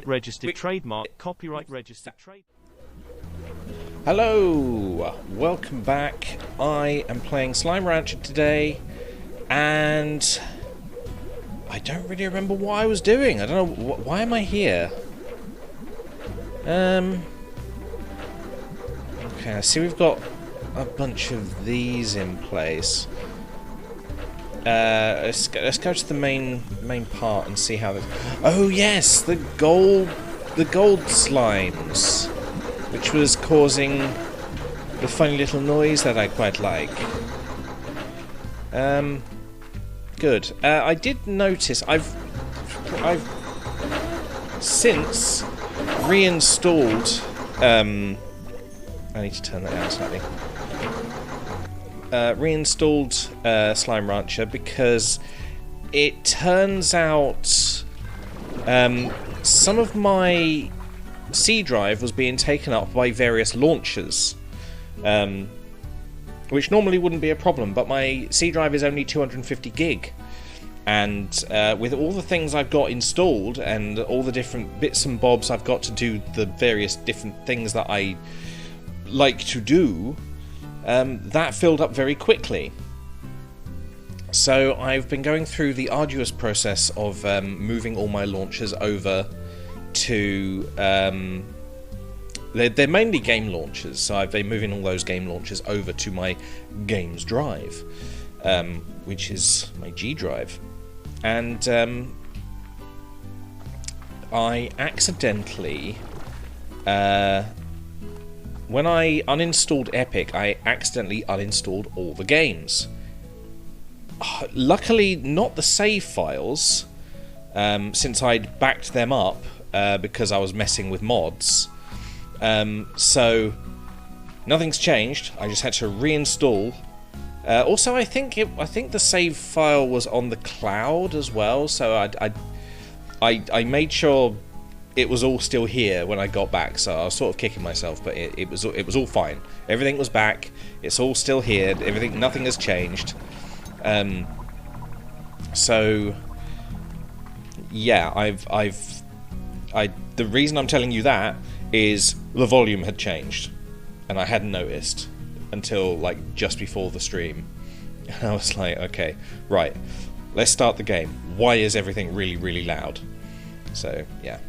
Registered trademark, copyright registered trade. Hello, welcome back. I am playing Slime Rancher today, and I don't really remember what I was doing. I don't know, why am I here? Okay, I see we've got a bunch of these in place. Let's go to the main part and see how this. Oh yes, the gold slimes, which was causing the funny little noise that I quite like. Good. I did notice I've since reinstalled. I need to turn that down slightly. Reinstalled Slime Rancher because it turns out some of my C drive was being taken up by various launchers, which normally wouldn't be a problem, but my C drive is only 250 gig, and with all the things I've got installed and all the different bits and bobs I've got to do the various different things that I like to do, that filled up very quickly. So I've been going through the arduous process of moving all my launchers over to... they're mainly game launchers, so I've been moving all those game launchers over to my games drive, which is my G drive. And I accidentally... when I uninstalled Epic, I accidentally uninstalled all the games. Luckily, not the save files, since I'd backed them up because I was messing with mods. So nothing's changed. I just had to reinstall. Also, I think the save file was on the cloud as well. So I made sure it was all still here when I got back, so I was sort of kicking myself, but it was all fine. Everything was back. It's all still here. Nothing has changed. So yeah, the reason I'm telling you that is the volume had changed, and I hadn't noticed until like just before the stream. And I was like, okay, right, let's start the game. Why is everything really, really loud? So yeah.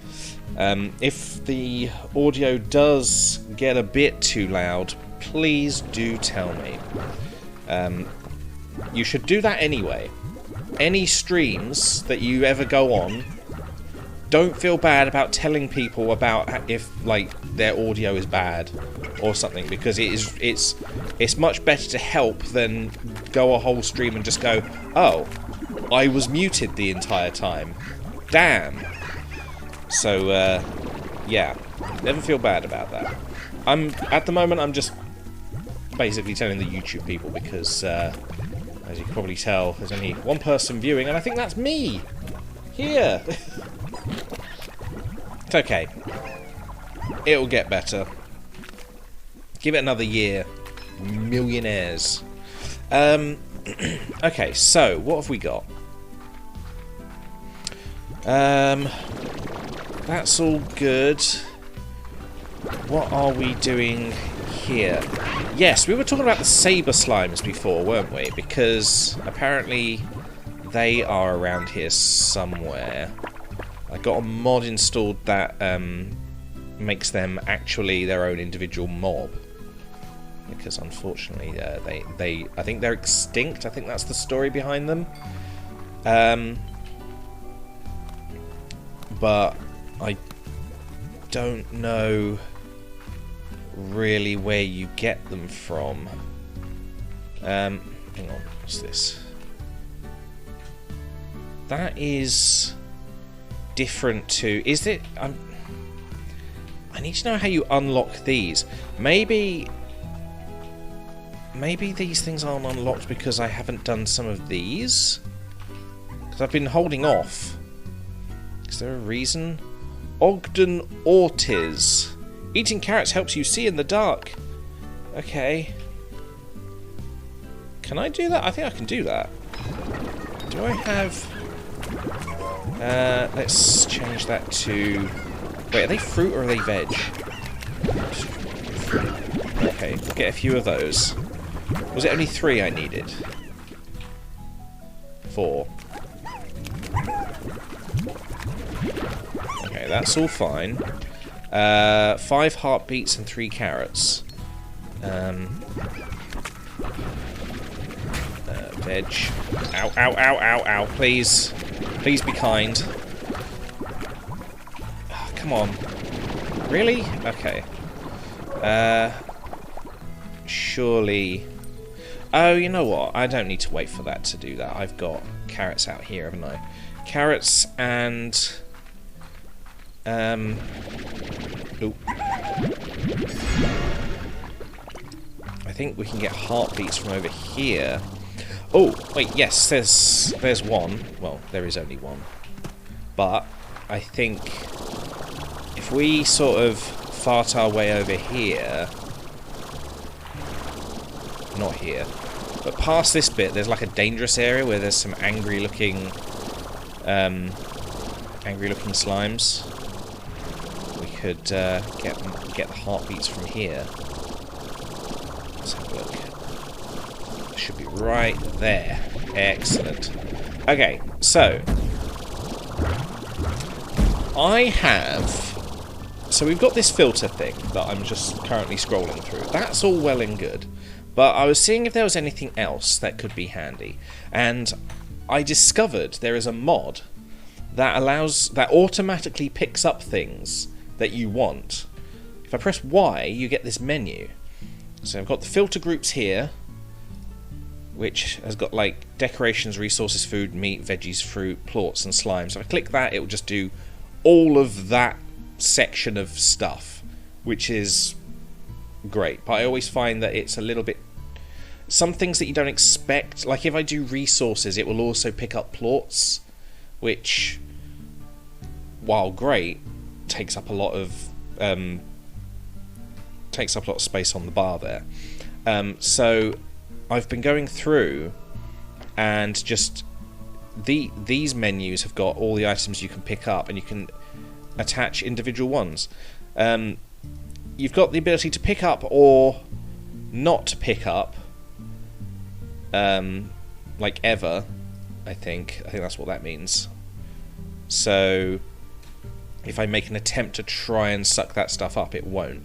If the audio does get a bit too loud, please do tell me. You should do that anyway. Any streams that you ever go on, don't feel bad about telling people about if like their audio is bad or something, because it's much better to help than go a whole stream and just go, oh, I was muted the entire time. Damn. So, yeah, never feel bad about that. At the moment, I'm just basically telling the YouTube people because, as you can probably tell, there's only one person viewing, and I think that's me! Here! It's okay. It'll get better. Give it another year. Millionaires. Okay, so, what have we got? That's all good. What are we doing here? Yes, we were talking about the saber slimes before, weren't we? Because apparently they are around here somewhere. I got a mod installed that makes them actually their own individual mob. Because unfortunately, I think they're extinct. I think that's the story behind them. But I don't know really where you get them from. Hang on, what's this? That is different to... Is it... I need to know how you unlock these. Maybe these things aren't unlocked because I haven't done some of these? Because I've been holding off. Is there a reason? Ogden Ortiz. Eating carrots helps you see in the dark. Okay. Can I do that? I think I can do that. Do I have... let's change that to Wait, are they fruit or are they veg? Okay, we'll get a few of those. Was it only 3 I needed? 4. Okay, that's all fine. 5 heartbeats and 3 carrots. Veg. Ow, ow, ow, ow, ow. Please. Please be kind. Oh, come on. Really? Okay. Surely... Oh, you know what? I don't need to wait for that to do that. I've got carrots out here, haven't I? Carrots and... Ooh. I think we can get heartbeats from over here. Oh, wait, yes, there's one. Well, there is only one. But I think if we sort of fart our way over here... Not here. But past this bit, there's like a dangerous area where there's some angry-looking slimes. We could get the heartbeats from here. Let's have a look. Should be right there. Excellent. Okay, so so we've got this filter thing that I'm just currently scrolling through. That's all well and good. But I was seeing if there was anything else that could be handy. And I discovered there is a mod that automatically picks up things that you want. If I press Y, you get this menu. So I've got the filter groups here, which has got like decorations, resources, food, meat, veggies, fruit, plorts, and slime. So if I click that, it will just do all of that section of stuff, which is great. But I always find that it's a little bit... Some things that you don't expect, like if I do resources, it will also pick up plorts, which, while great, takes up a lot of space on the bar there. So I've been going through, and just these menus have got all the items you can pick up, and you can attach individual ones. You've got the ability to pick up or not pick up, like ever. I think that's what that means. So if I make an attempt to try and suck that stuff up, it won't.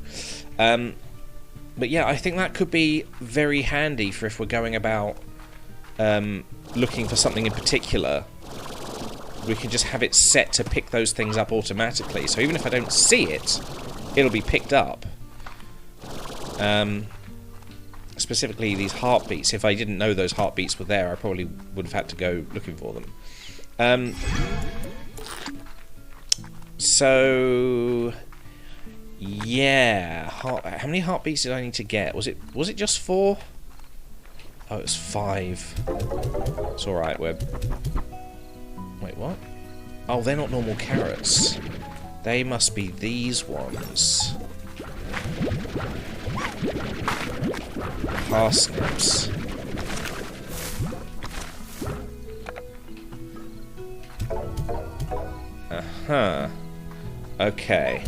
But yeah, I think that could be very handy for if we're going about looking for something in particular. We can just have it set to pick those things up automatically. So even if I don't see it, it'll be picked up. Specifically these heartbeats. If I didn't know those heartbeats were there, I probably would have had to go looking for them. So yeah, how many heartbeats did I need to get? Was it just 4? Oh, it was 5. It's all right. Wait, what? Oh, they're not normal carrots. They must be these ones. Parsnips. Uh-huh. Okay.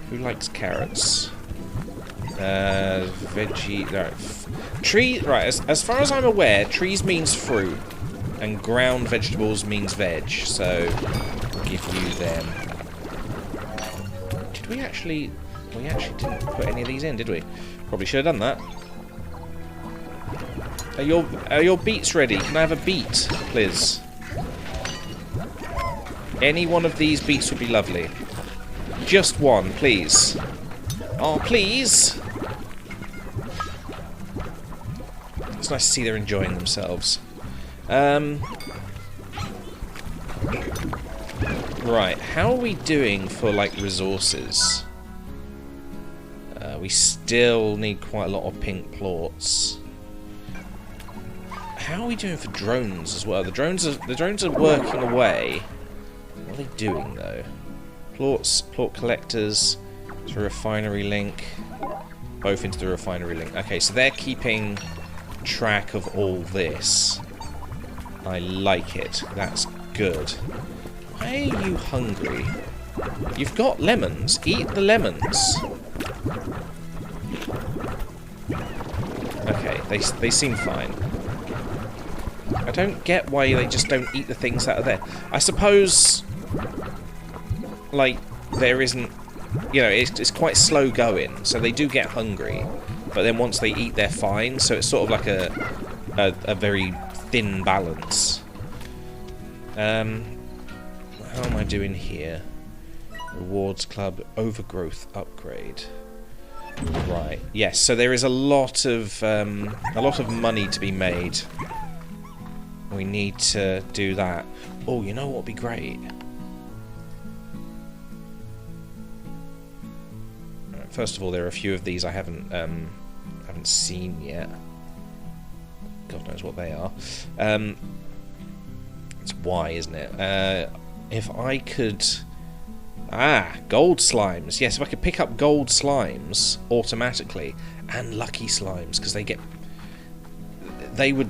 Who likes carrots? Veggie... No. Tree... Right, as far as I'm aware, trees means fruit, and ground vegetables means veg, so I'll give you them. Did we actually... We actually didn't put any of these in, did we? Probably should have done that. Are your beets ready? Can I have a beet, please? Any one of these beets would be lovely. Just one, please. Oh, please! It's nice to see they're enjoying themselves. Right, how are we doing for, like, resources? We still need quite a lot of pink plorts. How are we doing for drones as well? The drones are working away. What are they doing though? Plort collectors to refinery link. Both into the refinery link. Okay, so they're keeping track of all this. I like it. That's Good. Why are you hungry? You've got lemons. Eat the lemons. Okay, they seem fine. I don't get why they just don't eat the things that are there. I suppose, like, there isn't... You know, it's quite slow going, so they do get hungry. But then once they eat, they're fine. So it's sort of like a very thin balance. How am I doing here? Rewards Club Overgrowth upgrade. Right. Yes. So there is a lot of money to be made. We need to do that. Oh, you know what would be great? Right, first of all, there are a few of these I haven't seen yet. God knows what they are. It's Y, isn't it? If I could... gold slimes. Yes, if I could pick up gold slimes automatically, and lucky slimes, because they would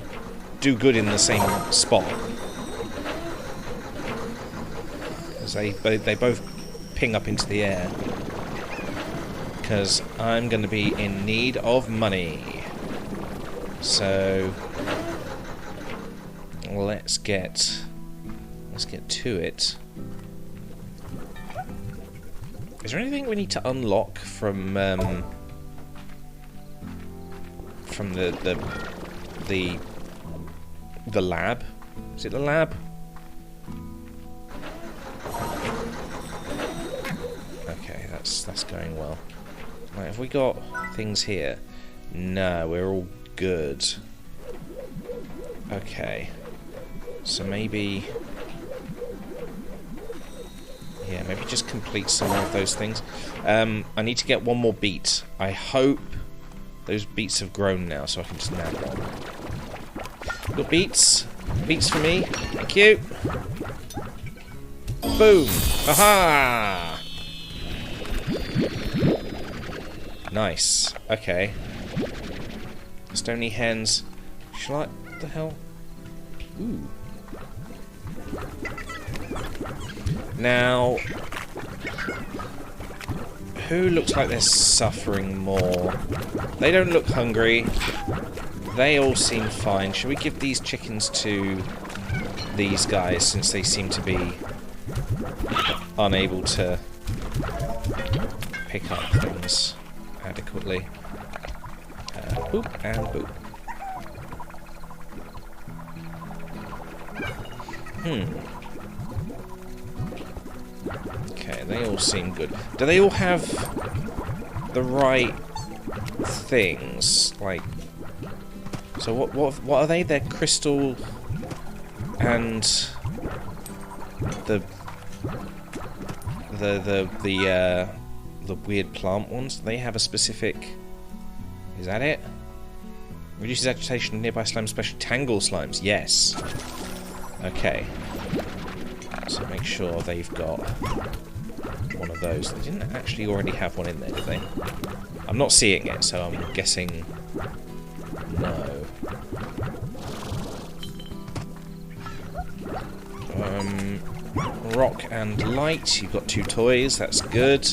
do good in the same spot. Because they both ping up into the air. Because I'm going to be in need of money. So let's get to it. Is there anything we need to unlock from the lab? Is it the lab? Okay, that's going well. Right, have we got things here? No, we're all good. Okay. So maybe... Yeah, maybe just complete some more of those things. I need to get one more beet. I hope those beets have grown now, so I can just nab one. Got beets. Beets for me. Thank you. Boom. Aha! Nice. Okay. Stony hens. Shall I... What the hell? Ooh. Now, who looks like they're suffering more? They don't look hungry. They all seem fine. Should we give these chickens to these guys, since they seem to be unable to pick up things adequately? Boop and boop. Okay, they all seem good. Do they all have the right things? Like, so what are they? They're crystal and the weird plant ones. They have a specific. Is that it? Reduces agitation of nearby slimes, especially tangle slimes. Yes. Okay. So make sure they've got one of those. They didn't actually already have one in there, did they? I'm not seeing it, so I'm guessing no. Rock and light. You've got 2 toys. That's good.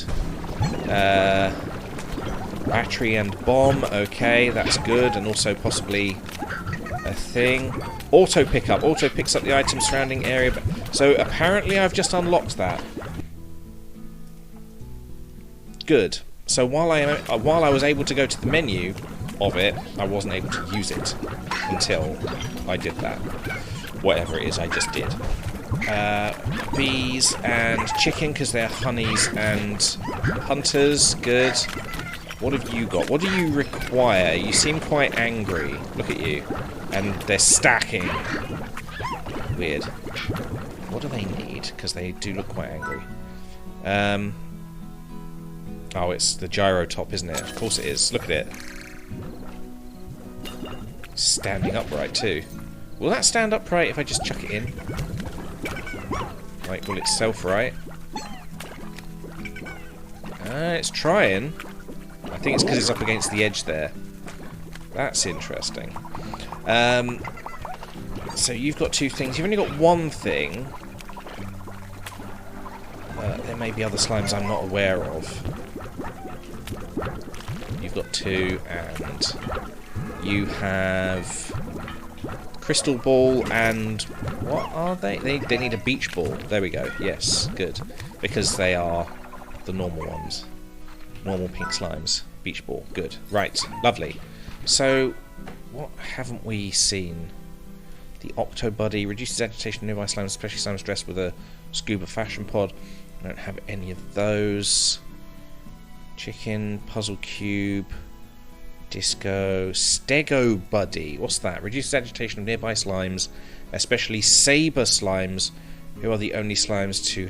Battery and bomb. Okay, that's good. And also possibly a thing. Auto pickup. Auto picks up the items surrounding area. So apparently I've just unlocked that. Good. So while I was able to go to the menu of it, I wasn't able to use it until I did that. Whatever it is I just did. Bees and chicken, because they're honeys and hunters. Good. What have you got? What do you require? You seem quite angry. Look at you. And they're stacking. Weird. What do they need? Because they do look quite angry. Oh, it's the gyro top, isn't it? Of course it is. Look at it. Standing upright, too. Will that stand upright if I just chuck it in? Right, will it self-right? It's trying. I think it's because it's up against the edge there. That's interesting. So you've got 2 things. You've only got 1 thing. There may be other slimes I'm not aware of. You've got 2, and you have crystal ball, and what are they? They need a beach ball. There we go. Yes, good. Because they are the normal ones. Normal pink slimes. Beach ball. Good. Right. Lovely. So, what haven't we seen? The Octobuddy reduces agitation of nearby slimes, especially slimes dressed with a scuba fashion pod. I don't have any of those. Chicken, puzzle cube, disco, Stego Buddy. What's that? Reduces agitation of nearby slimes, especially saber slimes, who are the only slimes to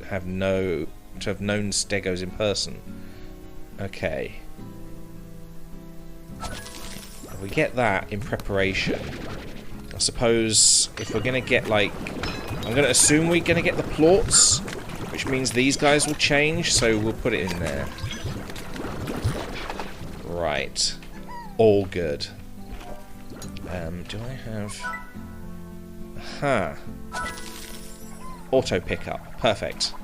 have known Stegos in person. Okay. If we get that in preparation, I suppose if we're gonna get like, I'm gonna assume we're gonna get the plorts, which means these guys will change, so we'll put it in there. Right. All good. Do I have... Aha. Auto pickup. Perfect.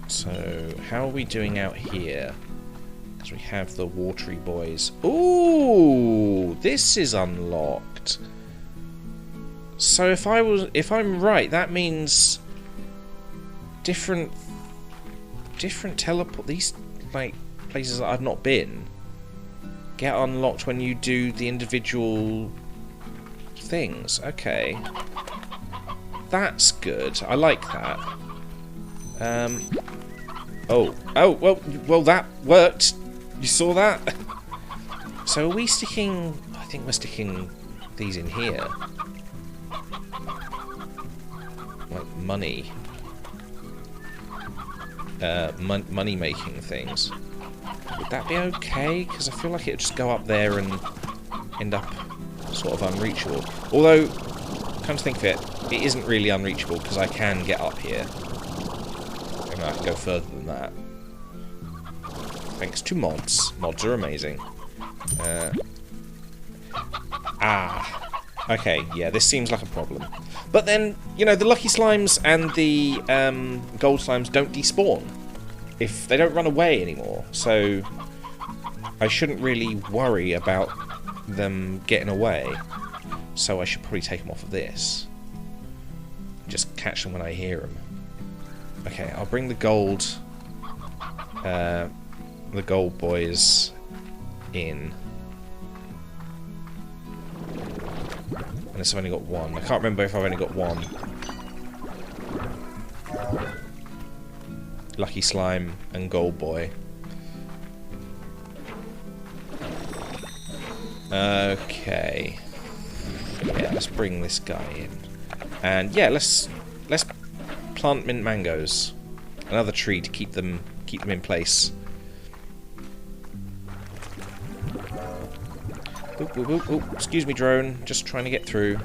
So, how are we doing out here? Because we have the watery boys. Ooh! This is unlocked. So if I'm right, that means different teleport. These like places that I've not been get unlocked when you do the individual things. Okay, that's good. I like that. Oh, well, that worked. You saw that. So are we sticking? I think we're sticking these in here. Like money. Money making things. Would that be okay? Because I feel like it would just go up there and end up sort of unreachable. Although, come to think of it, it isn't really unreachable because I can get up here. I mean, I can go further than that. Thanks to mods. Mods are amazing. Okay, yeah, this seems like a problem. But then, you know, the lucky slimes and the gold slimes don't despawn. If they don't run away anymore. So, I shouldn't really worry about them getting away. So I should probably take them off of this. Just catch them when I hear them. Okay, I'll bring the gold boys in. Unless I've only got one. I can't remember if I've only got one. Lucky Slime and Gold Boy. Okay. Yeah, let's bring this guy in. And yeah, let's plant mint mangoes. Another tree to keep them in place. Oop, oop, oop, oop. Excuse me, drone. Just trying to get through.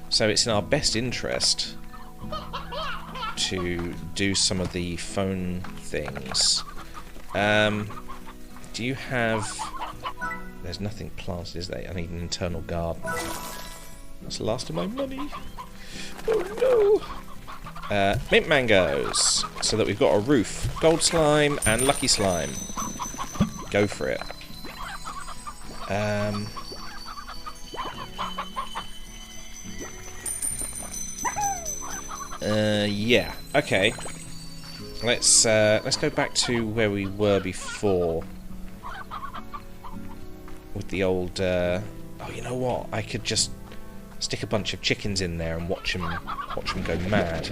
So it's in our best interest to do some of the phone things. Do you have... There's nothing planted, is there? I need an internal garden. That's the last of my money. Oh no! Mint mangoes, so that we've got a roof. Gold slime and lucky slime. Go for it. Yeah. Okay. Let's go back to where we were before. With the old. Oh, you know what? I could just stick a bunch of chickens in there and watch them go mad.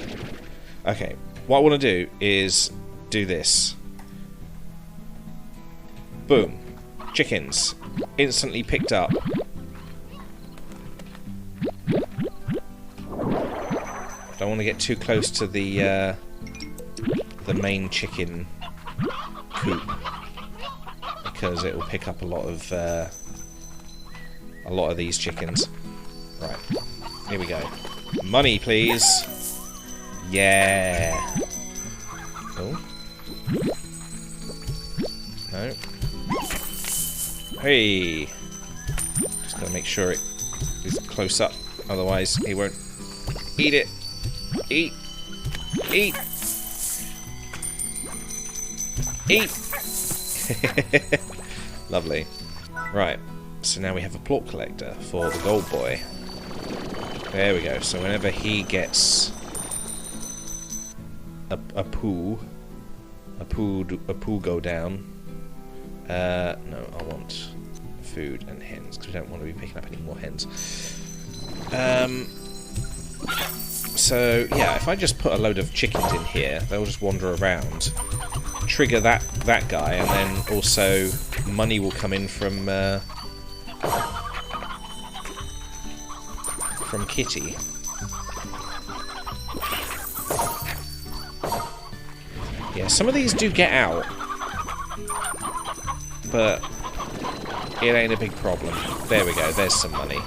Okay. What I want to do is do this. Boom. Chickens. Instantly picked up. Don't want to get too close to the main chicken coop because it will pick up a lot of these chickens. Right. Here we go. Money, please. Yeah. Oh. No. Hey. Just gotta make sure it is close up, otherwise he won't eat it. Eat! Eat! Eat! Lovely. Right, so now we have a plort collector for the gold boy. There we go, so whenever he gets a poo go down, no, I want food and hens, because we don't want to be picking up any more hens. So, yeah, if I just put a load of chickens in here, they'll just wander around, trigger that guy, and then also money will come in from Kitty. Yeah, some of these do get out, but it ain't a big problem. There we go, there's some money.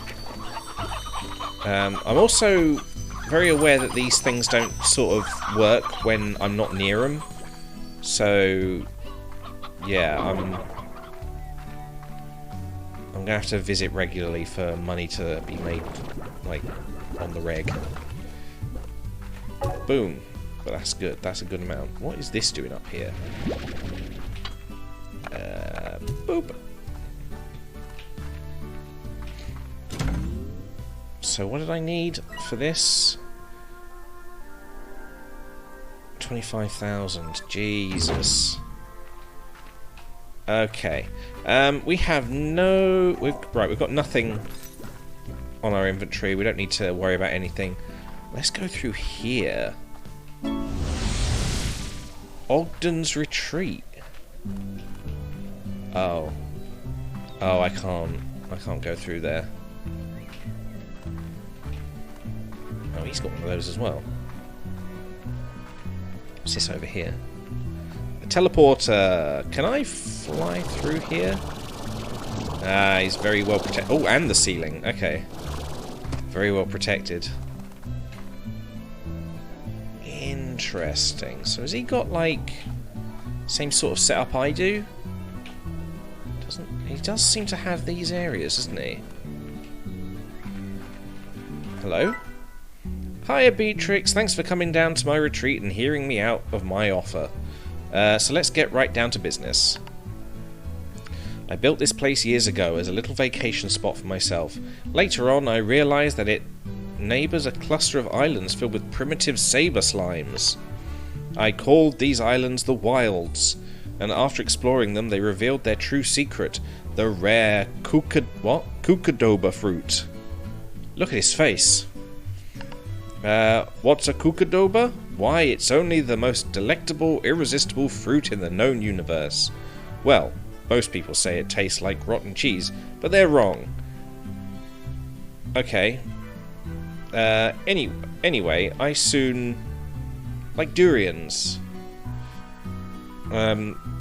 I'm also very aware that these things don't sort of work when I'm not near them. So, yeah, I'm gonna have to visit regularly for money to be made, like, on the reg. Boom. But that's good. That's a good amount. What is this doing up here? Boop. So what did I need for this? 25,000. Jesus. Okay. We have no... We've got nothing on our inventory. We don't need to worry about anything. Let's go through here. Ogden's Retreat. Oh. Oh, I can't go through there. Oh, he's got one of those as well. What's this over here? A teleporter. Can I fly through here? Ah, he's very well protected. Oh, and the ceiling. Okay. Very well protected. Interesting. So has he got, like, same sort of setup I do? He does seem to have these areas, doesn't he? Hello? Hiya, Beatrix. Thanks for coming down to my retreat and hearing me out of my offer. So let's get right down to business. I built this place years ago as a little vacation spot for myself. Later on, I realised that it neighbours a cluster of islands filled with primitive saber slimes. I called these islands the Wilds, and after exploring them, they revealed their true secret, the rare Kukadoba fruit. Look at his face. What's a Kukadoba? Why, it's only the most delectable, irresistible fruit in the known universe. Well, most people say it tastes like rotten cheese, but they're wrong. Okay. Anyway, I soon... like durians.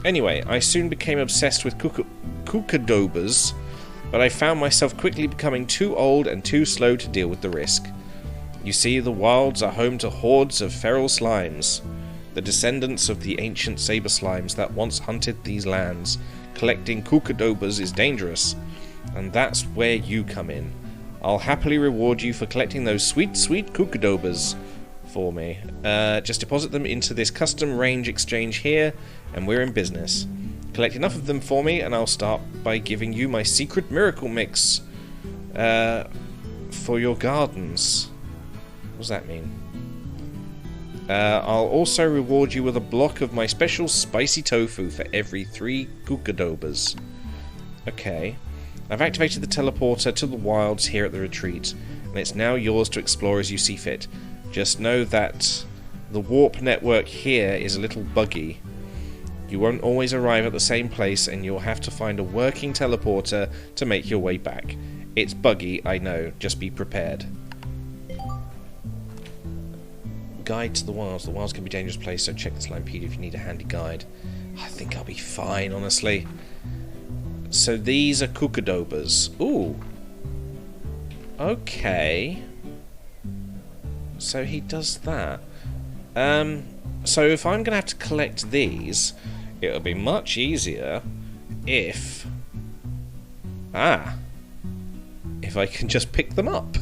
Anyway, I soon became obsessed with Kukadobas, but I found myself quickly becoming too old and too slow to deal with the risk. You see, the wilds are home to hordes of feral slimes, the descendants of the ancient saber slimes that once hunted these lands. Collecting Kukadobas is dangerous, and that's where you come in. I'll happily reward you for collecting those sweet, sweet Kukadobas for me. Just deposit them into this custom range exchange here, and we're in business. Collect enough of them for me, and I'll start by giving you my secret miracle mix for your gardens. What does that mean? I'll also reward you with a block of my special spicy tofu for every 3 Kukadobas. Okay. I've activated the teleporter to the wilds here at the retreat, and it's now yours to explore as you see fit. Just know that the warp network here is a little buggy. You won't always arrive at the same place, and you'll have to find a working teleporter to make your way back. It's buggy, I know. Just be prepared. Guide to the wilds. The wilds can be a dangerous place, so check the Slimepedia if you need a handy guide. I think I'll be fine, honestly. So these are Kukadobas. Ooh. Okay. So he does that. So if I'm going to have to collect these, it'll be much easier if... Ah. if I can just pick them up.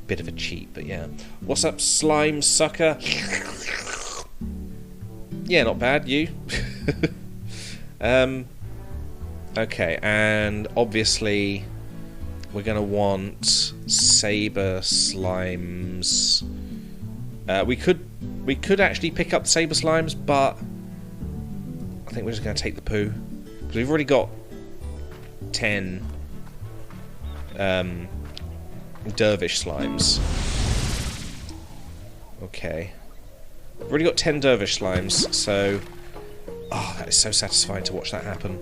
Bit of a cheat, but yeah. What's up, slime sucker? Yeah, not bad. You? Okay, and obviously we're gonna want saber slimes. We could actually pick up saber slimes, but I think we're just gonna take the poo because we've already got 10 dervish slimes. Okay, we've already got 10 dervish slimes, so that is so satisfying to watch that happen.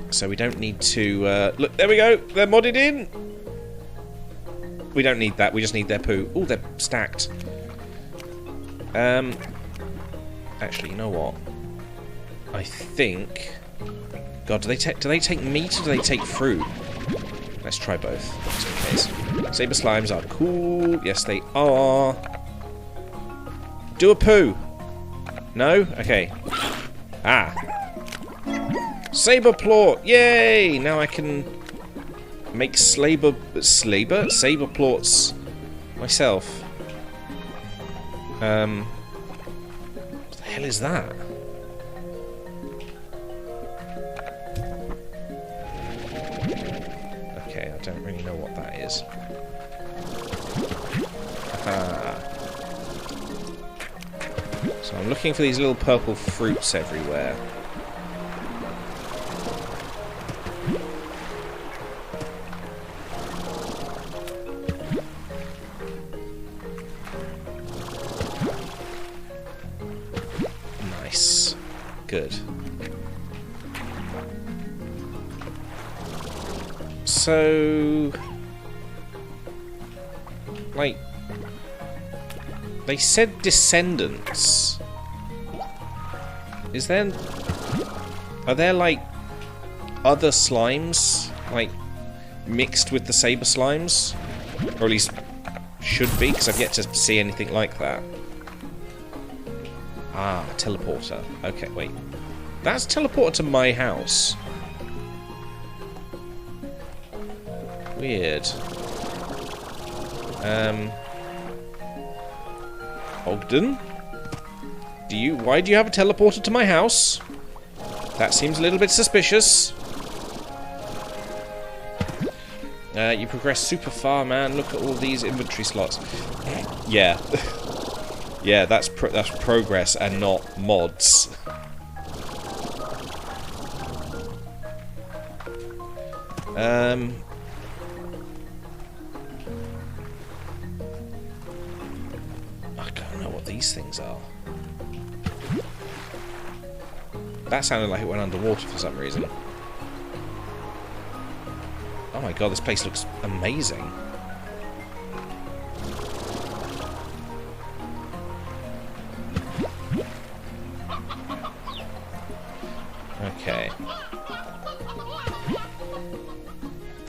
So we don't need to look. There we go. They're modded in. We don't need that. We just need their poo. Oh, they're stacked. Actually, you know what? I think. God, do they take meat or do they take fruit? Let's try both, just in case. Saber slimes are cool. Yes, they are. Do a poo. No? Okay. Ah. Saber plort. Yay! Now I can make saber plorts myself. What the hell is that? Okay, I don't really know what that is. So I'm looking for these little purple fruits everywhere. Nice. Good. So, like, they said descendants. Are there like other slimes, like, mixed with the saber slimes? Or at least should be, because I've yet to see anything like that. Ah, teleporter. Okay, wait. That's teleporter to my house. Weird. Ogden? Why do you have a teleporter to my house? That seems a little bit suspicious. You progress super far, man. Look at all these inventory slots. Yeah. Yeah, that's progress and not mods. I don't know what these things are. That sounded like it went underwater for some reason. Oh my god, this place looks amazing. Okay.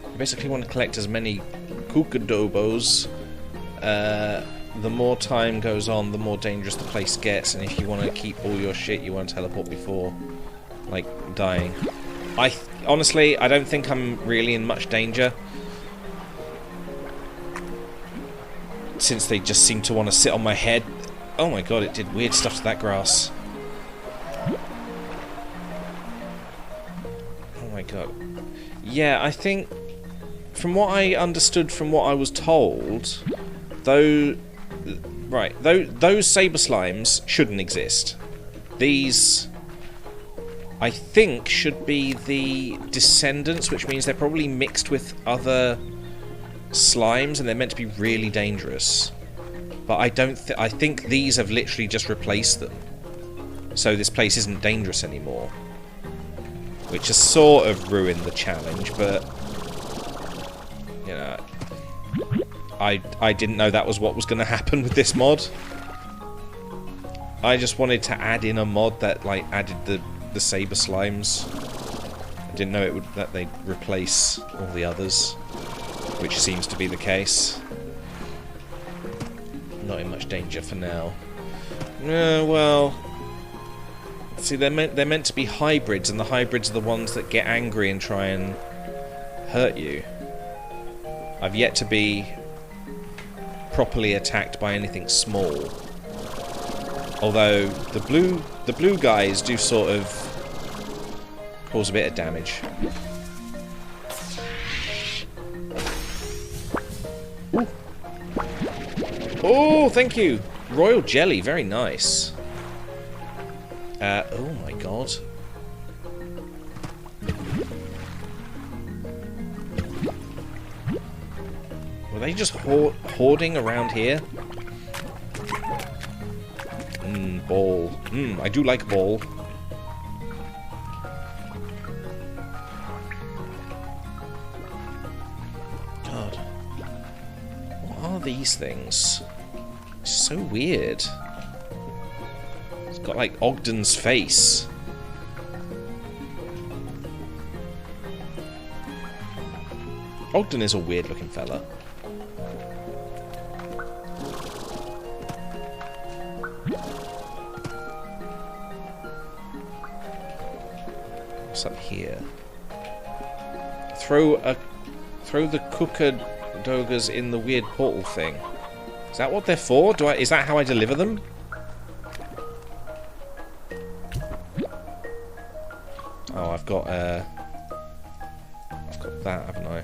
You basically want to collect as many Kukadobos. The more time goes on, the more dangerous the place gets, and if you want to keep all your shit, you want to teleport before, like, dying. Honestly, I don't think I'm really in much danger, since they just seem to want to sit on my head. Oh my god, it did weird stuff to that grass. Oh my god. Yeah, I think, from what I understood from what I was told, those saber slimes shouldn't exist. These, I think, should be the descendants, which means they're probably mixed with other slimes and they're meant to be really dangerous. But I think these have literally just replaced them. So this place isn't dangerous anymore. Which has sort of ruined the challenge, but you know, I didn't know that was what was going to happen with this mod. I just wanted to add in a mod that, like, added the saber slimes. I didn't know that they'd replace all the others, which seems to be the case. Not in much danger for now. Well, see, they're meant to be hybrids, and the hybrids are the ones that get angry and try and hurt you. I've yet to be properly attacked by anything small. Although the blue guys do sort of cause a bit of damage. Ooh. Oh, thank you! Royal jelly, very nice. Oh my god. Were they just hoarding around here? Ball. I do like ball. God. What are these things? It's so weird. It's got like Ogden's face. Ogden is a weird looking fella. What's up here? Throw the Kookadogas in the weird portal thing. Is that what they're for? Is that how I deliver them? Oh, I've got that, haven't I?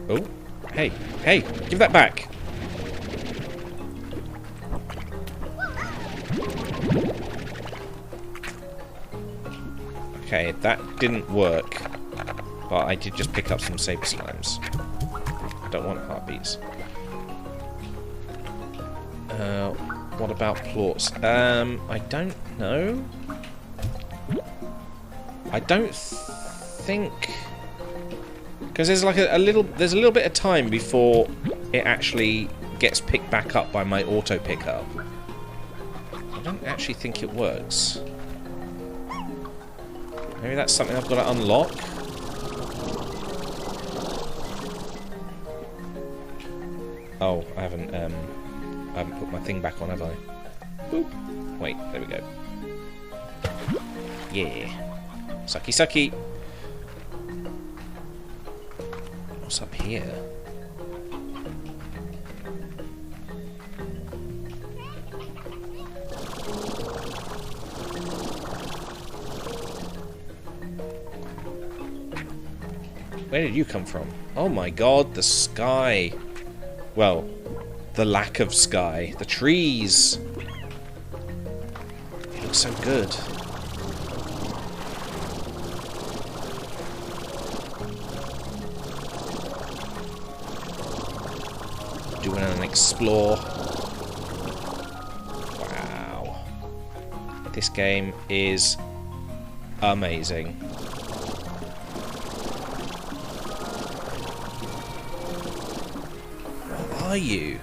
Oh, hey, give that back. Okay, that didn't work, but I did just pick up some saber slimes. I don't want heartbeats. What about plorts? I don't know. I don't think, because there's like a little bit of time before it actually gets picked back up by my auto pickup. I don't actually think it works. Maybe that's something I've got to unlock. Oh, I haven't put my thing back on, have I? Boop. Wait, there we go. Yeah. Sucky sucky. What's up here? Where did you come from? Oh my god, the sky. Well, the lack of sky. The trees. It looks so good. Doing an explore. Wow. This game is amazing. What are you?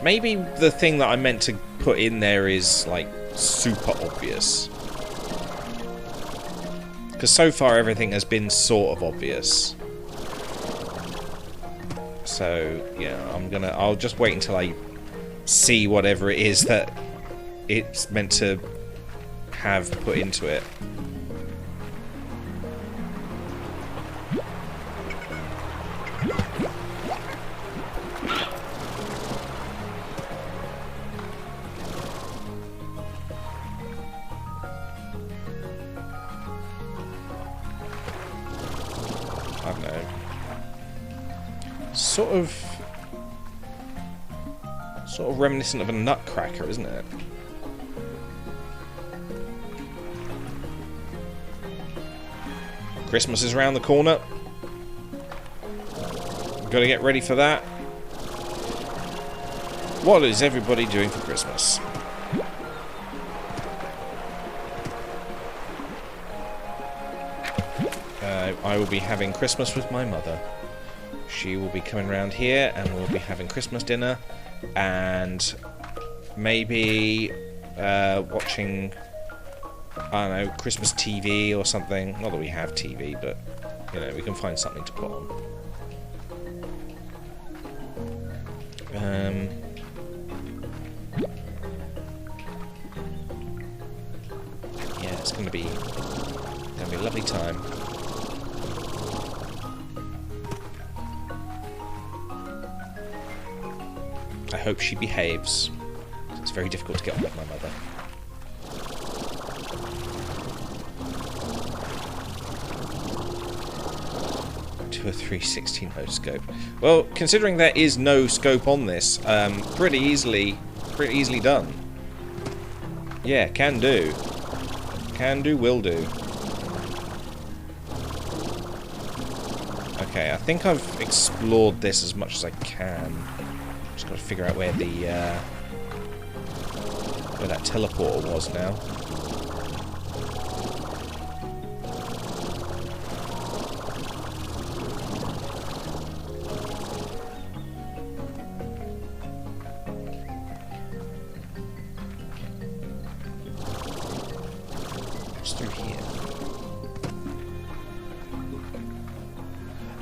Maybe the thing that I meant to put in there is, like, super obvious. Because so far everything has been sort of obvious. So, yeah, I'll just wait until I see whatever it is that it's meant to have put into it. I don't know. Sort of reminiscent of a nutcracker, isn't it? Christmas is around the corner. Got to get ready for that. What is everybody doing for Christmas? I will be having Christmas with my mother. She will be coming around here and we'll be having Christmas dinner and maybe watching I don't know, Christmas TV or something. Not that we have TV, but, you know, we can find something to put on. Yeah, it's gonna be a lovely time. I hope she behaves. It's very difficult to get on with my mother. To a 316 no scope. Well, considering there is no scope on this, pretty easily done. Yeah, can do. Can do, will do. Okay, I think I've explored this as much as I can. Just gotta figure out where the where that teleporter was now. What's through here?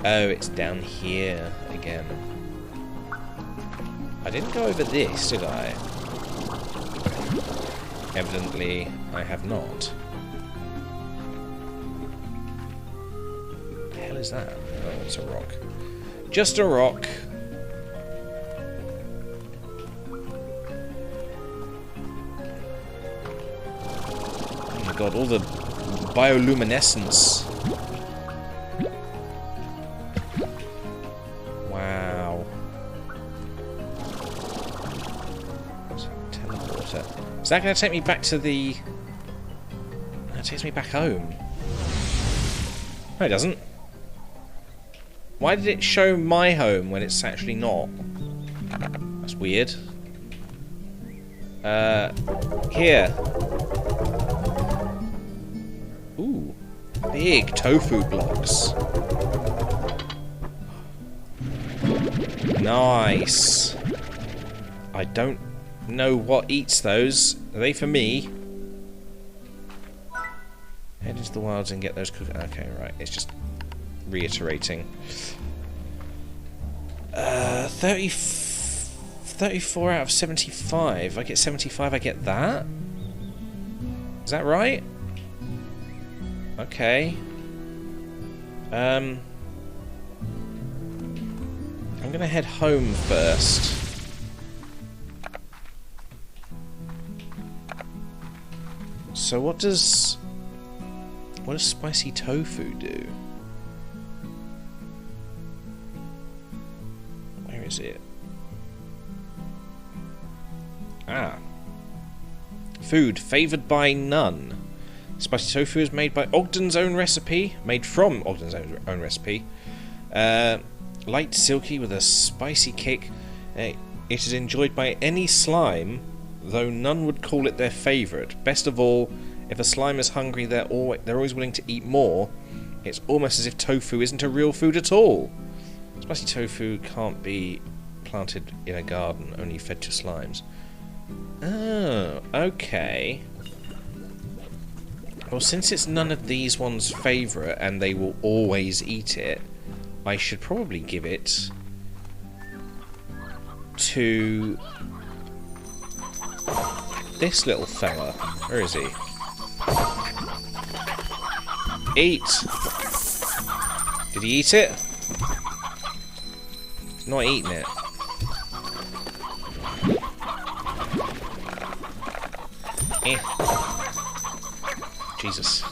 Oh, it's down here again. I didn't go over this, did I? Evidently, I have not. What the hell is that? Oh, it's a rock. Just a rock. Oh my god, all the bioluminescence. Is that going to take me back to the... That takes me back home. No, it doesn't. Why did it show my home when it's actually not? That's weird. Here. Ooh. Big tofu blocks. Nice. I don't know what eats those. Are they for me? Head into the wilds and get those cooked. Okay, right. It's just reiterating. 34 out of 75. I get 75, I get that? Is that right? Okay. I'm gonna head home first. So what does spicy tofu do? Where is it? Ah. Food favoured by none. Spicy tofu is made by Ogden's own recipe. Made from Ogden's own recipe. Light, silky, with a spicy kick. It is enjoyed by any slime, though none would call it their favourite. Best of all, if a slime is hungry, they're always willing to eat more. It's almost as if tofu isn't a real food at all. Spicy tofu can't be planted in a garden, only fed to slimes. Oh, okay. Well, since it's none of these ones' favourite, and they will always eat it, I should probably give it to this little fella. Where is he? Eat! Did he eat it? He's not eating it. Eh. Jesus.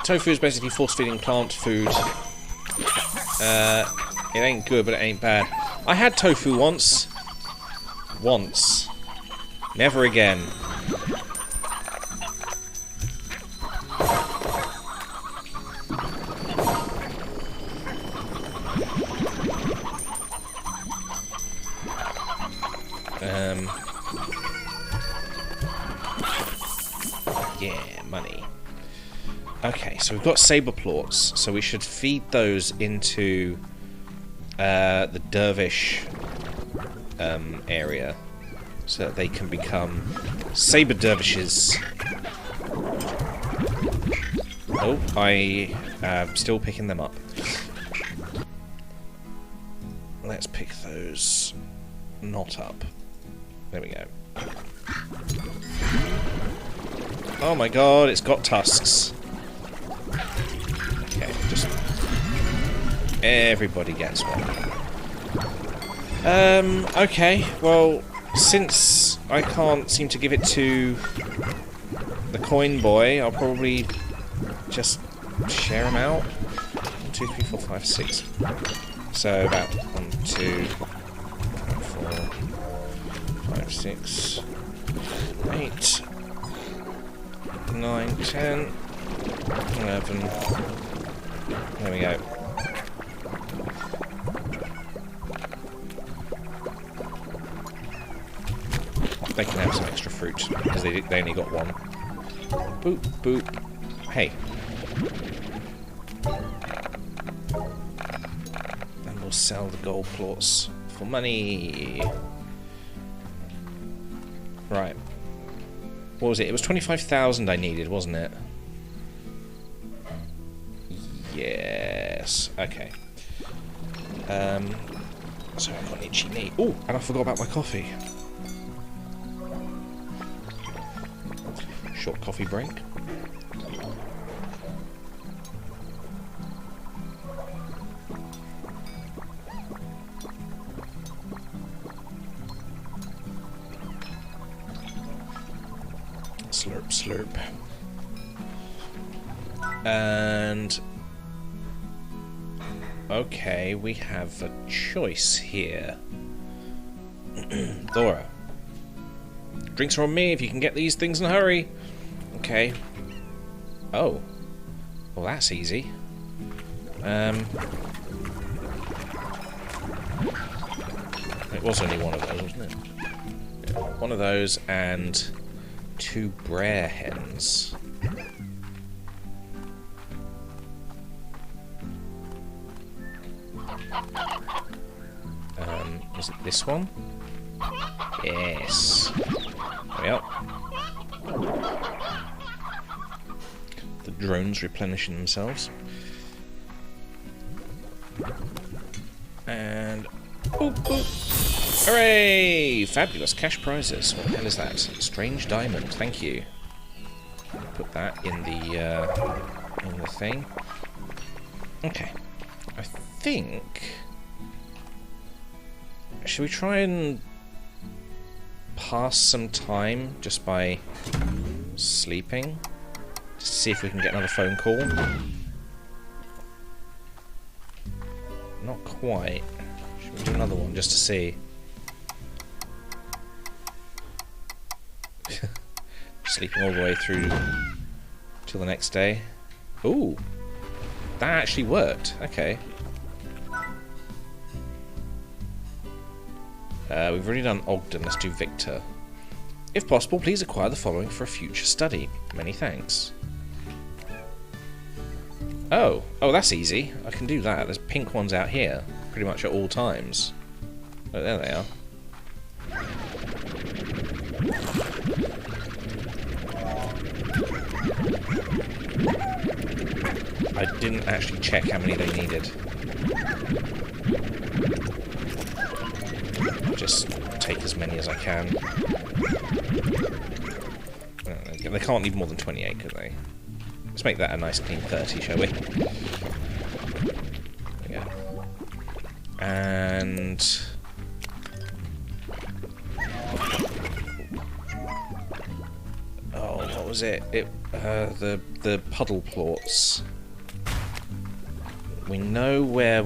Tofu is basically force-feeding plant food. It ain't good, but it ain't bad. I had tofu once. Once. Never again. Yeah, money. Okay, so we've got saber plorts, so we should feed those into the dervish area. so that they can become saber dervishes. Oh, I am still picking them up. Let's pick those not up. There we go. Oh my god, it's got tusks. Okay, just... everybody gets one. Okay, well, since I can't seem to give it to the coin boy, I'll probably just share them out. 1, 2, 3, 4, 5, 6. So about 1, 2, 4, 5, 6, 8, 9, 10, 11. There we go. They can have some extra fruit, because they only got one. Boop, boop. Hey. And we'll sell the gold plots for money. Right. What was it? It was 25,000 I needed, wasn't it? Yes. Okay. So I got itchy knee. Oh, and I forgot about my coffee. Short coffee break. Slurp, slurp. And... okay, we have a choice here. Thora. Drinks are on me if you can get these things in a hurry. Okay. Oh. Well, that's easy. It was only one of those, wasn't it? Yeah, one of those and 2 Brer hens. Is it this one? Yes. There we are. The drones replenishing themselves. And... boop, boop. Hooray! Fabulous cash prizes. What the hell is that? Strange diamond. Thank you. Put that in the thing. Okay. I think... should we try and pass some time just by sleeping? Just to see if we can get another phone call. Not quite. Should we do another one just to see? Sleeping all the way through till the next day. Ooh, that actually worked. Okay. We've already done Ogden. Let's do Victor. If possible, please acquire the following for a future study. Many thanks. Oh, that's easy. I can do that. There's pink ones out here, pretty much at all times. Oh, there they are. I didn't actually check how many they needed. I'll just take as many as I can. They can't leave more than 28, could they? Let's make that a nice clean 30, shall we? There we go. And... oh, what was it? The puddle plorts. We know where...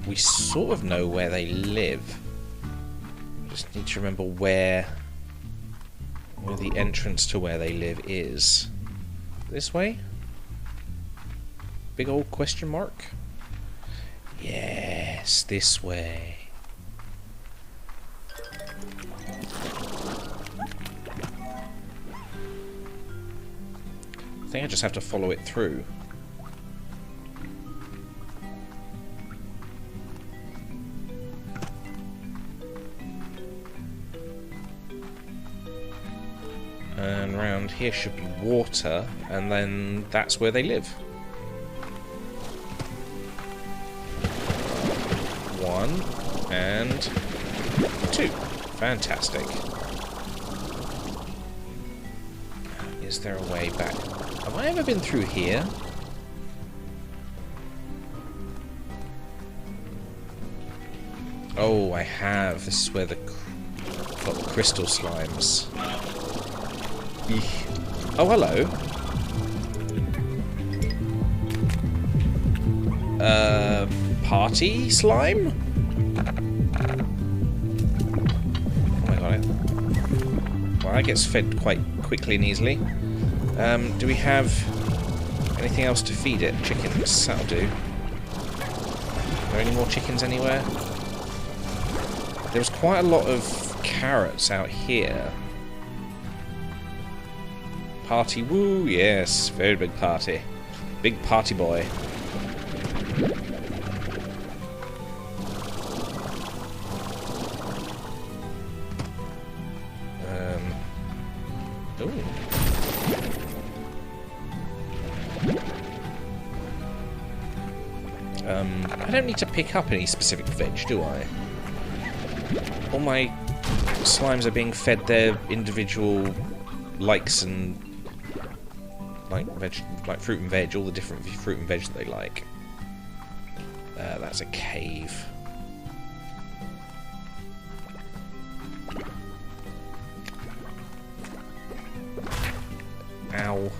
we sort of know where they live. Just need to remember where the entrance to where they live is. This way? Big old question mark? Yes, this way. I think I just have to follow it through. And around here should be water, and then that's where they live. 1 and 2. Fantastic. Is there a way back? Have I ever been through here? Oh, I have. This is where the got the crystal slimes. Eek. Oh, hello. Party slime? Oh my god. Well, that gets fed quite quickly and easily. Do we have anything else to feed it? Chickens, that'll do. Are there any more chickens anywhere? There was quite a lot of carrots out here. Party, woo, yes, very big party. Big party boy. Ooh. I don't need to pick up any specific veg, do I? All my slimes are being fed their individual likes and like fruit and veg, all the different fruit and veg that they like. That's a cave. Ow.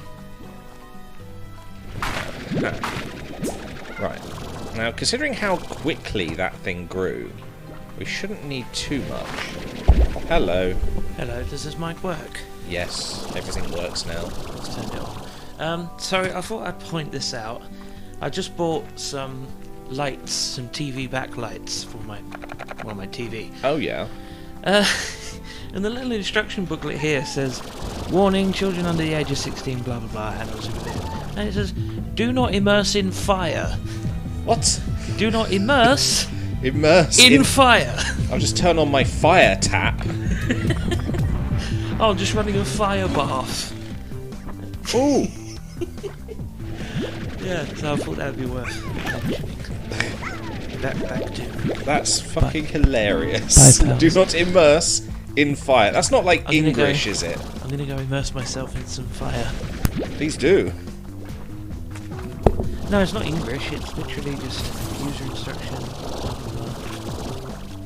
Right. Now, considering how quickly that thing grew, we shouldn't need too much. Hello. Hello, does this mic work? Yes, everything works now. Let's turn it on. Sorry, I thought I'd point this out. I just bought some lights, some TV backlights for my TV. Oh, yeah. And the little instruction booklet here says, warning, children under the age of 16, blah blah blah, and it says, do not immerse in fire. What? Do not immerse Immerse in fire. I'll just turn on my fire tap. Oh, just running a fire bath. Ooh. Yeah, so I thought that would be worth back to. That's fucking hilarious. Bye, Do not immerse in fire. That's not like I'm gonna English, go- is it? I'm gonna go immerse myself in some fire. Please do. No, it's not English, it's literally just user instruction.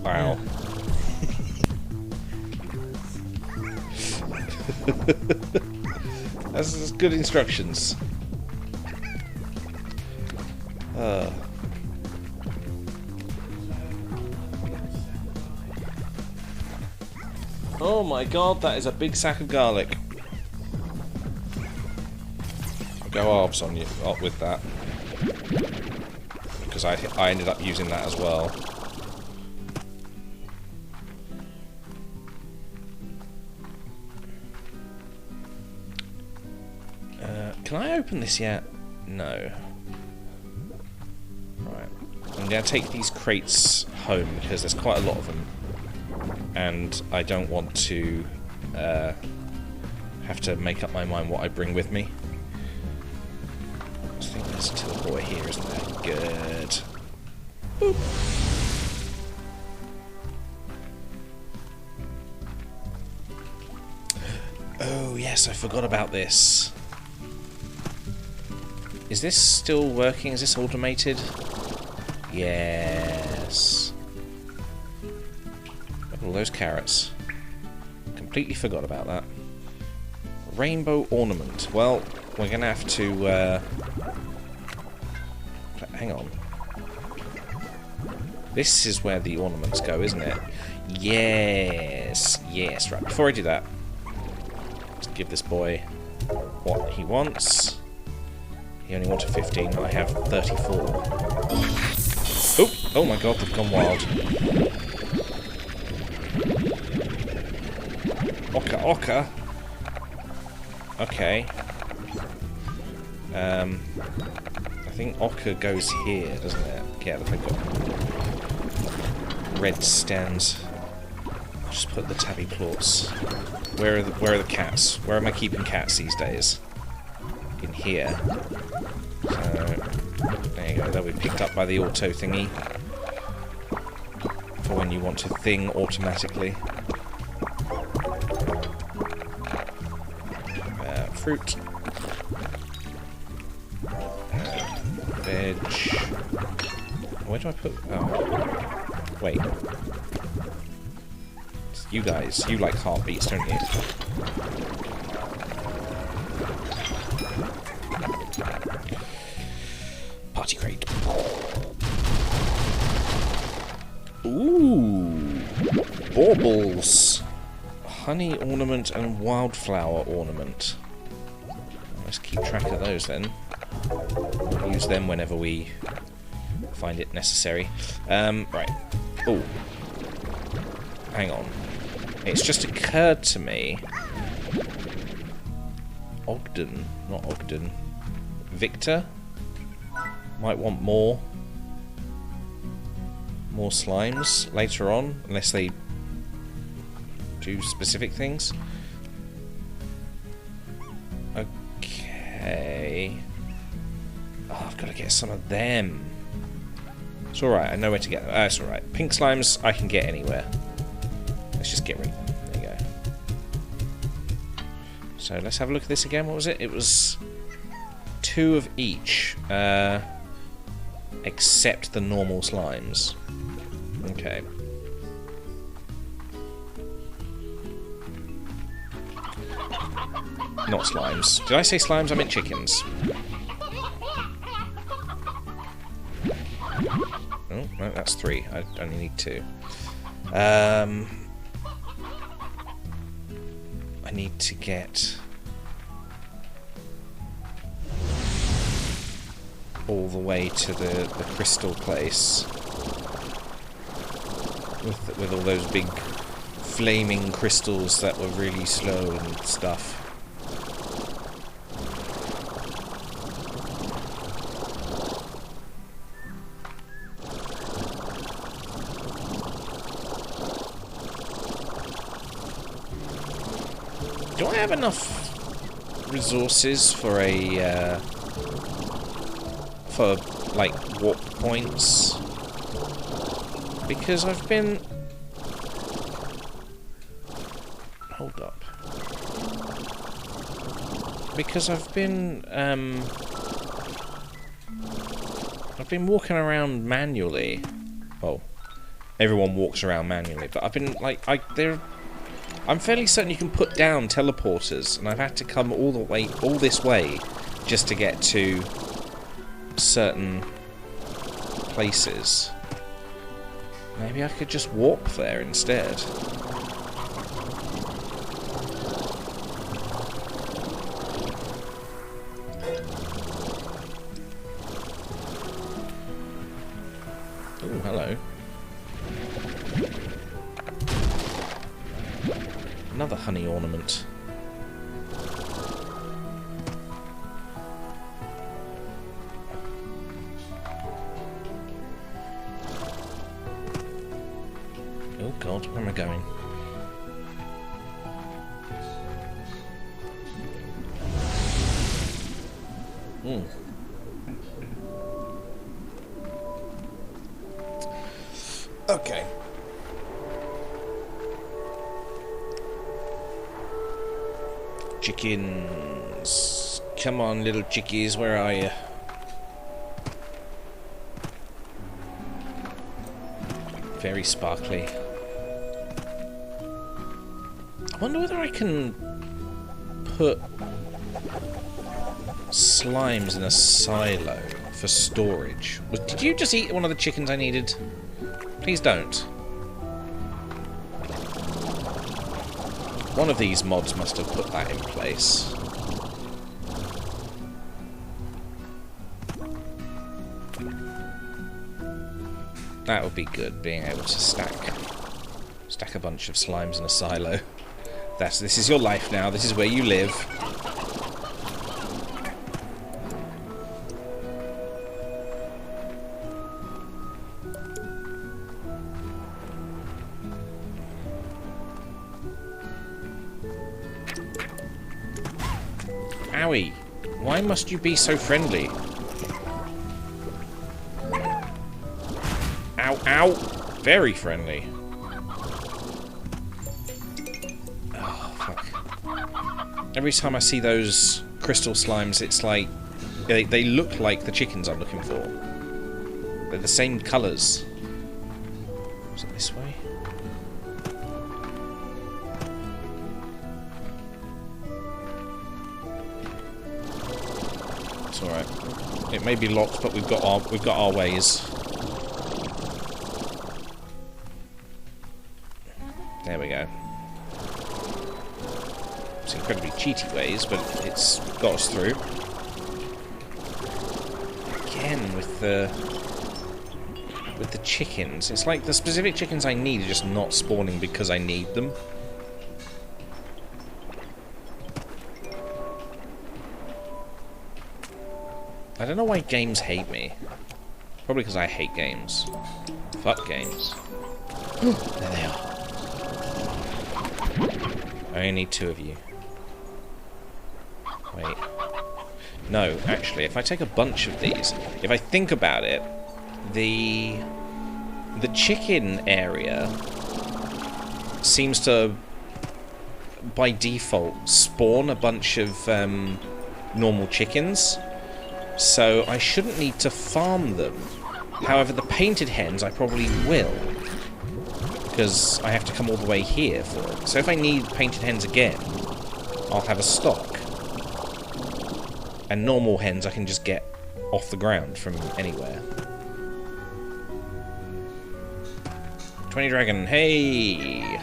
Wow. That's good instructions. Oh my god, that is a big sack of garlic. I'll go halves on you with that. Because I ended up using that as well. Can I open this yet? No. Right. I'm going to take these crates home because there's quite a lot of them. And I don't want to have to make up my mind what I bring with me. I think there's a teleporter here, isn't there? Good. Boop. Oh yes, I forgot about this. Is this still working? Is this automated? Yes. Look at all those carrots. Completely forgot about that. Rainbow ornament. Well, we're gonna have to hang on. This is where the ornaments go, isn't it? Yes. Yes, right. Before I do that, let's give this boy what he wants. He only wanted 15, I have 34. Oh my god, they've gone wild. Oka. Okay. I think Oka goes here, doesn't it? Yeah, they've got red stands. I'll just put the tabby plorts Where are the cats? Where am I keeping cats these days? In here. So there you go. They'll be picked up by the auto thingy for when you want to thing automatically. Fruit. Veg. Where do I put... Oh. Wait. You guys, you like heartbeats, don't you? Party crate. Ooh. Baubles. Honey ornament and wildflower ornament. Let's keep track of those then. We'll use them whenever we find it necessary. Right. Oh. Hang on. It's just occurred to me. Ogden. Not Ogden. Victor might want more slimes later on, unless they do specific things. Okay. Oh, I've got to get some of them. It's alright, I know where to get them. It's alright. Pink slimes I can get anywhere. Let's just get rid of them. There you go. So let's have a look at this again. What was it? It was 2 of each. Except the normal slimes. Okay. Not slimes. Did I say slimes? I meant chickens. Oh, no, that's 3. I only need 2. I need to get all the way to the crystal place with all those big flaming crystals that were really slow and stuff. Do I have enough resources for a like warp points? Because I've been... Hold up. Because I've been walking around manually. Well, everyone walks around manually, but I've been like I'm fairly certain you can put down teleporters, and I've had to come all this way just to get to certain places. Maybe I could just warp there instead. Oh, hello. Another honey ornament. Oh god, where am I going? Okay. Chickens. Come on, little chickies, where are you? Very sparkly. I wonder whether I can put slimes in a silo for storage. Did you just eat one of the chickens I needed? Please don't. One of these mods must have put that in place. That would be good, being able to stack a bunch of slimes in a silo. This is your life now, this is where you live. Owie. Why must you be so friendly? Ow, ow. Very friendly. Oh, fuck. Every time I see those crystal slimes, it's like... They look like the chickens I'm looking for. They're the same colours. Is it this way? It's alright. It may be locked, but we've got our ways. There we go. It's incredibly cheaty ways, but it's got us through. Again with the chickens. It's like the specific chickens I need are just not spawning because I need them. I don't know why games hate me. Probably because I hate games. Fuck games. There they are. I only need 2 of you. Wait. No, actually, if I take a bunch of these, if I think about it, the chicken area seems to, by default, spawn a bunch of normal chickens, so I shouldn't need to farm them. However, the painted hens I probably will, because I have to come all the way here for it. So if I need painted hens again, I'll have a stock. And normal hens I can just get off the ground from anywhere. 20 Dragon, hey!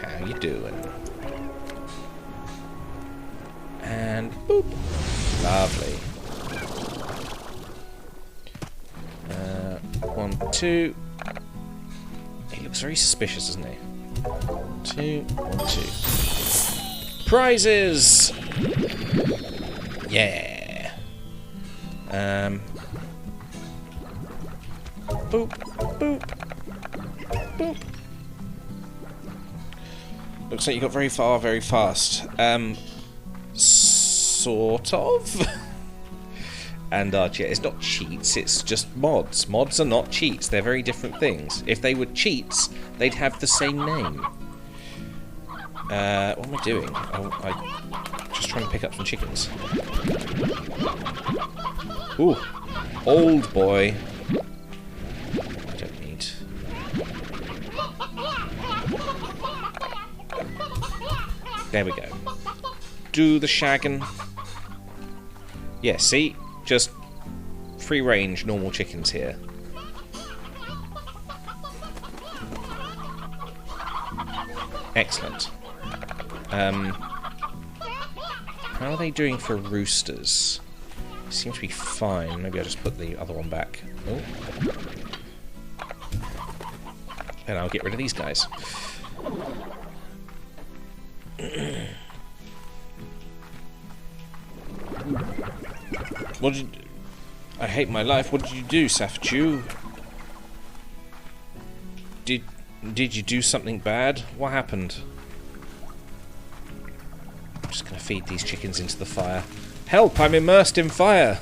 How you doing? And boop! Lovely. 1, 2. He looks very suspicious, doesn't he? 1, 2, 1, 2. Prizes! Yeah. Boop, boop, boop. Looks like you got very far, very fast. Sort of. And it's not cheats, it's just mods. Mods are not cheats, they're very different things. If they were cheats, they'd have the same name. What am I doing? I'm just trying to pick up some chickens. Ooh, old boy. I don't need. There we go. Do the shaggin'. Yeah, see? Just free range normal chickens here. Excellent. How are they doing for roosters? Seems to be fine. Maybe I'll just put the other one back. Oh. And I'll get rid of these guys. What did you... I hate my life. What did you do, Safchu? Did you do something bad? What happened? I'm just gonna feed these chickens into the fire. Help! I'm immersed in fire!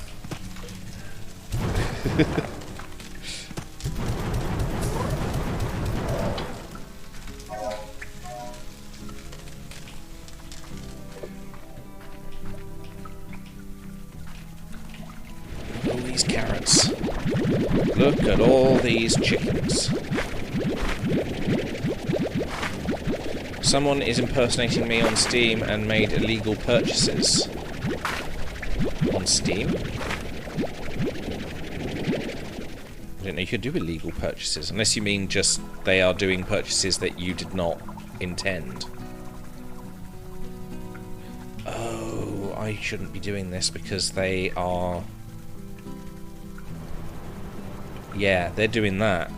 All these carrots. Look at all these chickens. Someone is impersonating me on Steam and made illegal purchases. On Steam? I didn't know you could do illegal purchases, unless you mean just they are doing purchases that you did not intend. Oh, I shouldn't be doing this because they are... Yeah, they're doing that.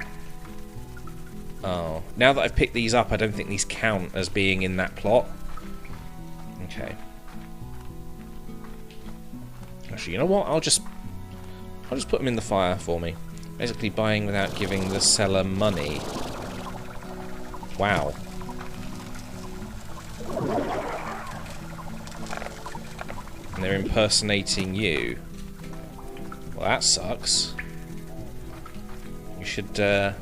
Oh, now that I've picked these up, I don't think these count as being in that plot. Okay. Actually, you know what? I'll just put them in the fire for me. Basically, buying without giving the seller money. Wow. and they're impersonating you. Well, that sucks. You should, yeah,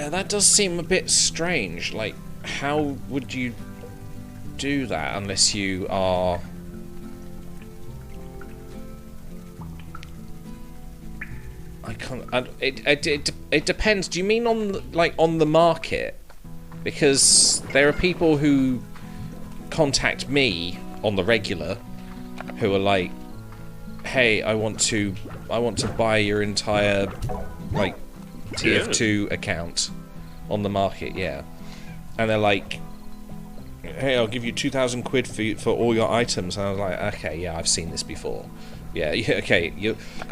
that does seem a bit strange. Like, how would you do that unless you are... I can't... it depends. Do you mean on, like, on the market? Because there are people who contact me on the regular who are like, hey, I want to buy your entire, like, TF2 account on the market, yeah. And they're like, hey, I'll give you 2,000 quid for all your items. And I was like, okay, yeah, I've seen this before. Yeah, okay,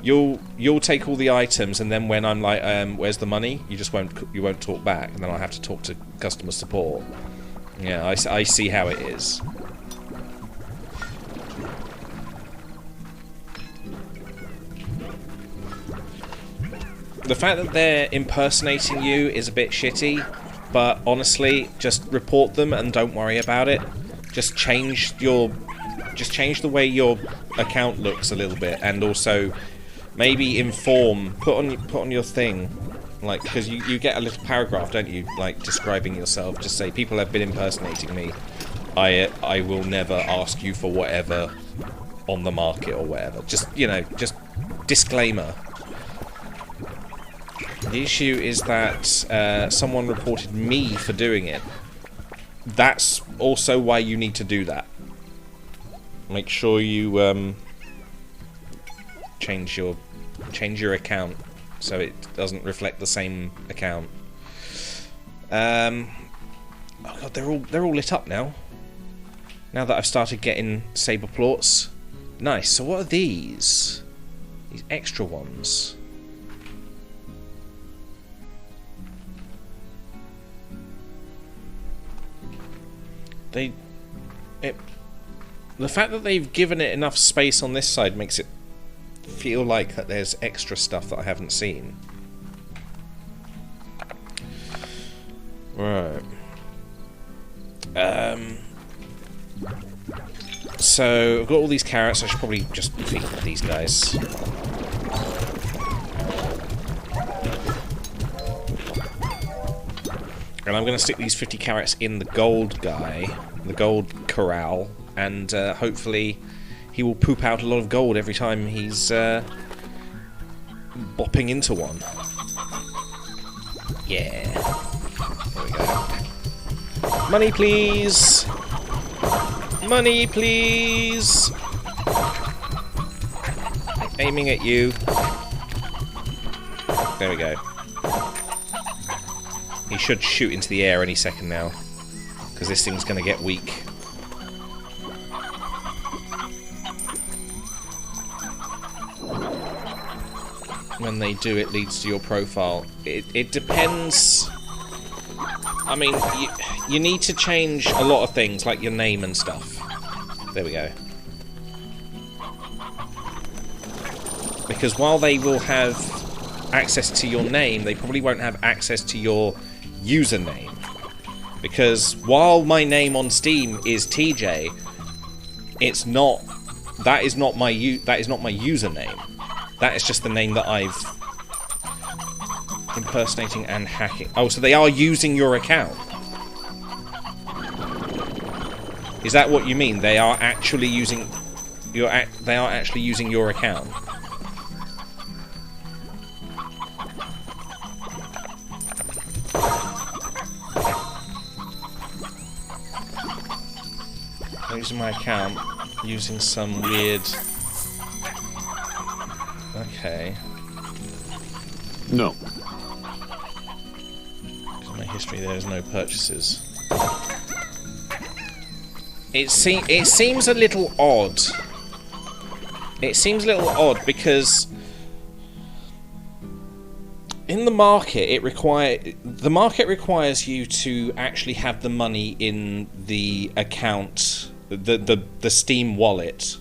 you'll take all the items, and then when I'm like, where's the money? You won't talk back, and then I have to talk to customer support. Yeah, I see how it is. The fact that they're impersonating you is a bit shitty, but honestly, just report them and don't worry about it. Just change the way your account looks a little bit, and also maybe inform, put on your thing, like, because you get a little paragraph, don't you, like, describing yourself. Just say, people have been impersonating me. I will never ask you for whatever on the market or whatever. Just, you know, just disclaimer. The issue is that someone reported me for doing it. That's also why you need to do that. Make sure you change your account so it doesn't reflect the same account. Oh god, they're all lit up now. Now that I've started getting saber plorts. Nice. So what are these? These extra ones. The fact that they've given it enough space on this side makes it feel like that there's extra stuff that I haven't seen. Right. So I've got all these carrots. I should probably just feed these guys. And I'm going to stick these 50 carrots in the gold guy, the gold corral, and hopefully he will poop out a lot of gold every time he's bopping into one. Yeah. There we go. Money, please! Money, please! Aiming at you. There we go. He should shoot into the air any second now, because this thing's going to get weak. When they do, it leads to your profile. It depends. I mean, you need to change a lot of things, like your name and stuff. There we go. Because while they will have access to your name, they probably won't have access to your username. Because while my name on Steam is TJ, it's not. That is not my username. That is just the name that I've impersonating and hacking. Oh, so they are using your account. Is that what you mean? They are actually using your they are actually using your account. I'm using my account using some weird. Okay. No. In my history, there's no purchases. It seems a little odd. It seems a little odd because in the market, the market requires you to actually have the money in the account, the Steam wallet,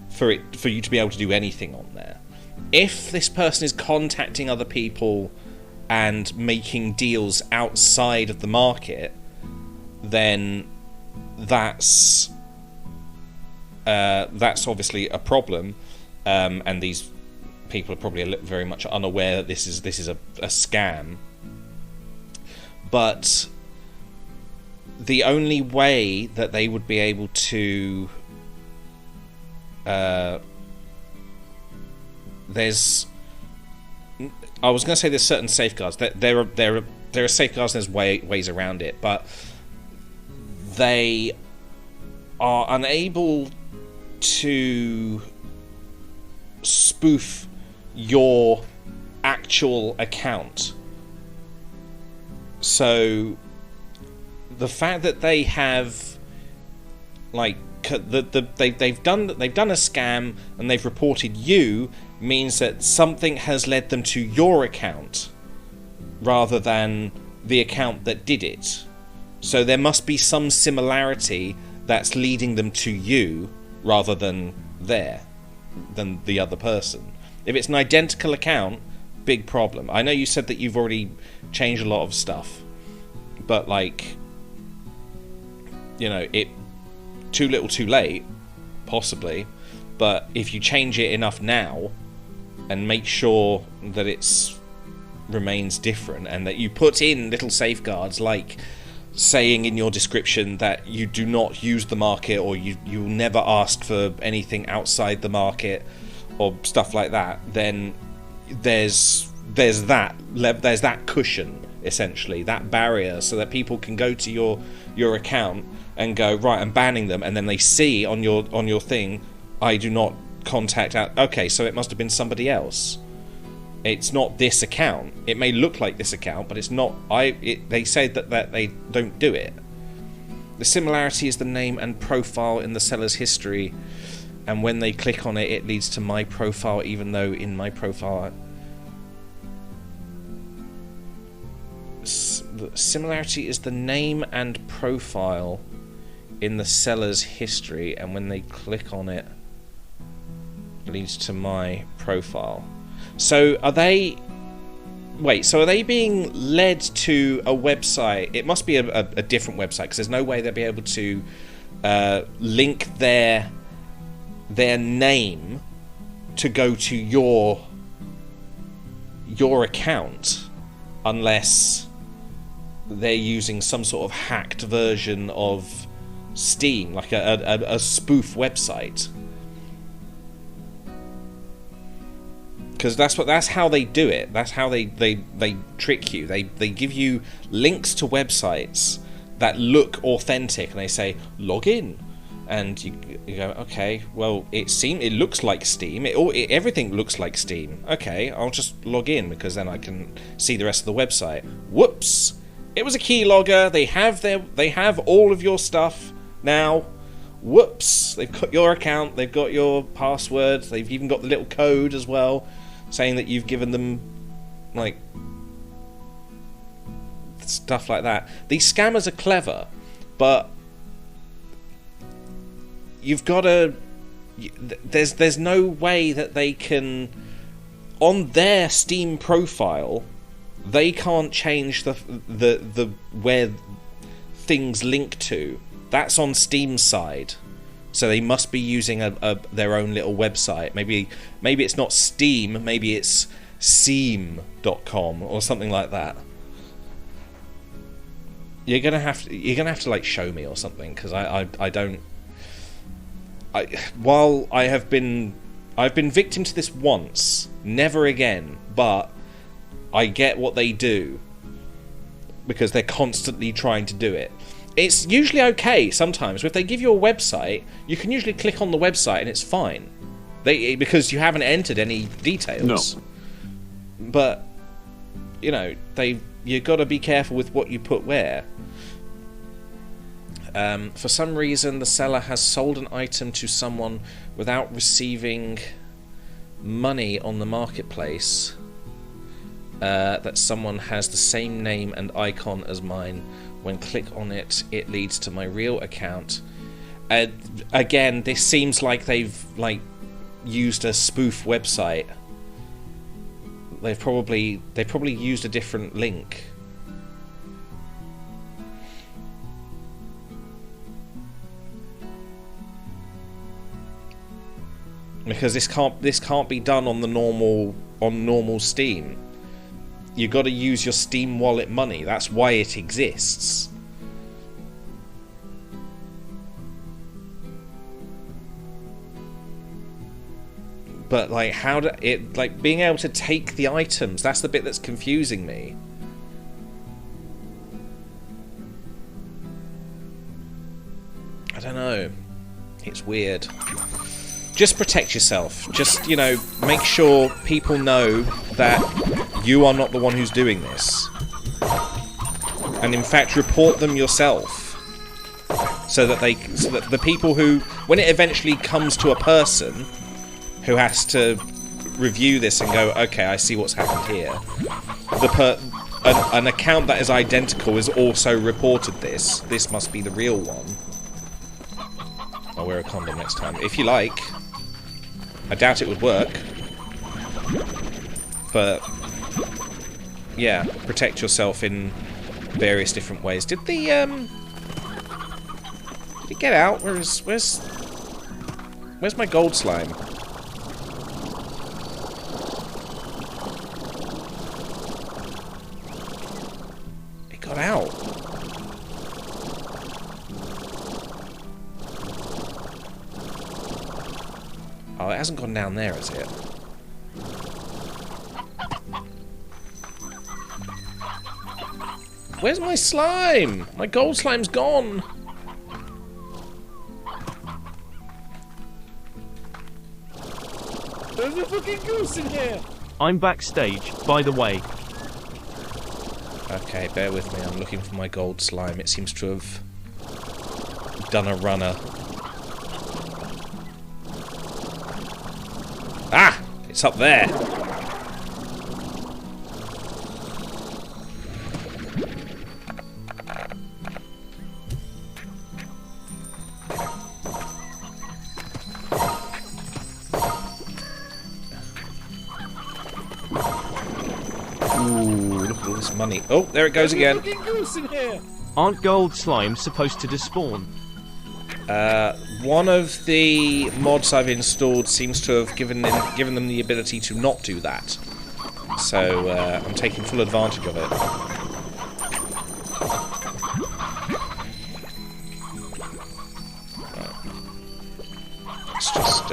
for you to be able to do anything on there. If this person is contacting other people and making deals outside of the market, then that's obviously a problem, and these people are probably very much unaware that this is a scam. But the only way that they would be able to I was going to say there's certain safeguards. There are safeguards and there's ways around it, but they are unable to spoof your actual account. So the fact that they have they've done a scam and they've reported you means that something has led them to your account rather than the account that did it. So there must be some similarity that's leading them to you rather than the other person. If it's an identical account, big problem. I know you said that you've already changed a lot of stuff, but it too little too late, possibly, but if you change it enough now and make sure that it's remains different and that you put in little safeguards like saying in your description that you do not use the market, or you'll never ask for anything outside the market or stuff like that, then there's that cushion, essentially, that barrier, so that people can go to your account and go, right, I'm banning them, and then they see on your thing, I do not contact out. Okay, so it must have been somebody else. It's not this account. It may look like this account, but it's not. They say that they don't do it. The similarity is the name and profile in the seller's history, and when they click on it, it leads to my profile, even though in my profile, the similarity is the name and profile in the seller's history, and when they click on it, it leads to my profile. So are they being led to a website? It must be a different website, because there's no way they'll be able to link their name to go to your account unless they're using some sort of hacked version of Steam, like a spoof website. Because that's how they do it. That's how they trick you. They give you links to websites that look authentic, and they say log in, and you go, okay, well it looks like Steam. Everything looks like Steam. Okay, I'll just log in because then I can see the rest of the website. Whoops! It was a keylogger. They have all of your stuff now. Whoops! They've got your account. They've got your password. They've even got the little code as well, saying that you've given them, like, stuff like that. These scammers are clever, but you've got to. There's no way that they can, on their Steam profile, they can't change the where things link to. That's on Steam's side. So they must be using their own little website. Maybe it's not Steam, maybe it's Seam.com or something like that. You're gonna have to like show me or something, because I don't. While I've been victim to this once, never again. But I get what they do, because they're constantly trying to do it. It's usually okay sometimes. If they give you a website, you can usually click on the website and it's fine. Because you haven't entered any details. No. But, you've got to be careful with what you put where. For some reason, the seller has sold an item to someone without receiving money on the marketplace. That someone has the same name and icon as mine. When click on it, it leads to my real account. Again, this seems like they've used a spoof website. they probably used a different link. Because this can't be done on the normal Steam. You got to use your Steam Wallet money. That's why it exists. But like, how do it like being able to take the items? That's the bit that's confusing me. I don't know. It's weird. Just protect yourself. Just, you know, make sure people know that you are not the one who's doing this. And in fact, report them yourself. So that the people who, when it eventually comes to a person who has to review this and go, okay, I see what's happened here. An account that is identical is also reported this. This must be the real one. I'll wear a condom next time. If you like. I doubt it would work. But yeah, protect yourself in various different ways. Did it get out? Where's my gold slime? It got out. Oh, it hasn't gone down there, has it? Where's my slime? My gold slime's gone. There's a fucking goose in here. I'm backstage, by the way. Okay, bear with me. I'm looking for my gold slime. It seems to have done a runner. Ah! It's up there. Ooh, look at all this money. Oh, there it goes again. Aren't gold slimes supposed to despawn? One of the mods I've installed seems to have given them the ability to not do that. So I'm taking full advantage of it. Right. Let's just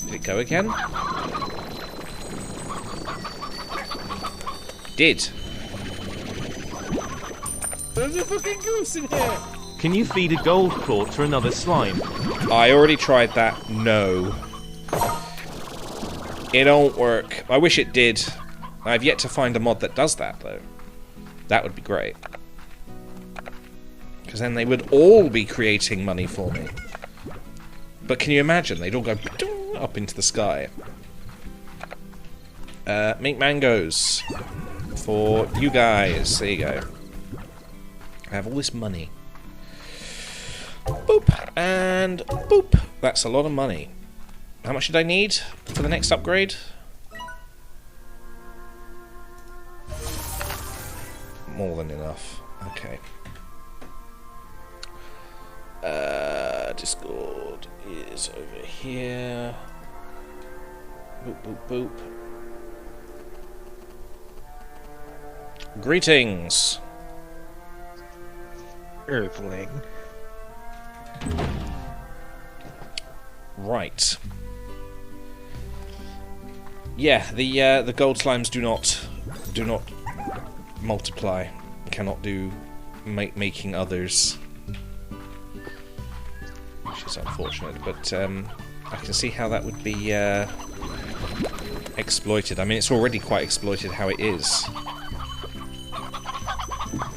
did it go again? Did. There's a fucking goose in here! Can you feed a gold claw to another slime? I already tried that. No. It don't work. I wish it did. I've yet to find a mod that does that, though. That would be great. Because then they would all be creating money for me. But can you imagine? They'd all go up into the sky. Mink mangoes. For you guys. There you go. I have all this money. Boop. And boop. That's a lot of money. How much did I need for the next upgrade? More than enough. Okay. Discord is over here. Boop, boop, boop. Greetings. Earthling. Right. Yeah, the gold slimes do not multiply. Cannot do making others, which is unfortunate. But I can see how that would be exploited. I mean, it's already quite exploited how it is.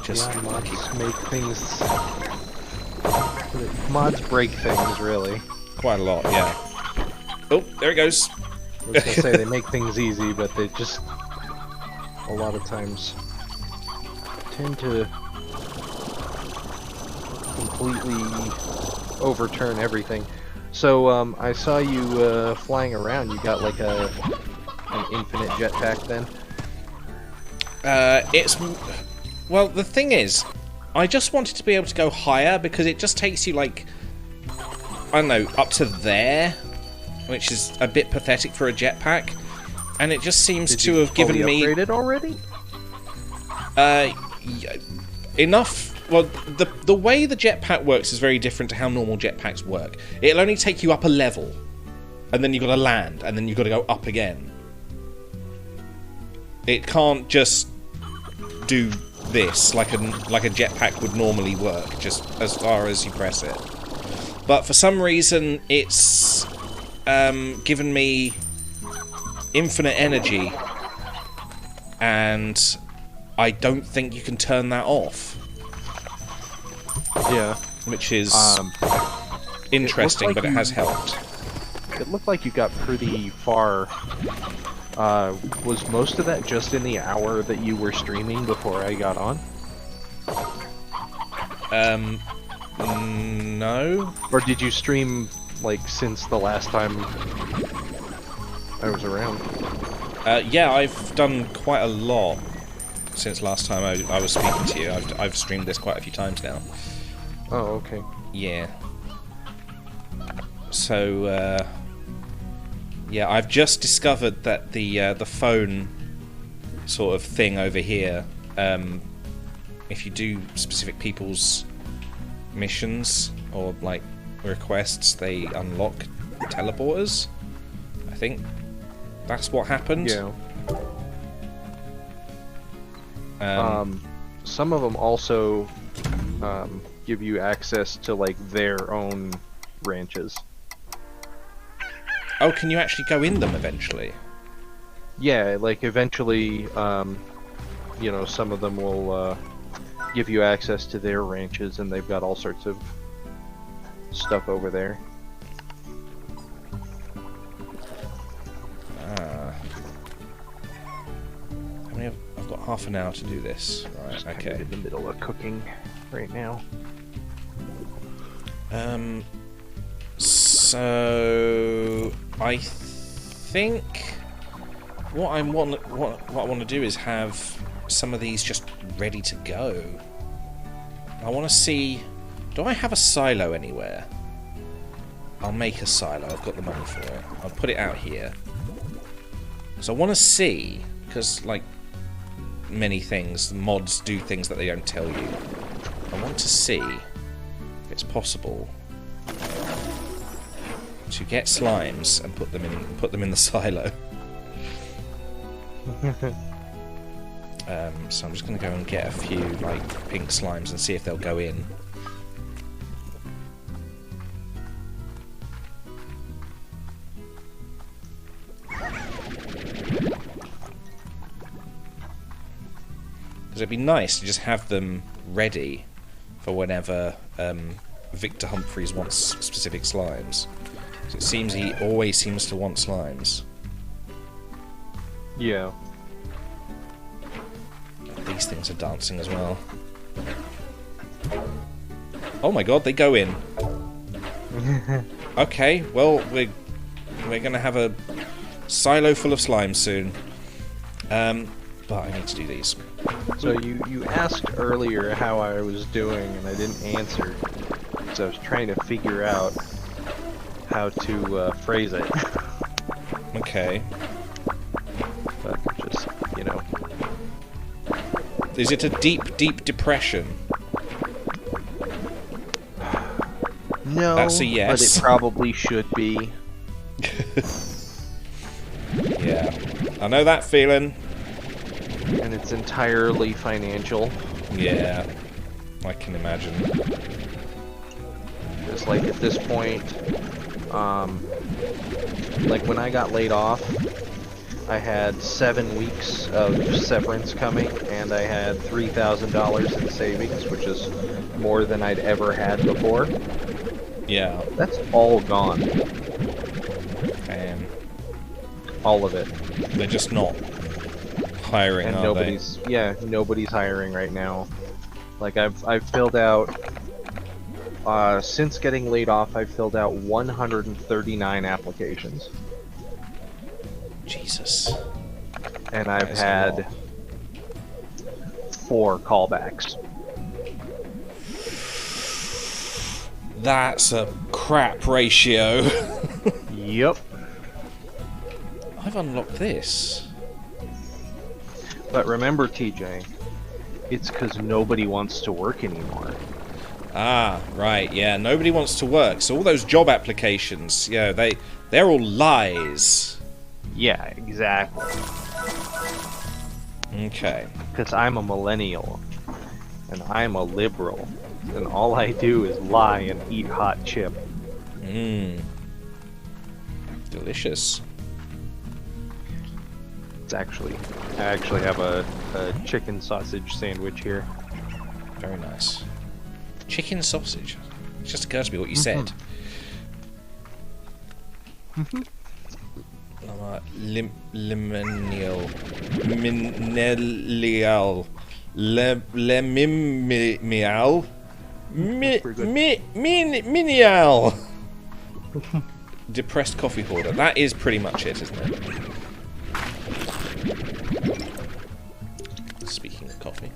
Just yeah, mods make things. Mods break things, really. Quite a lot, yeah. Oh, there it goes. I was gonna say they make things easy, but they just a lot of times tend to completely overturn everything. So I saw you flying around. You got like a an infinite jetpack then? Well, the thing is, I just wanted to be able to go higher because it just takes you like, I don't know, up to there, which is a bit pathetic for a jetpack, and it just seems to have given me upgraded already? Enough. Well, the way the jetpack works is very different to how normal jetpacks work. It'll only take you up a level, and then you've got to land, and then you've got to go up again. It can't just do this like a jetpack would normally work, just as far as you press it. But for some reason, it's given me infinite energy, and I don't think you can turn that off. Yeah. Which is interesting, but it has helped. It looked like you got pretty far. Was most of that just in the hour that you were streaming before I got on? No. Or did you stream, like, since the last time I was around? Yeah, I've done quite a lot since last time I was speaking to you. I've streamed this quite a few times now. Oh, okay. Yeah. So, yeah, I've just discovered that the phone sort of thing over here, if you do specific people's missions or like requests, they unlock teleporters. I think that's what happened. Yeah. Some of them also give you access to like their own ranches. Oh, can you actually go in them eventually? Yeah, like eventually, you know, some of them will give you access to their ranches, and they've got all sorts of stuff over there. I mean, I've got half an hour to do this. Right, Just kind okay. of in the middle of cooking right now. So I think what I want to do is have some of these just ready to go. I want to see. Do I have a silo anywhere? I'll make a silo. I've got the money for it. I'll put it out here. So I want to see, because like many things, mods do things that they don't tell you. I want to see if it's possible to get slimes and put them in the silo. So I'm just going to go and get a few like pink slimes and see if they'll go in. Because it'd be nice to just have them ready for whenever Victor Humphreys wants specific slimes. So it seems he always seems to want slimes. Yeah. These things are dancing as well. Oh my god, they go in. Okay, well we're gonna have a silo full of slime soon. But I need to do these. So you asked earlier how I was doing, and I didn't answer, so I was trying to figure out how to phrase it. Okay. But just, you know. Is it a deep, deep depression? No, That's a yes. but it probably should be. Yeah. I know that feeling. And it's entirely financial. Yeah. I can imagine. Just like at this point, like when I got laid off, I had 7 weeks of severance coming, and I had $3,000 in savings, which is more than I'd ever had before. Yeah. That's all gone. And All of it. they're just not hiring, And are nobody's nobody's hiring right now. Like I've filled out since getting laid off, I've filled out 139 applications. Jesus. And That I've is a had lot. 4 callbacks. That's a crap ratio. Yep. I've unlocked this. But remember, TJ, it's because nobody wants to work anymore. Ah, right, yeah. Nobody wants to work. So all those job applications, yeah, they're all lies. Yeah, exactly. Okay. Because I'm a millennial, and I'm a liberal, and all I do is lie and eat hot chip. Mmm. Delicious. I actually have a chicken sausage sandwich here. Very nice. Chicken sausage. It just occurred to me what you said. Liminal. Minelial. Lemimial. Minial. Depressed coffee hoarder. That is pretty much it, isn't it? Speaking of coffee.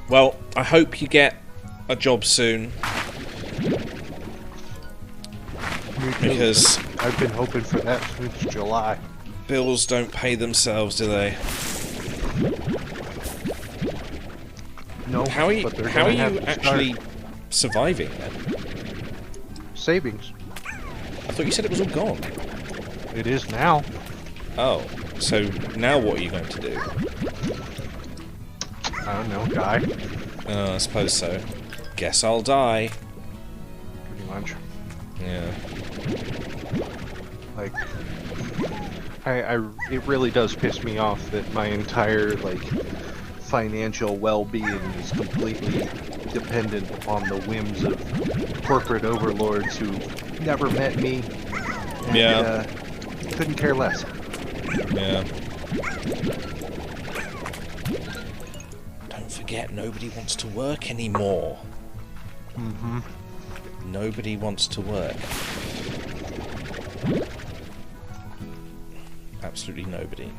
Well, I hope you get a job soon. Because I've been hoping for that since July. bills don't pay themselves, do they? No, How are you, but they're how are gonna you have to actually start surviving then? savings? I thought you said it was all gone. It is now. Oh, so now what are you going to do? I don't know, die. I suppose so. Guess I'll die. Pretty much. Yeah. Like, it really does piss me off that my entire, like, financial well-being is completely dependent upon the whims of corporate overlords who never met me and, Yeah. couldn't care less. Yeah. Don't forget, nobody wants to work anymore. Mm-hmm. Nobody wants to work. Absolutely nobody.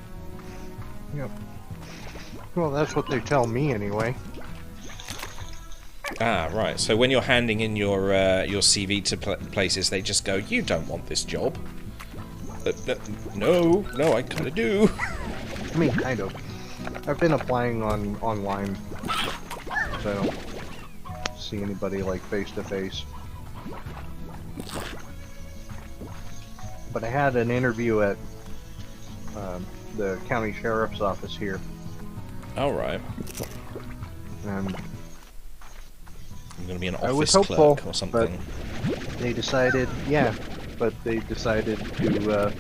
Yep. Well, that's what they tell me anyway. Ah, right. So when you're handing in your CV to places, they just go, "You don't want this job." No, I kind of do. I mean, kind of. I've been applying online, so I don't see anybody like face to face. But I had an interview at the county sheriff's office here, All right. and I'm going to be an I was office hopeful, clerk or something. they decided, they decided to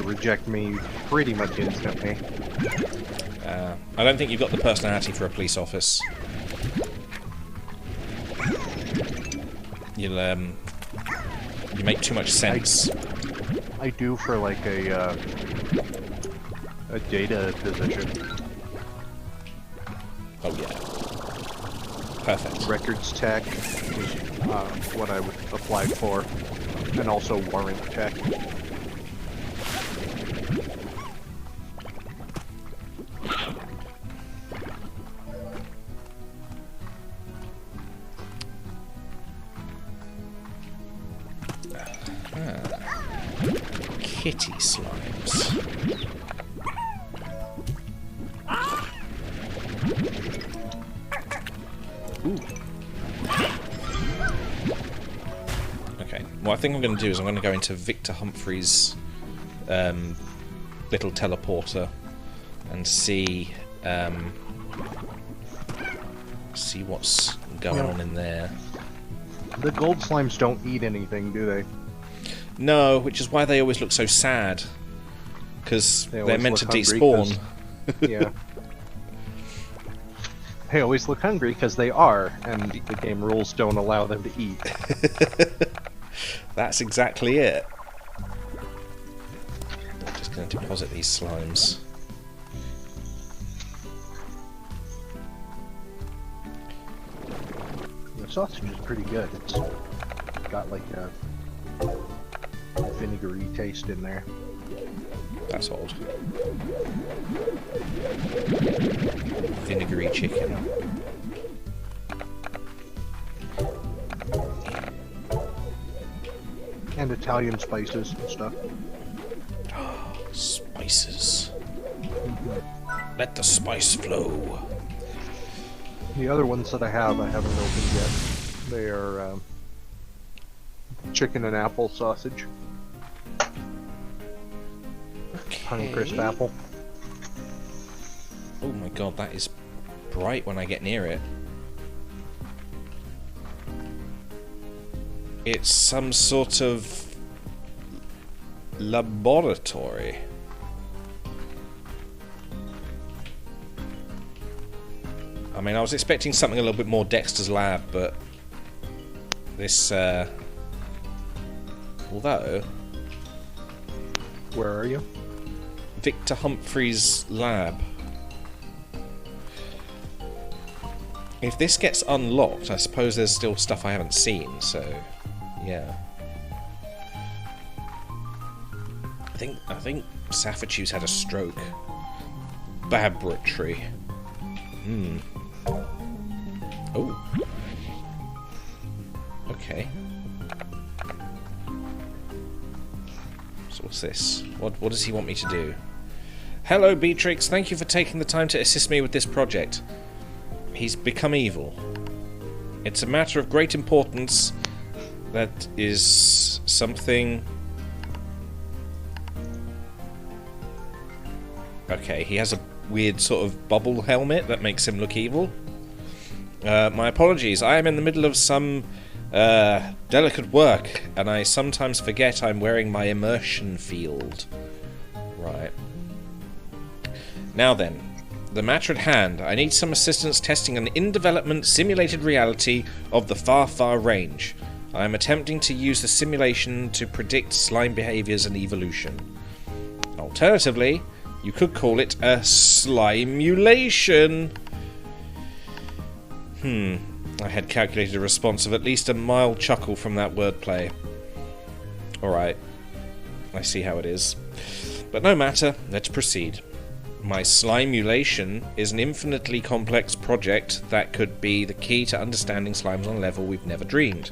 reject me pretty much instantly. I don't think you've got the personality for a police office. You make too much sense. I do for like a data position. Oh yeah. Perfect. Records tech is what I would apply for, and also warrant tech. Kitty slimes. Ooh. Okay. What I think I'm going to do is I'm going to go into Victor Humphrey's little teleporter and see what's going on in there. The gold slimes don't eat anything, do they? No, which is why they always look so sad. Because They they're always meant to look hungry despawn. Yeah. They always look hungry because they are, and the game rules don't allow them to eat. That's exactly it. I'm just going to deposit these slimes. The sausage is pretty good. It's got like a vinegary taste in there. That's odd. Vinegary chicken. And Italian spices and stuff. Spices. Let the spice flow. The other ones that I haven't opened yet. They are chicken and apple sausage. Honey crisp apple. Oh my god, that is bright when I get near it. It's some sort of laboratory. I mean, I was expecting something a little bit more Dexter's Lab, but this, although... Where are you? Victor Humphrey's lab. If this gets unlocked, I suppose there's still stuff I haven't seen, so... yeah. I think Safachu's had a stroke. Laboratory. Oh. Okay. So what's this? What does he want me to do? Hello, Beatrix. Thank you for taking the time to assist me with this project. He's become evil. It's a matter of great importance. That is something... Okay, he has a weird sort of bubble helmet that makes him look evil. My apologies. I am in the middle of some delicate work, and I sometimes forget I'm wearing my immersion field. Right. Now then, the matter at hand. I need some assistance testing an in-development simulated reality of the far, far range. I am attempting to use the simulation to predict slime behaviors and evolution. Alternatively, you could call it a slimulation. I had calculated a response of at least a mild chuckle from that wordplay. Alright. I see how it is. But no matter, let's proceed. My slimulation is an infinitely complex project that could be the key to understanding slimes on a level we've never dreamed.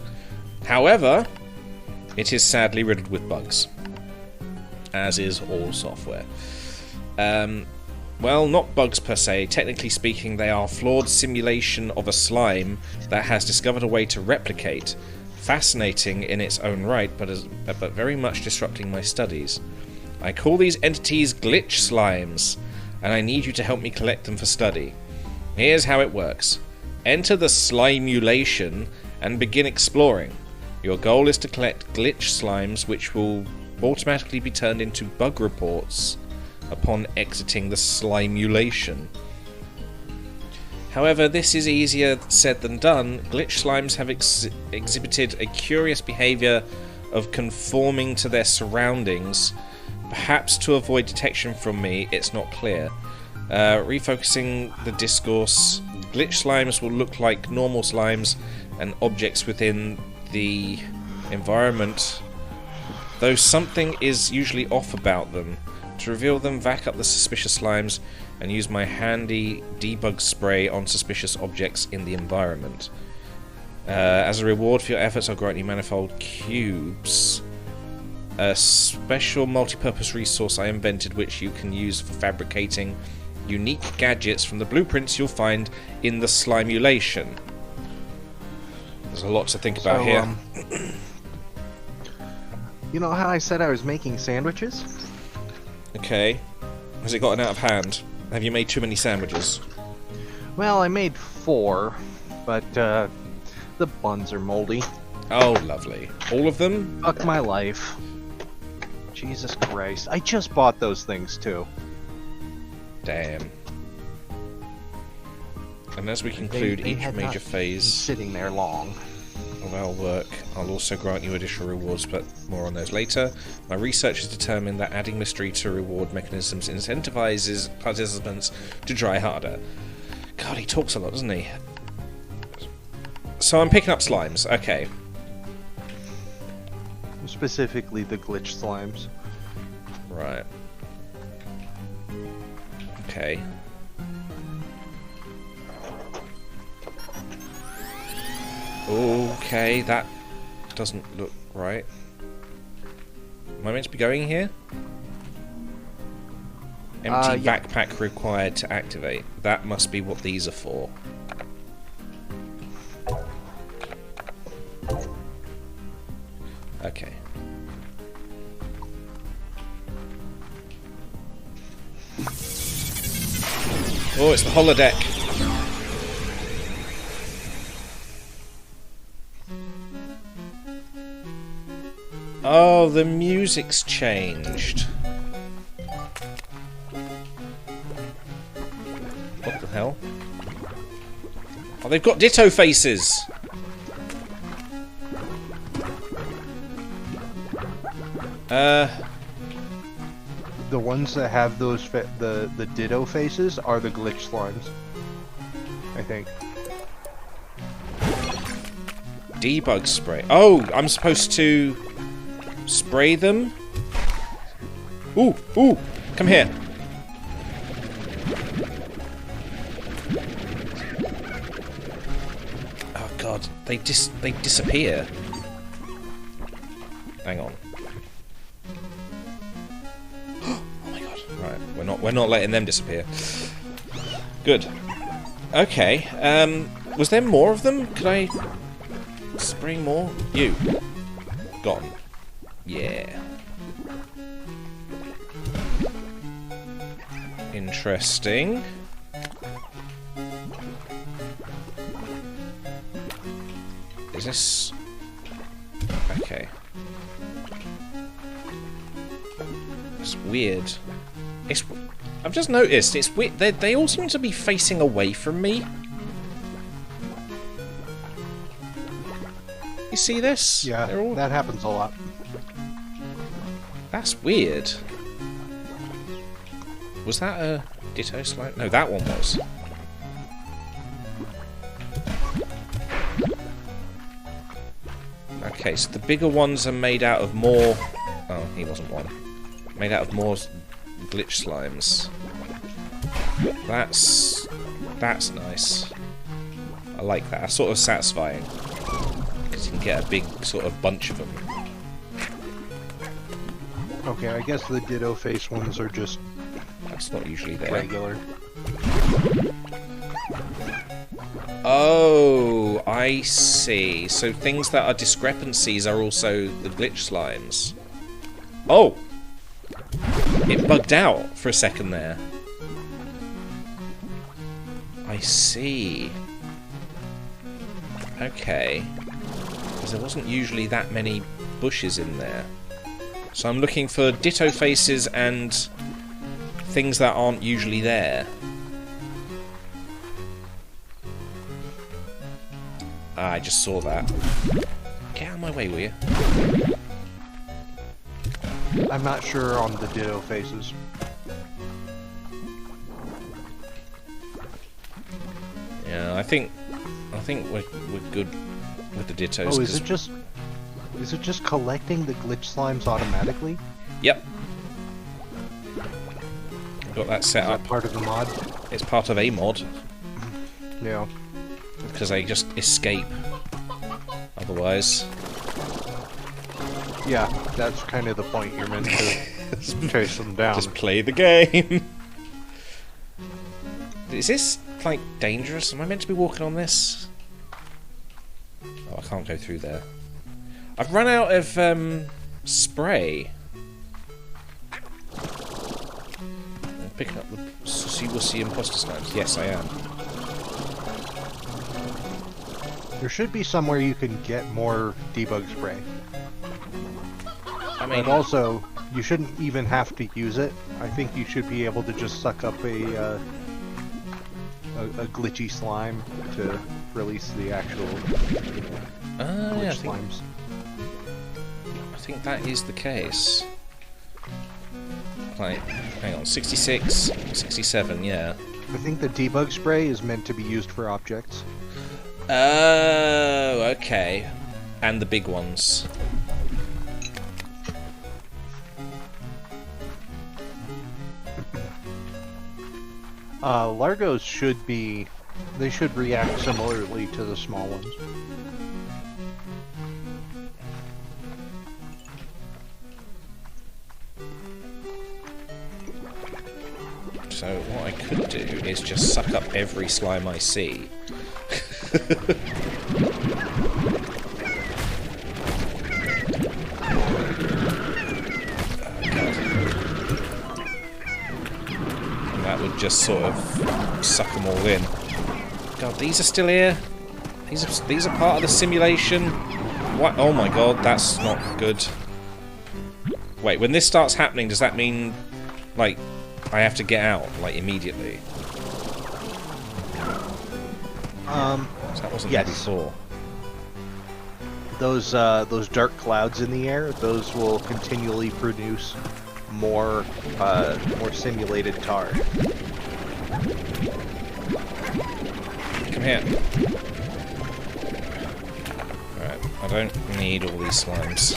However, it is sadly riddled with bugs. As is all software. Well, not bugs per se. Technically speaking, they are flawed simulation of a slime that has discovered a way to replicate. Fascinating in its own right, but very much disrupting my studies. I call these entities glitch slimes, and I need you to help me collect them for study. Here's how it works. Enter the slimulation and begin exploring. Your goal is to collect glitch slimes, which will automatically be turned into bug reports upon exiting the slimulation. However, this is easier said than done. Glitch slimes have exhibited a curious behavior of conforming to their surroundings. Perhaps to avoid detection from me, it's not clear. Refocusing the discourse, glitch slimes will look like normal slimes and objects within the environment, though something is usually off about them. To reveal them, vac up the suspicious slimes and use my handy debug spray on suspicious objects in the environment. As a reward for your efforts, I'll grant you manifold cubes. A special multi-purpose resource I invented which you can use for fabricating unique gadgets from the blueprints you'll find in the slimulation. There's a lot to think about here. You know how I said I was making sandwiches? Okay. Has it gotten out of hand? Have you made too many sandwiches? Well, I made 4, but the buns are moldy. Oh, lovely. All of them? Fuck my life. Jesus Christ. I just bought those things too. Damn. And as we conclude They each had major not phase sitting there long. of our work, I'll also grant you additional rewards, but more on those later. My research has determined that adding mystery to reward mechanisms incentivizes participants to try harder. God, he talks a lot, doesn't he? So I'm picking up slimes. Okay. Specifically the glitch slimes. Right. Okay. Okay, that doesn't look right. Am I meant to be going here? Empty Yeah. backpack required to activate. That must be what these are for. Okay. Oh, it's the holodeck. Oh, the music's changed. What the hell? Oh, they've got Ditto faces! The ones that have those the Ditto faces are the glitch slimes. I think. Debug spray. Oh, I'm supposed to spray them? Ooh, ooh, come here. Oh god, they disappear. Hang on. Oh my god. Right, we're not letting them disappear. Good. Okay. Was there more of them? Could I spray more? You. Gone. Yeah. Interesting. Is this... Okay. It's weird. It's... I've just noticed, it's weird. They all seem to be facing away from me. You see this? Yeah, They're all... that happens a lot. That's weird. Was that a Ditto slime? No, that one was. Okay, so the bigger ones are made out of more... Oh, he wasn't one. Made out of more glitch slimes. That's nice. I like that. That's sort of satisfying. Because you can get a big sort of bunch of them. Okay, I guess the Ditto face ones are just That's not usually there. regular. Oh, I see. So things that are discrepancies are also the glitch slimes. Oh! It bugged out for a second there. I see. Okay. Because there wasn't usually that many bushes in there. So I'm looking for Ditto faces and things that aren't usually there. Ah, I just saw that. Get out of my way, will you? I'm not sure on the Ditto faces. Yeah, I think we're good with the Dittos. Oh, is 'cause- it just collecting the glitch slimes automatically? Yep. I've got that set Is up. that part of the mod? It's part of a mod Yeah. because they just escape. Otherwise, Yeah, that's kind of the point. You're meant to chase them down. just play the game. Is this like dangerous? Am I meant to be walking on this? Oh, I can't go through there. I've run out of spray. I'm picking up the Susi imposter slimes. Yes, I am. There should be somewhere you can get more debug spray. I mean, But also, you shouldn't even have to use it. I think you should be able to just suck up a glitchy slime to release the actual glitch yeah, slimes. I think that is the case. Like, hang on, 66, 67, yeah. I think the debug spray is meant to be used for objects. Oh, okay. And the big ones. Largos should be... They should react similarly to the small ones. So what I could do is just suck up every slime I see. And that would just sort of suck them all in. God, these are still here? These are part of the simulation? What? Oh my god, that's not good. Wait, when this starts happening, does that mean, like, I have to get out, like, immediately? So that wasn't there Yes. before. Those dark clouds in the air, those will continually produce more simulated tar. Come here. Alright, I don't need all these slimes.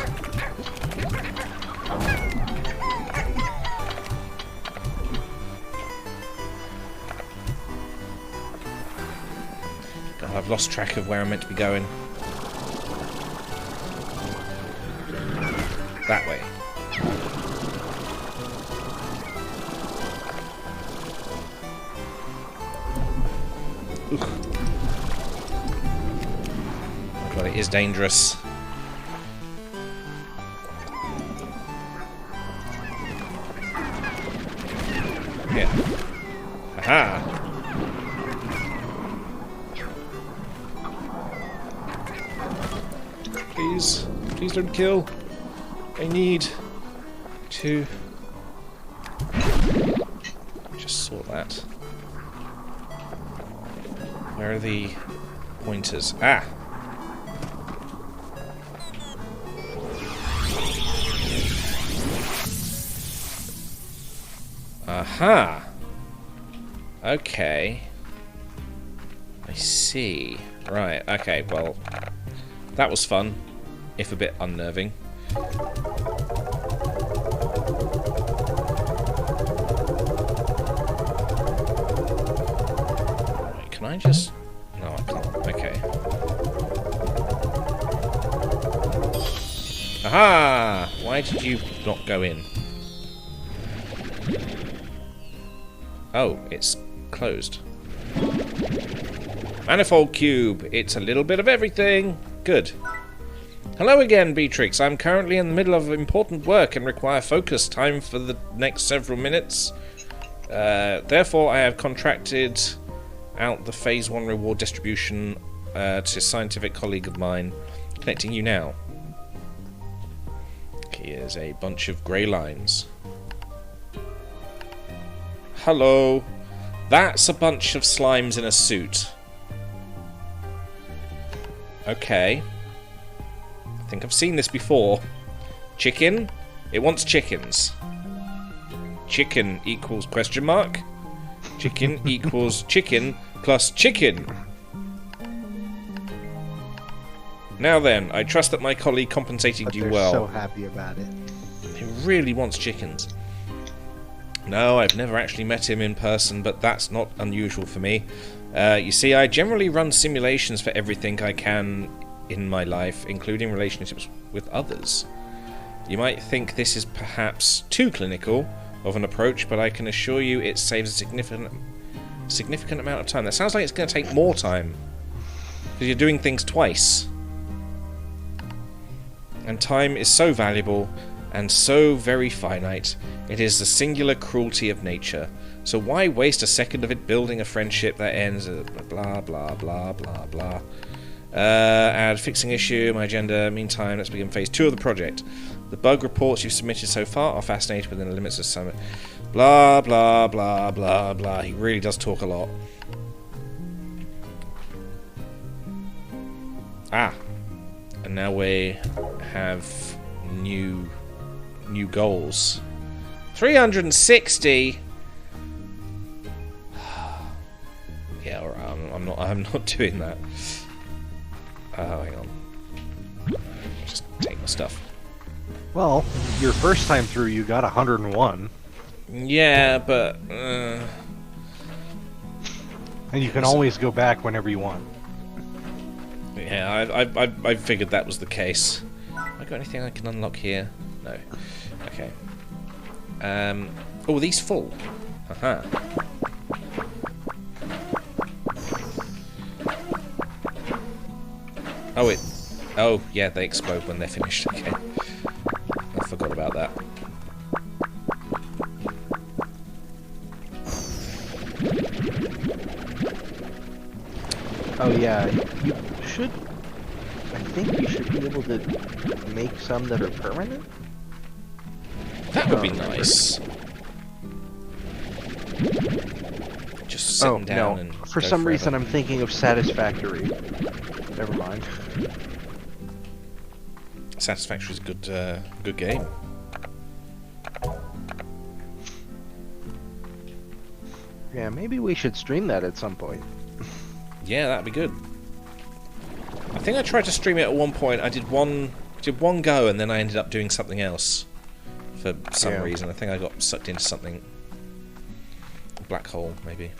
God, I've lost track of where I'm meant to be going. That way. Oof. Oh god, it is dangerous. Here. Aha! Please, please don't kill. I need to just sort that. Where are the pointers? Ah! Aha! Okay. I see. Right, okay, well, that was fun, if a bit unnerving. Right, can I just... No, I can't. Okay. Aha! Why did you not go in? Oh, it's closed. Manifold cube. It's a little bit of everything. Good. Hello again, Beatrix. I'm currently in the middle of important work and require focus time for the next several minutes. Therefore, I have contracted out the Phase 1 reward distribution to a scientific colleague of mine. Connecting you now. Here's a bunch of grey lines. Hello. That's a bunch of slimes in a suit. Okay. I think I've seen this before. Chicken? It wants chickens. Chicken equals question mark. Chicken equals chicken plus chicken. Now then, I trust that my colleague compensated But you they're well. so happy about it. He really wants chickens. No, I've never actually met him in person, but that's not unusual for me. You see, I generally run simulations for everything I can in my life, including relationships with others. You might think this is perhaps too clinical of an approach, but I can assure you it saves a significant amount of time. That sounds like it's going to take more time, because you're doing things twice. And time is so valuable, and so very finite. It is the singular cruelty of nature. So why waste a second of it building a friendship that ends blah blah blah blah blah. Add fixing issue, my agenda. Meantime, let's begin phase 2 of the project. The bug reports you've submitted so far are fascinating within the limits of some blah blah blah blah blah. He really does talk a lot. Ah. And now we have new goals. 360. Yeah, alright, I'm not doing that. Oh, hang on. Just take my stuff. Well, your first time through, you got 101, Yeah, but... and you can always go back whenever you want. yeah, I figured that was the case. Have I got anything I can unlock here? No. Okay. Oh, these full. Haha. Oh, it... Oh, yeah, they explode when they're finished. Okay. I forgot about that. Oh yeah, you should. I think you should be able to make some that are permanent. That would be nice. Just sit Oh down no, and for go some forever. reason I'm thinking of Satisfactory. Never mind. Satisfactory is a good game. Yeah, maybe we should stream that at some point. Yeah, that'd be good. I think I tried to stream it at one point. I did one go, and then I ended up doing something else for some Yeah. reason. I think I got sucked into something. A black hole, maybe.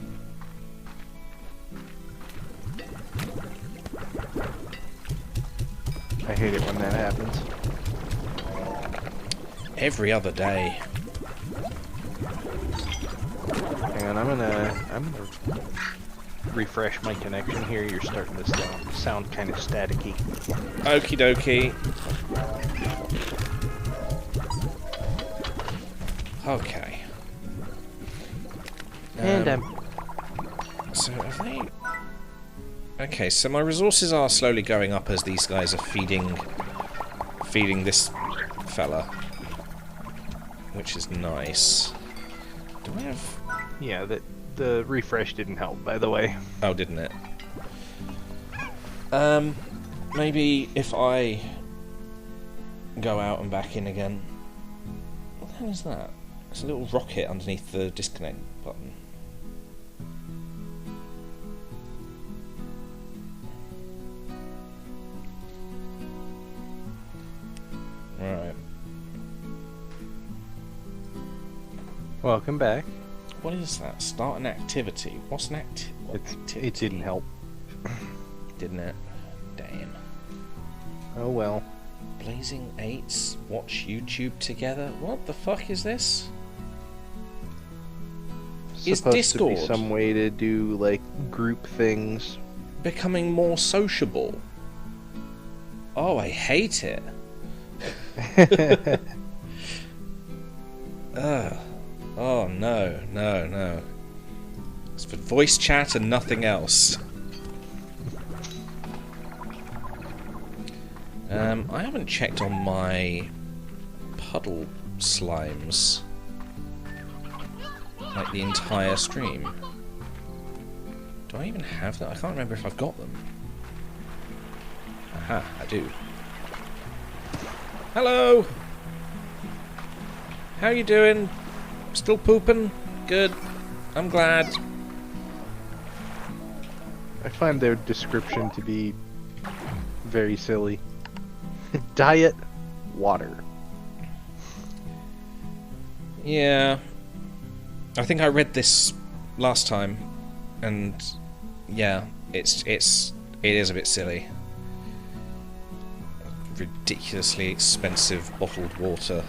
I hate it when that happens. Every other day. Hang on, I'm gonna Refresh my connection here. You're starting to sound kind of staticky. Okie dokie. Okay. and So are they... Okay, so my resources are slowly going up as these guys are feeding this fella, which is nice. Do I have... Yeah, the refresh didn't help, by the way. Oh, didn't it? Maybe if I go out and back in again. What the hell is that? It's a little rocket underneath the disconnect button. Right. Welcome back. What is that? Start an activity. What's an activity? It didn't help. Didn't it? Damn. oh well. Blazing Eights watch YouTube together? What the fuck is this? Is Supposed Discord to be some way to do like group things. becoming more sociable? Oh, I hate it. Ugh. Oh no, no, no. It's for voice chat and nothing else. I haven't checked on my puddle slimes. Like the entire stream. Do I even have that? I can't remember if I've got them. Aha, I do. Hello! How you doing? Still pooping? Good. I'm glad. I find their description to be very silly. Diet, water. Yeah. I think I read this last time, and yeah, it is a bit silly. Ridiculously expensive bottled water.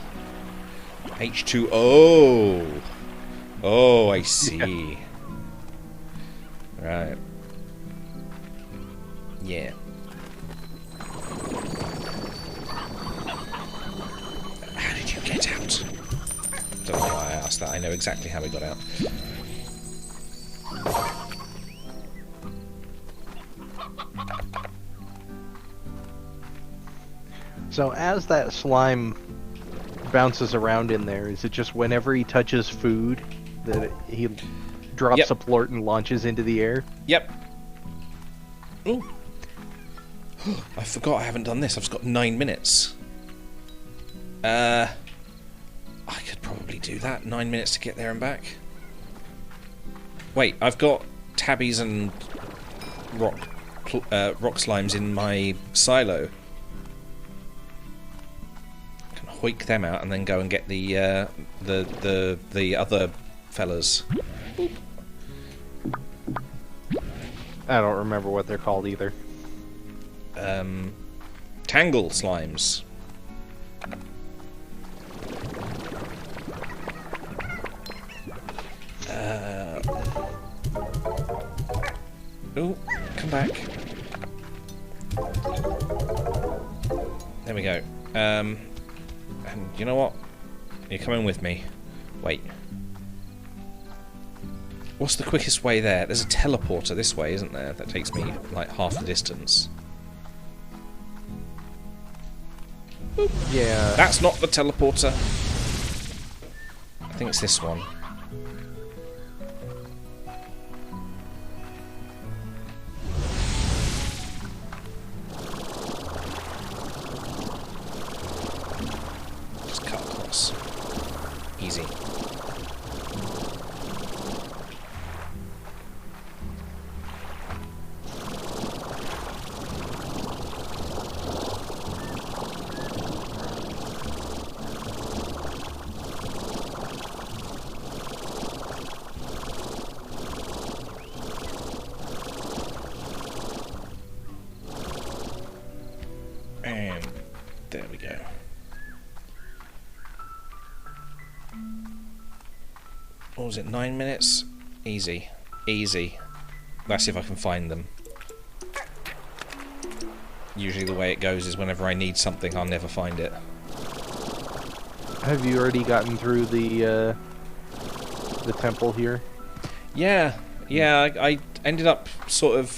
H2O. Oh, I see. Right. Yeah. How did you get out? Don't know why I asked that. I know exactly how we got out. So as that slime bounces around in there, is it just whenever he touches food that he drops Yep. a plort and launches into the air? Yep. Ooh. I forgot I haven't done this. I've just got 9 minutes. I could probably do that. 9 minutes to get there and back. Wait, I've got tabbies and rock rock slimes in my silo. Can hoik them out and then go and get the other fellas. I don't remember what they're called either. Tangle slimes. Oh, come back. There we go. And you know what? You're coming with me. Wait. What's the quickest way there? There's a teleporter this way, isn't there? That takes me like half the distance. Yeah. That's not the teleporter. I think it's this one. Just cut across. Easy. And there we go. What was it, 9 minutes? Easy. Easy. Let's see if I can find them. Usually the way it goes is whenever I need something, I'll never find it. Have you already gotten through the temple here? Yeah, I ended up sort of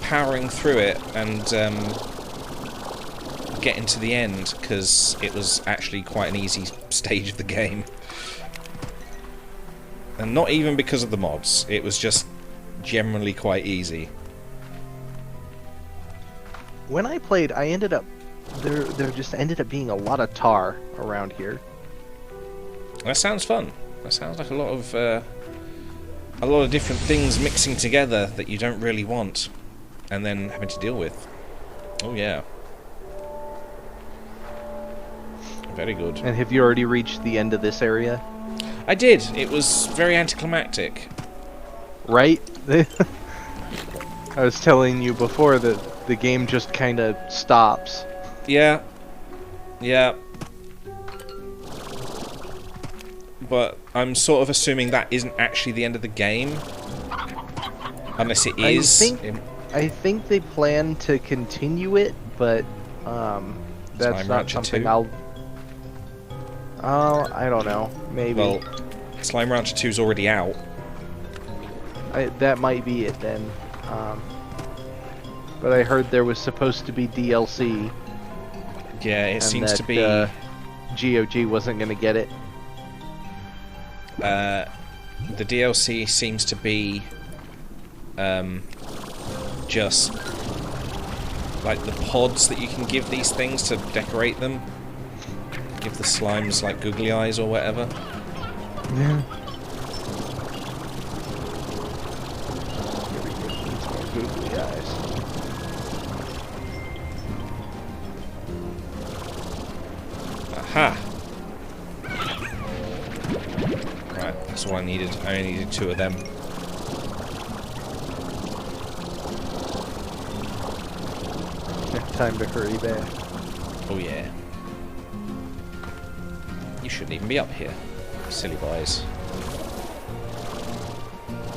powering through it and getting to the end because it was actually quite an easy stage of the game. And not even because of the mods, it was just generally quite easy. When I played, I ended up there just ended up being a lot of tar around here. That sounds fun. That sounds like a lot of different things mixing together that you don't really want, and then having to deal with. Oh yeah. Very good. And have you already reached the end of this area? I did. It was very anticlimactic. Right? I was telling you before that the game just kind of stops. Yeah. Yeah. But I'm sort of assuming that isn't actually the end of the game. Unless it is. I think they plan to continue it, but that's Slime not Rancher something 2? I'll... Oh, I don't know. Maybe. Well, Slime Rancher 2's already out. That might be it then. But I heard there was supposed to be DLC. Yeah, it and seems that, to be... GOG wasn't going to get it. the DLC seems to be just like the pods that you can give these things to decorate them. Give the slimes like googly eyes or whatever. Yeah. Googly eyes. Aha! Right, that's all I needed. I only needed 2 of them. Time to hurry back. Oh yeah. You shouldn't even be up here. Silly boys.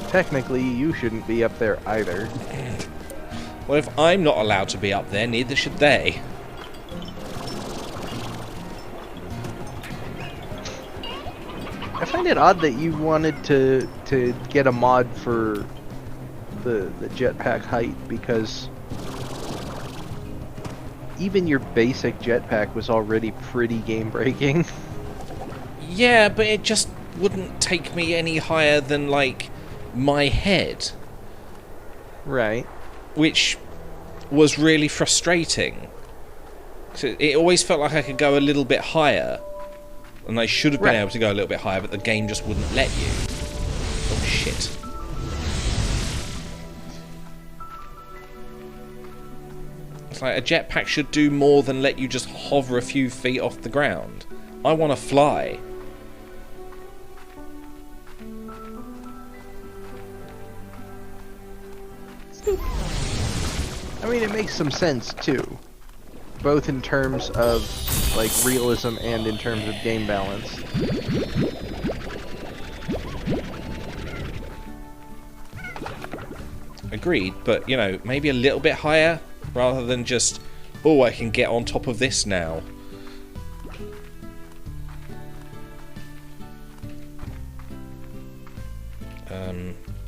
Technically, you shouldn't be up there either. Well, if I'm not allowed to be up there, neither should they. I find it odd that you wanted to get a mod for the jetpack height, because even your basic jetpack was already pretty game breaking. Yeah, but it just wouldn't take me any higher than, like, my head. Right. Which was really frustrating. So it always felt like I could go a little bit higher. And I should have been Right. able to go a little bit higher, but the game just wouldn't let you. Oh, shit. like a jetpack should do more than let you just hover a few feet off the ground. I want to fly. I mean, it makes some sense too, both in terms of like realism and in terms of game balance. Agreed, but you know, maybe a little bit higher rather than just, oh, I can get on top of this now.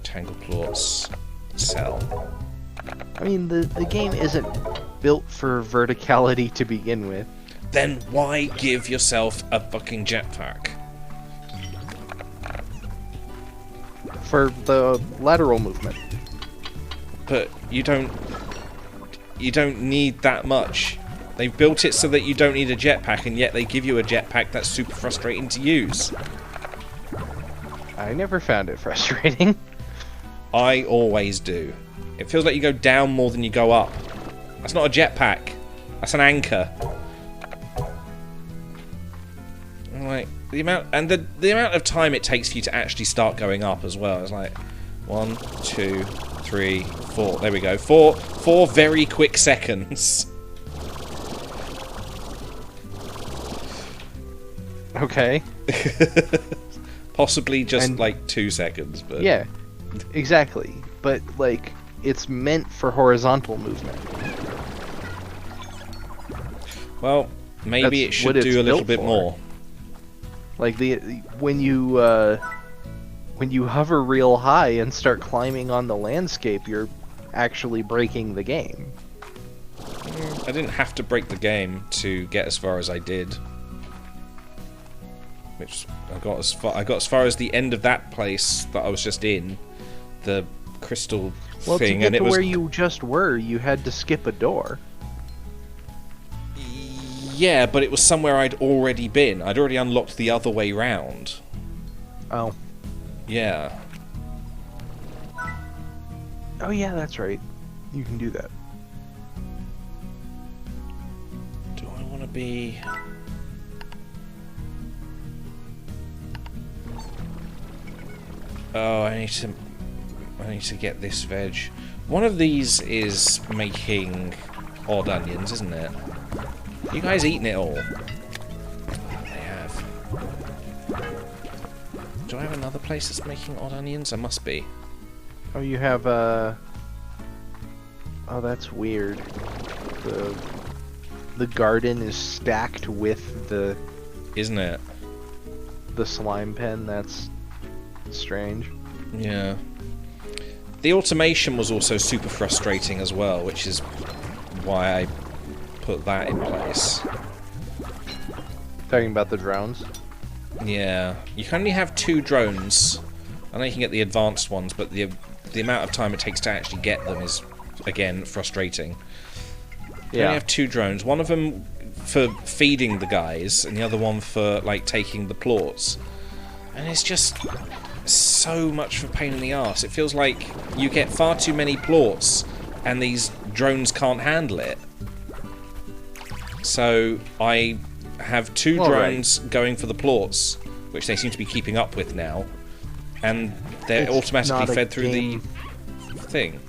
Tangle plots, sell. I mean, the game isn't built for verticality to begin with. Then why give yourself a fucking jetpack? For the lateral movement. But you don't need that much. They've built it so that you don't need a jetpack, and yet they give you a jetpack that's super frustrating to use. I never found it frustrating. I always do. It feels like you go down more than you go up. That's not a jetpack. That's an anchor. Like the amount of time it takes for you to actually start going up as well. It's like 1, 2, 3, 4. There we go. Four very quick seconds. Okay. Possibly just And- like 2 seconds, but Yeah, exactly. But like, it's meant for horizontal movement. well, maybe That's it should what it's do a little built bit for. more. Like when you hover real high and start climbing on the landscape, you're actually breaking the game. I didn't have to break the game to get as far as I did. Which I got as far as the end of that place that I was just in, the crystal Well, thing, to get and it to was where you just were, you had to skip a door. yeah, but it was somewhere I'd already been. I'd already unlocked the other way round. Oh. Yeah. Oh yeah, that's right. You can do that. Do I want to be? Oh, I need to get this veg. One of these is making odd onions, isn't it? You guys eating it all? They have. Do I have another place that's making odd onions? I must be. Oh, you have Oh, that's weird. The garden is stacked with Isn't it? the slime pen. That's strange. Yeah. The automation was also super frustrating as well, which is why I put that in place. Talking about the drones. Yeah. You can only have 2 drones. I know you can get the advanced ones, but the amount of time it takes to actually get them is, again, frustrating. You only have 2 drones. One of them for feeding the guys, and the other one for, like, taking the plorts. And it's just so much of a pain in the arse. It feels like you get far too many plorts, and these drones can't handle it. So I have 2 drones going for the plorts, which they seem to be keeping up with now, and they're It's automatically not a fed through game. the thing.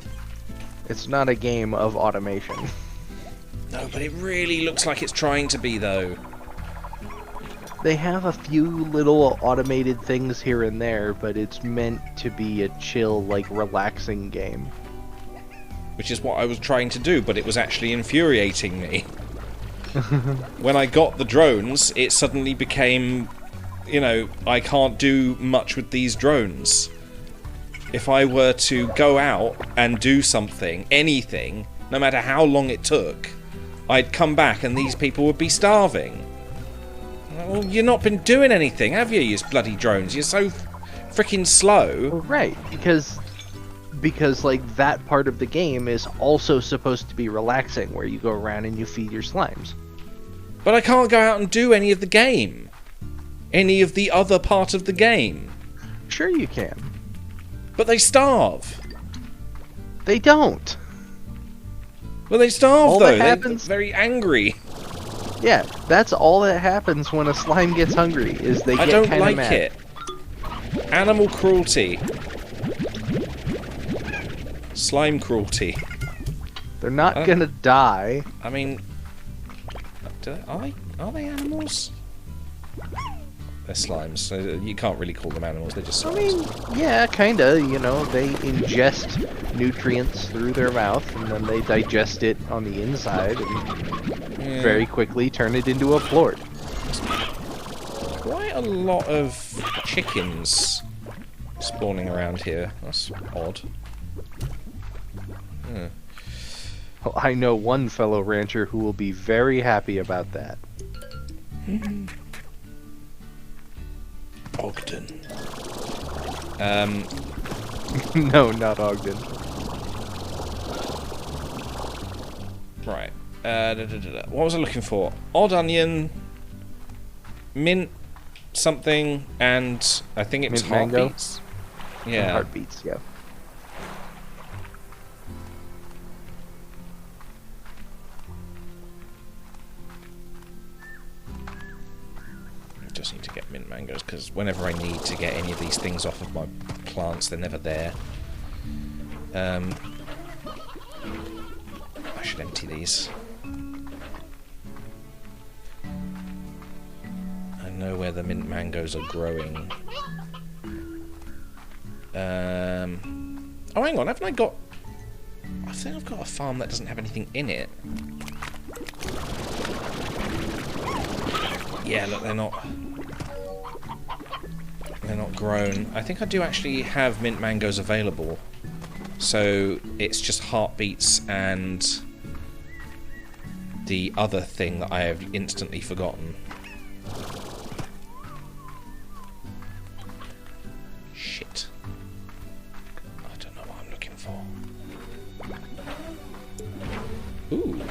It's not a game of automation. No, but it really looks like it's trying to be, though. They have a few little automated things here and there, but it's meant to be a chill, like, relaxing game. Which is what I was trying to do, but it was actually infuriating me. When I got the drones, it suddenly became, you know, I can't do much with these drones. If I were to go out and do something, anything, no matter how long it took, I'd come back and these people would be starving. Well, you've not been doing anything, have you, you bloody drones? You're so freaking slow. Well, right, because like that part of the game is also supposed to be relaxing, where you go around and you feed your slimes. But I can't go out and do any of the game. Any of the other part of the game. Sure you can. But they starve. They don't. Well, they starve All though. that They're happens- very angry. Yeah, that's all that happens when a slime gets hungry, is they I get don't kind of like mad. it. Animal cruelty. Slime cruelty. They're not I- gonna die. I mean, are they animals? They're slimes. So you can't really call them animals. They're just I slimes. mean, yeah, kinda, you know, they ingest nutrients through their mouth, and then they digest it on the inside, and Yeah. very quickly turn it into a plort. Quite a lot of chickens spawning around here. That's odd. Hmm. Well, I know one fellow rancher who will be very happy about that. Ogden. No, not Ogden. Right. What was I looking for? Odd onion, mint something, and I think it was Mint mango? heartbeats. Yeah. Heartbeats, yeah. I just need to get mint mangoes because whenever I need to get any of these things off of my plants, they're never there. I should empty these. I know where the mint mangoes are growing. Oh, hang on, haven't I got... I think I've got a farm that doesn't have anything in it. Yeah, look, they're not grown. I think I do actually have mint mangoes available. So it's just heartbeats and the other thing that I have instantly forgotten. Shit. I don't know what I'm looking for. Ooh.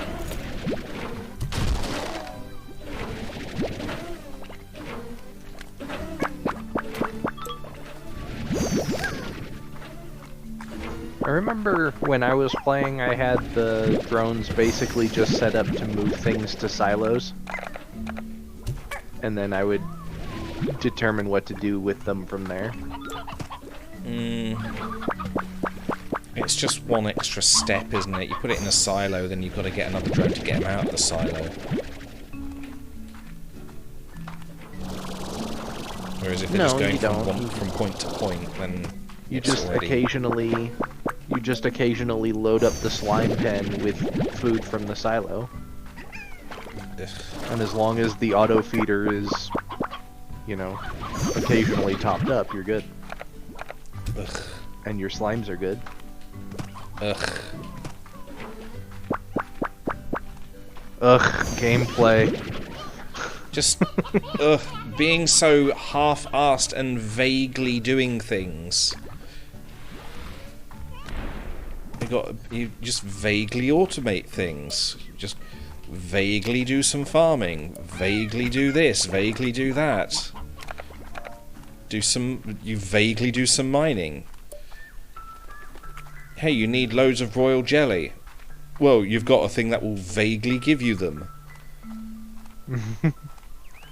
I remember when I was playing, I had the drones basically just set up to move things to silos. And then I would determine what to do with them from there. It's just one extra step, isn't it? You put it in a silo, then you've got to get another drone to get them out of the silo. Whereas if they're just No, going you don't. from point to point, then You it's just already... occasionally load up the slime pen with food from the silo. Ugh. And as long as the auto feeder is, you know, occasionally topped up, you're good. Ugh. And your slimes are good. Ugh. Ugh, gameplay. Just ugh, being so half-assed and vaguely doing things. You just vaguely automate things. Just vaguely do some farming. Vaguely do this. Vaguely do that. You vaguely do some mining. Hey, you need loads of royal jelly. Well, you've got a thing that will vaguely give you them.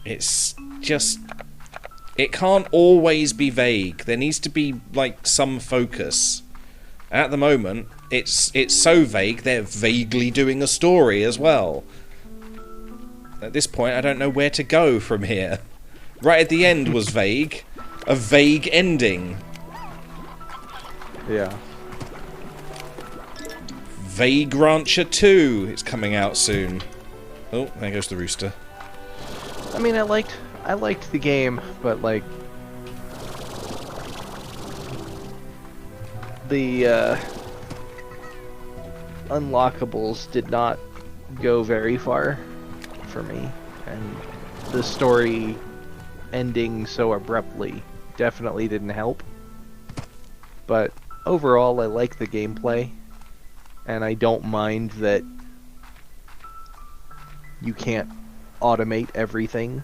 It's just... It can't always be vague. There needs to be, like, some focus. At the moment, it's so vague, they're vaguely doing a story as well. At this point, I don't know where to go from here. Right at the end was vague. A vague ending. Yeah. Vague Rancher 2 is coming out soon. Oh, there goes the rooster. I mean, I liked the game, but like the unlockables did not go very far for me, and the story ending so abruptly definitely didn't help. But overall, I like the gameplay, and I don't mind that you can't automate everything.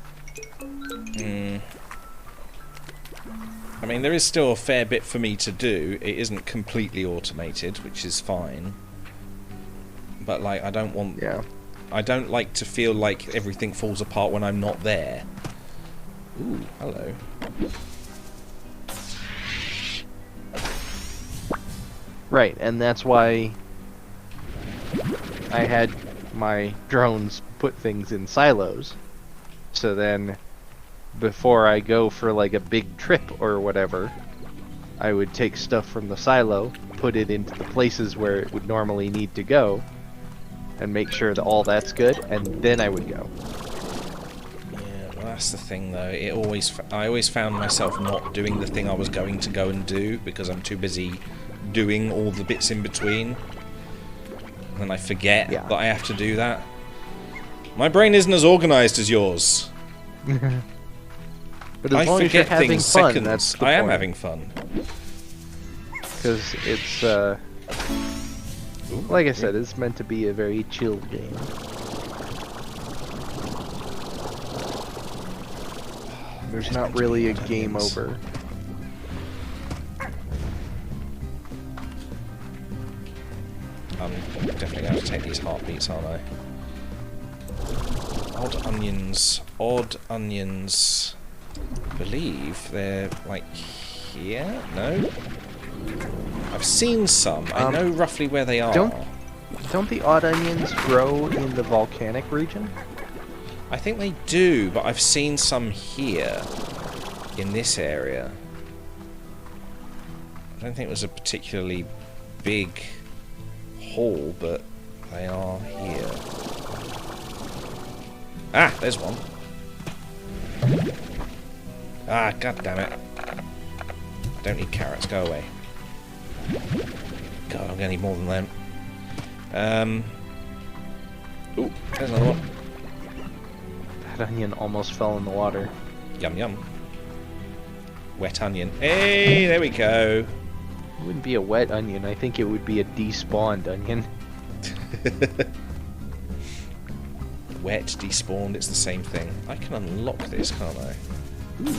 I mean, there is still a fair bit for me to do. It isn't completely automated, which is fine. but like I don't want. Yeah. I don't like to feel like everything falls apart when I'm not there. Ooh, hello. Right, and that's why I had my drones put things in silos. So then, before I go for like a big trip or whatever, I would take stuff from the silo, put it into the places where it would normally need to go, and make sure that all that's good, and then I would go. Yeah, well, that's the thing though. I always found myself not doing the thing I was going to go and do because I'm too busy doing all the bits in between. And then I forget that I have to do that. My brain isn't as organized as yours. But as long as you're having fun, that's the point. I am having fun. Because it's, like I said, it's meant to be a very chilled game. There's not really a game over. I'm definitely going to take these heartbeats, aren't I? Odd onions. Odd onions. I believe they're like here? No? I've seen some. I know roughly where they are. Don't the odd onions grow in the volcanic region? I think they do, but I've seen some here in this area. I don't think it was a particularly big haul, but they are here. Ah, there's one. Ah, god damn it. I don't need carrots, go away. God, I'm gonna need more than them. Ooh, there's another one. That onion almost fell in the water. Yum yum. Wet onion. Hey, there we go. It wouldn't be a wet onion, I think it would be a despawned onion. Wet, despawned, it's the same thing. I can unlock this, can't I? Ooh.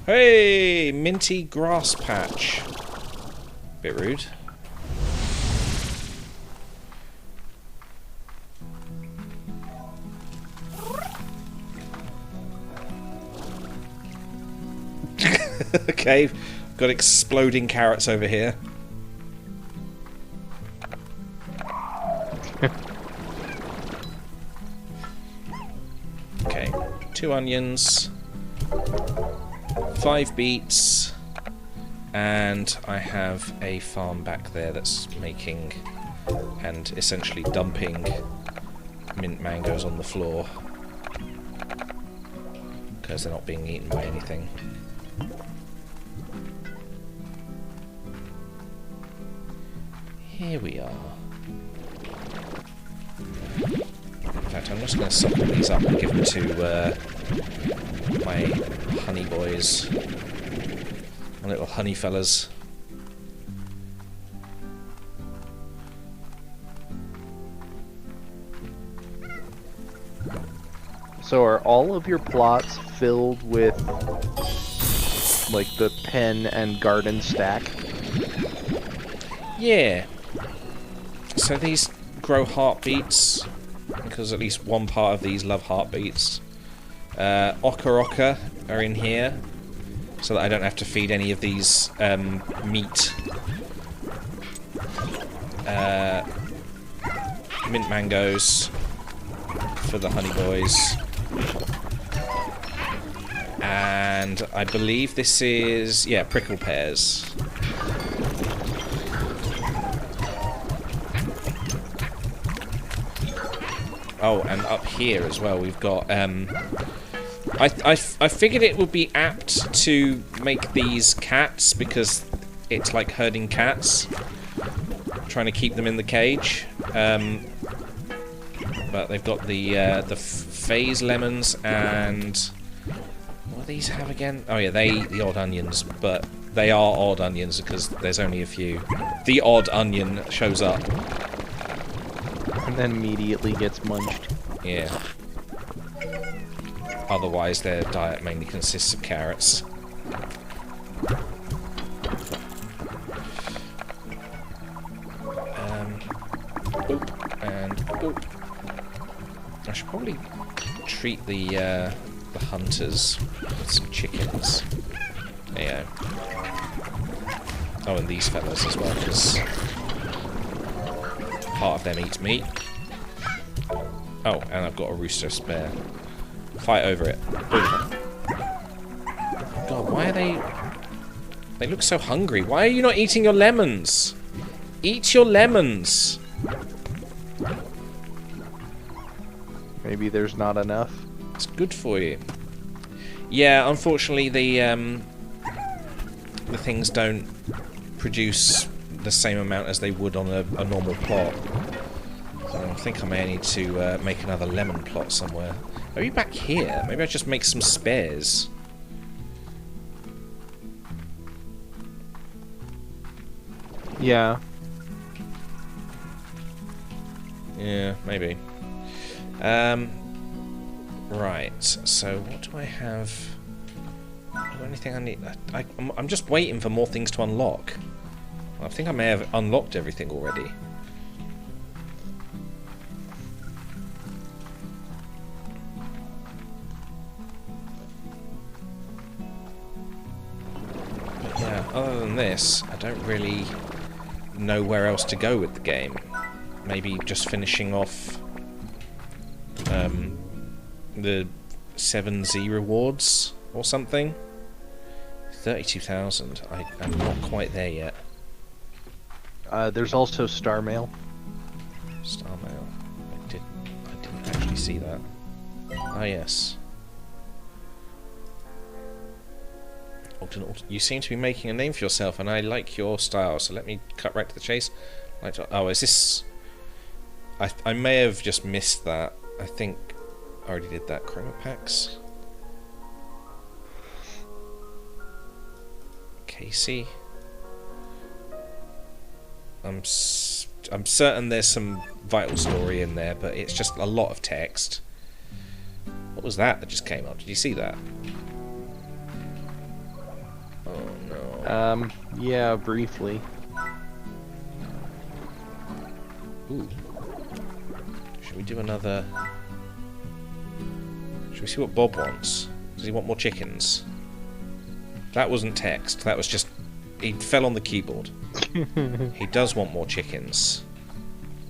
Hey, minty grass patch. Bit rude. Okay, got exploding carrots over here. Okay, 2 onions, 5 beets, and I have a farm back there that's making and essentially dumping mint mangoes on the floor because they're not being eaten by anything. Here we are. In fact, I'm just going to suck all these up and give them to my honey boys. My little honey fellas. So are all of your plots filled with like the pen and garden stack? Yeah. So these grow heartbeats, because at least one part of these love heartbeats. Oka are in here, so that I don't have to feed any of these meat. Mint mangoes for the honey boys. And I believe this is, yeah, prickle pears. Oh, and up here as well, we've got, I figured it would be apt to make these cats, because it's like herding cats, trying to keep them in the cage. But they've got the phase lemons, and what do these have again? Oh yeah, the odd onions, but they are odd onions because there's only a few. The odd onion shows up. And then immediately gets munched. Yeah. Otherwise, their diet mainly consists of carrots. I should probably treat the hunters with some chickens. There you go. Oh, and these fellas as well, because part of them eats meat. Oh, and I've got a rooster spare. Fight over it. Boom. God, why are they... They look so hungry. Why are you not eating your lemons? Eat your lemons! Maybe there's not enough. It's good for you. Yeah, unfortunately the things don't produce the same amount as they would on a normal plot. So I think I may need to make another lemon plot somewhere. Maybe back here. Maybe I just make some spares. Yeah. Yeah, maybe. Right, so what do I have? Anything I need? I'm just waiting for more things to unlock. I think I may have unlocked everything already. But yeah, other than this, I don't really know where else to go with the game. Maybe just finishing off the 7Z rewards or something. 32,000. I'm not quite there yet. There's also Star Mail. Star Mail. I didn't actually see that. Ah, yes. You seem to be making a name for yourself, and I like your style. So let me cut right to the chase. Oh, is this? I may have just missed that. I think I already did that. Chroma packs. Casey. I'm certain there's some vital story in there, but it's just a lot of text. What was that just came up? Did you see that? Oh no. Yeah, briefly. Ooh. Should we do another... Should we see what Bob wants? Does he want more chickens? That wasn't text, that was just... He fell on the keyboard. He does want more chickens.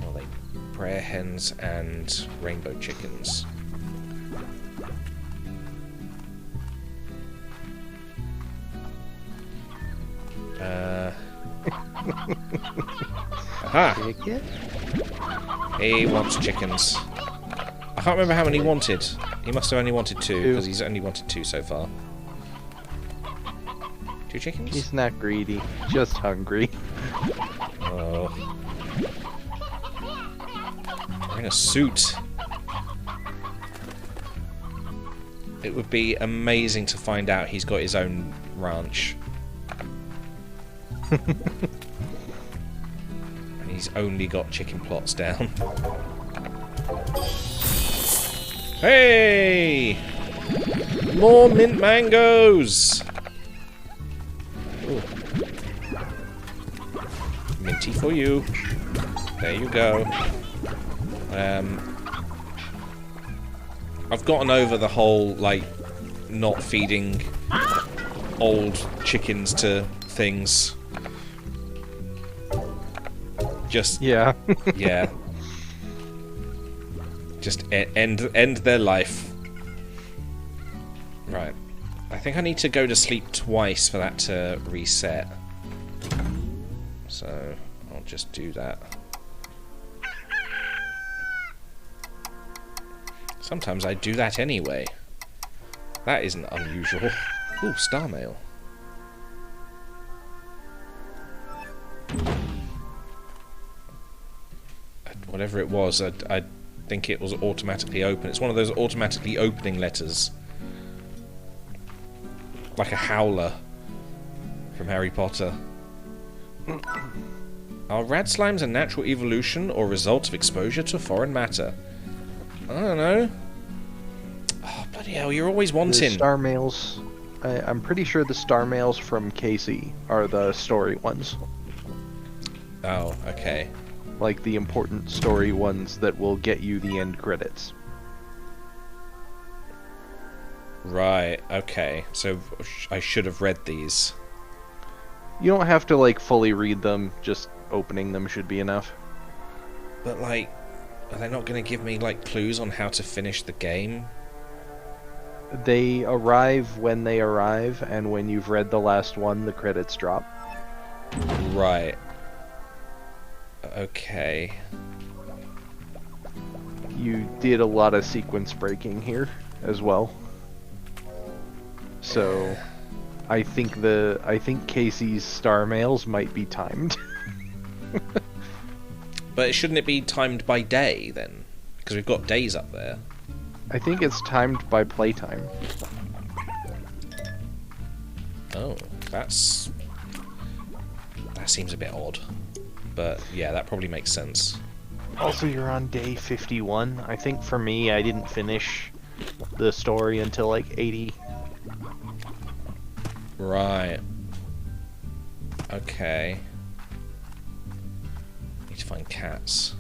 Well, they prayer hens and rainbow chickens. Aha! Chicken? He wants chickens. I can't remember how many he wanted. He must have only wanted 2, because he's only wanted 2 so far. 2 chickens? He's not greedy, just hungry. Oh. Wearing a suit. It would be amazing to find out he's got his own ranch. And he's only got chicken plots down. Hey! More mint mangoes! Ooh. Minty for you. There you go. I've gotten over the whole, like, not feeding old chickens to things. Just... Yeah. yeah. Just end their life. Right. I think I need to go to sleep twice for that to reset. So, I'll just do that. Sometimes I do that anyway. That isn't unusual. Ooh, Star Mail. Whatever it was, I think it was automatically open. It's one of those automatically opening letters. Like a howler from Harry Potter. Are rad slimes a natural evolution or result of exposure to foreign matter? I don't know. Oh, bloody hell, you're always The wanting. Star Mails... I'm pretty sure the Star Mails from Casey are the story ones. Oh, okay. Like the important story ones that will get you the end credits. Right, okay. So I should have read these. You don't have to like fully read them, just opening them should be enough. But like, are they not going to give me like clues on how to finish the game? They arrive when they arrive, and when you've read the last one, the credits drop. Right. Okay. You did a lot of sequence breaking here as well. So I think Casey's star mails might be timed. But shouldn't it be timed by day then? Because we've got days up there. I think it's timed by playtime. Oh, that seems a bit odd. But yeah, that probably makes sense. Also, you're on day 51. I think for me, I didn't finish the story until like 80. Right. Okay. Need to find cats.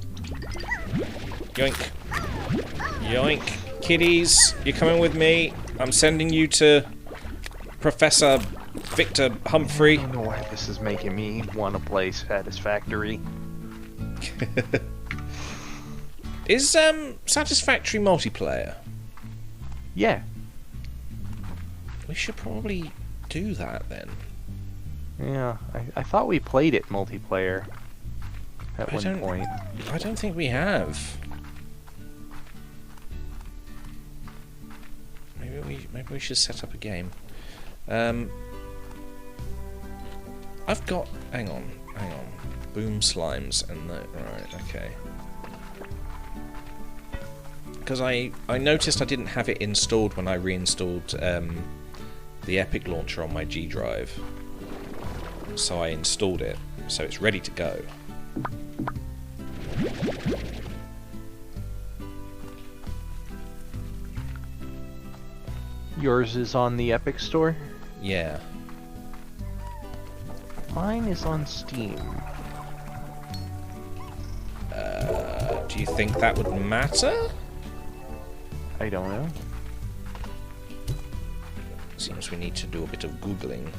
Yoink. Yoink. Kiddies, you're coming with me. I'm sending you to Professor Victor Humphrey. I don't know why this is making me want to play Satisfactory. Is Satisfactory multiplayer? Yeah. We should probably do that then. Yeah, I thought we played it multiplayer at one point. I don't think we have. Maybe we should set up a game. I've got. Hang on. Boom Slimes and the right. Okay. Because I noticed I didn't have it installed when I reinstalled the Epic launcher on my G drive. So I installed it, so it's ready to go. Yours is on the Epic Store? Yeah. Mine is on Steam. Do you think that would matter? I don't know. Seems we need to do a bit of googling.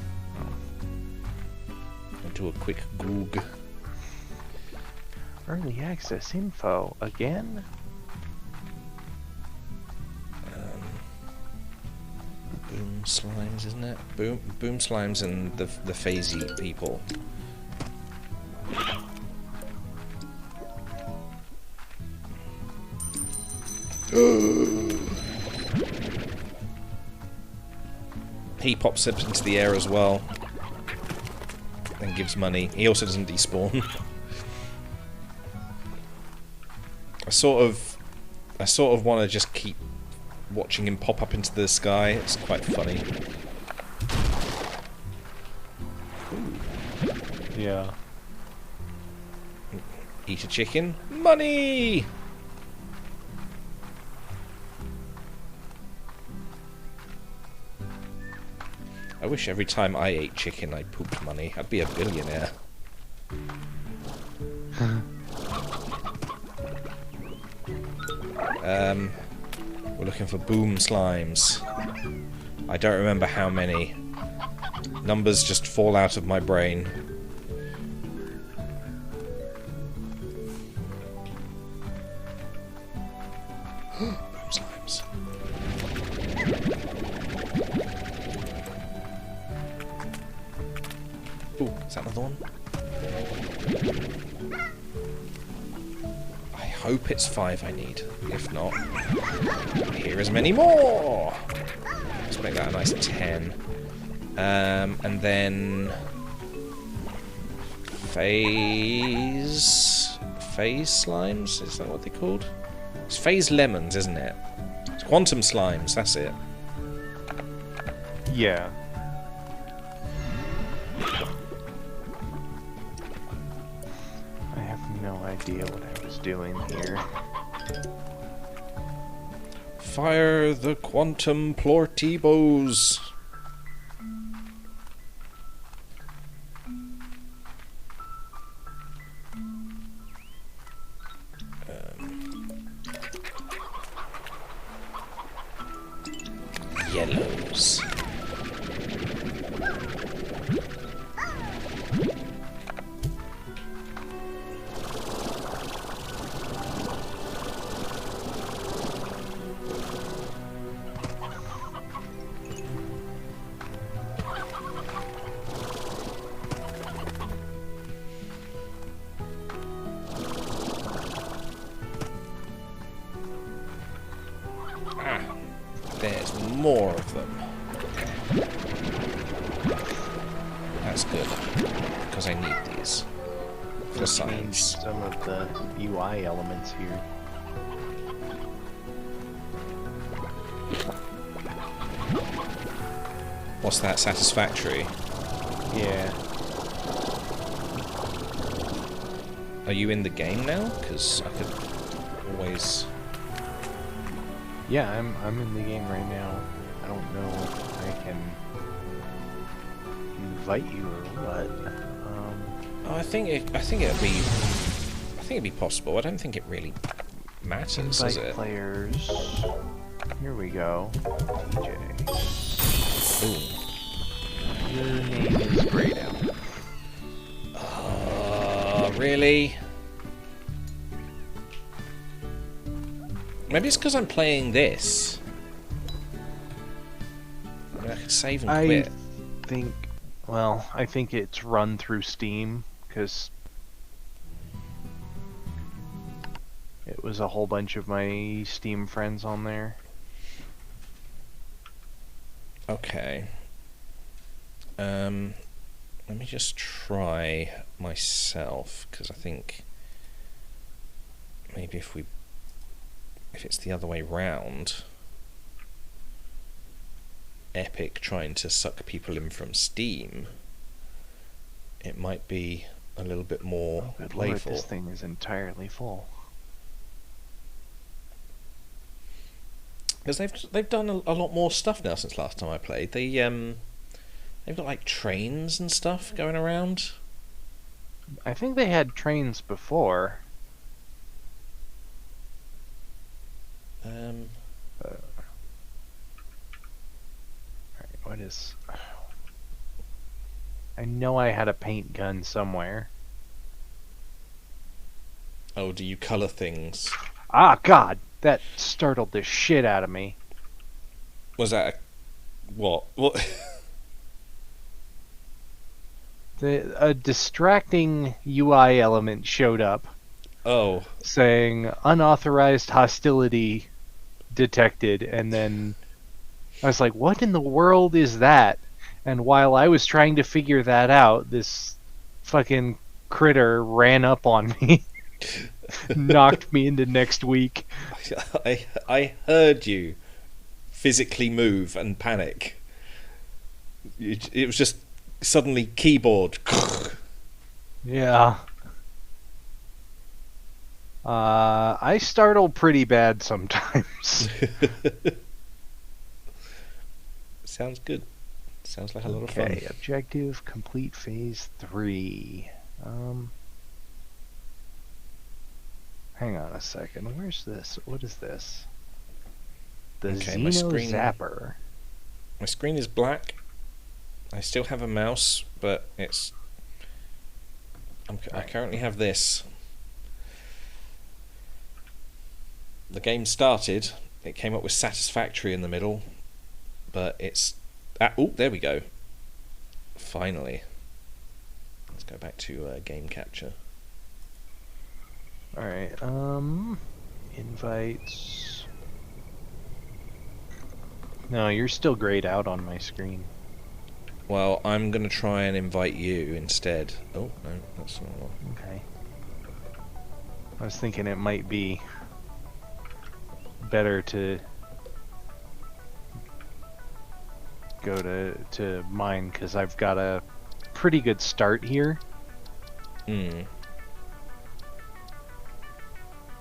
I'll do a quick goog. Early access info again? Boom Slimes, isn't it? Boom Slimes and the phasey people. He pops up into the air as well and gives money. He also doesn't despawn. I sort of want to just keep watching him pop up into the sky. It's quite funny. Yeah. Eat a chicken. Money! I wish every time I ate chicken I pooped money. I'd be a billionaire. We're looking for Boom Slimes. I don't remember how many. Numbers just fall out of my brain. Boom Slimes. Ooh, is that another one? I hope it's 5 I need. If not, here is many more! Let's make that a nice 10. And then... Phase Slimes? Is that what they're called? It's Phase Lemons, isn't it? It's Quantum Slimes, that's it. Yeah. I have no idea what I was doing here. Fire the Quantum Plortibos! yellows. There's more of them. That's good, because I need these for Change science. some of the UI elements here. What's that, satisfactory? Yeah. Are you in the game now? Because I could always... Yeah, I'm in the game right now. I don't know if I can invite you or what. Oh, I think it'd be possible. I don't think it really matters, does Invite it? players. Here we go. DJ. Ooh. Your name is grayed out. Really? Maybe it's because I'm playing this. I mean, I could save and I quit. think, well, I think it's run through Steam, because it was a whole bunch of my Steam friends on there. Okay. Let me just try myself, because I think maybe if it's the other way round, Epic trying to suck people in from Steam, it might be a little bit more Oh, good Lord, playful. this thing is entirely full. Because they've done a lot more stuff now since last time I played. They've got like trains and stuff going around. I think they had trains before. Um, Alright, what is... I know I had a paint gun somewhere. oh, do you colour things? Ah, God! That startled the shit out of me. Was that what? What? A distracting UI element showed up Oh, saying unauthorized hostility detected, and then I was like, what in the world is that? And while I was trying to figure that out, this fucking critter ran up on me, knocked me into next week. I heard you physically move and panic. It was just suddenly keyboard. Yeah. I startle pretty bad sometimes. Sounds good. Sounds like a lot of Okay, fun. objective complete phase 3. Hang on a second. Where's this? What is this? The Okay, my Xeno screen- Zapper. My screen is black. I still have a mouse, but it's... I currently have this. The game started, it came up with satisfactory in the middle, but it's... oh, there we go. Finally. Let's go back to game capture. Alright, invites. No, you're still grayed out on my screen. Well, I'm going to try and invite you instead. Oh, no, that's not one. Okay. I was thinking it might be better to go to mine, because I've got a pretty good start here. Hmm.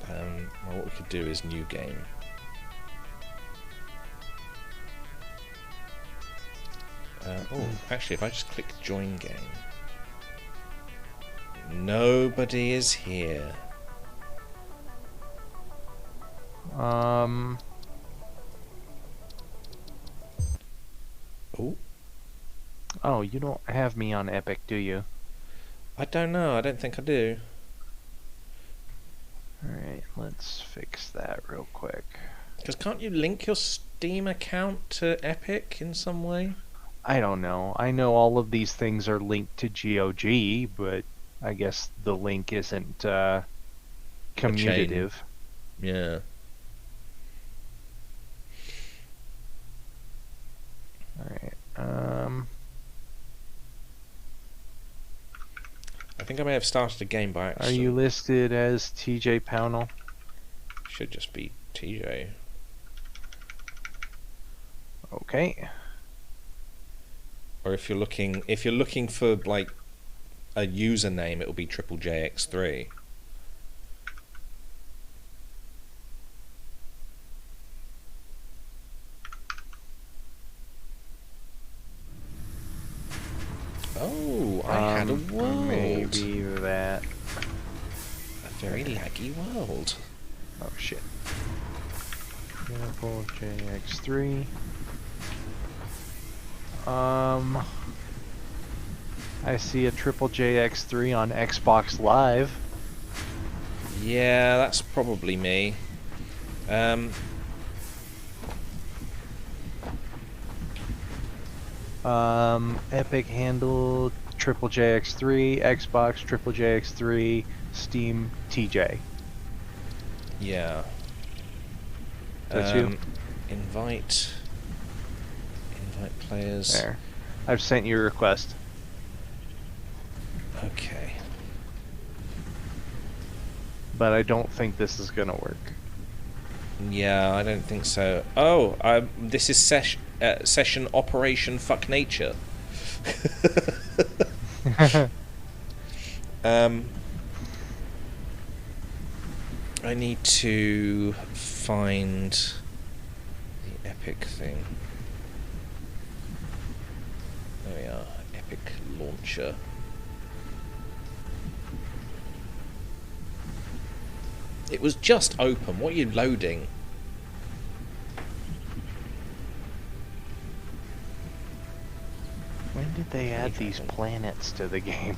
Well, what we could do is new game. Oh, actually, if I just click join game. Nobody is here. Oh, Oh, you don't have me on Epic, do you? I don't know. I don't think I do. Alright, let's fix that real quick. Because can't you link your Steam account to Epic in some way? I don't know. I know all of these things are linked to GOG, but I guess the link isn't commutative. Yeah. Alright, I think I may have started a game by are accident. you listed as TJ Pownell? Should just be TJ. Okay. Or if you're looking for like a username, it'll be Triple JX3. Oh, I had a world. Maybe that. A very laggy world. Oh shit. Triple JX3. I see a Triple JX3 on Xbox Live. Yeah, that's probably me. Epic handle Triple JX3, Xbox Triple JX3, Steam TJ. Yeah. That's you? Invite players. There. I've sent you a request. Okay. But I don't think this is gonna work. Yeah, I don't think so. Oh, this is session Operation Fuck Nature. I need to find the Epic thing. There we are, Epic Launcher. It was just open. What are you loading? When did they add these planets to the game?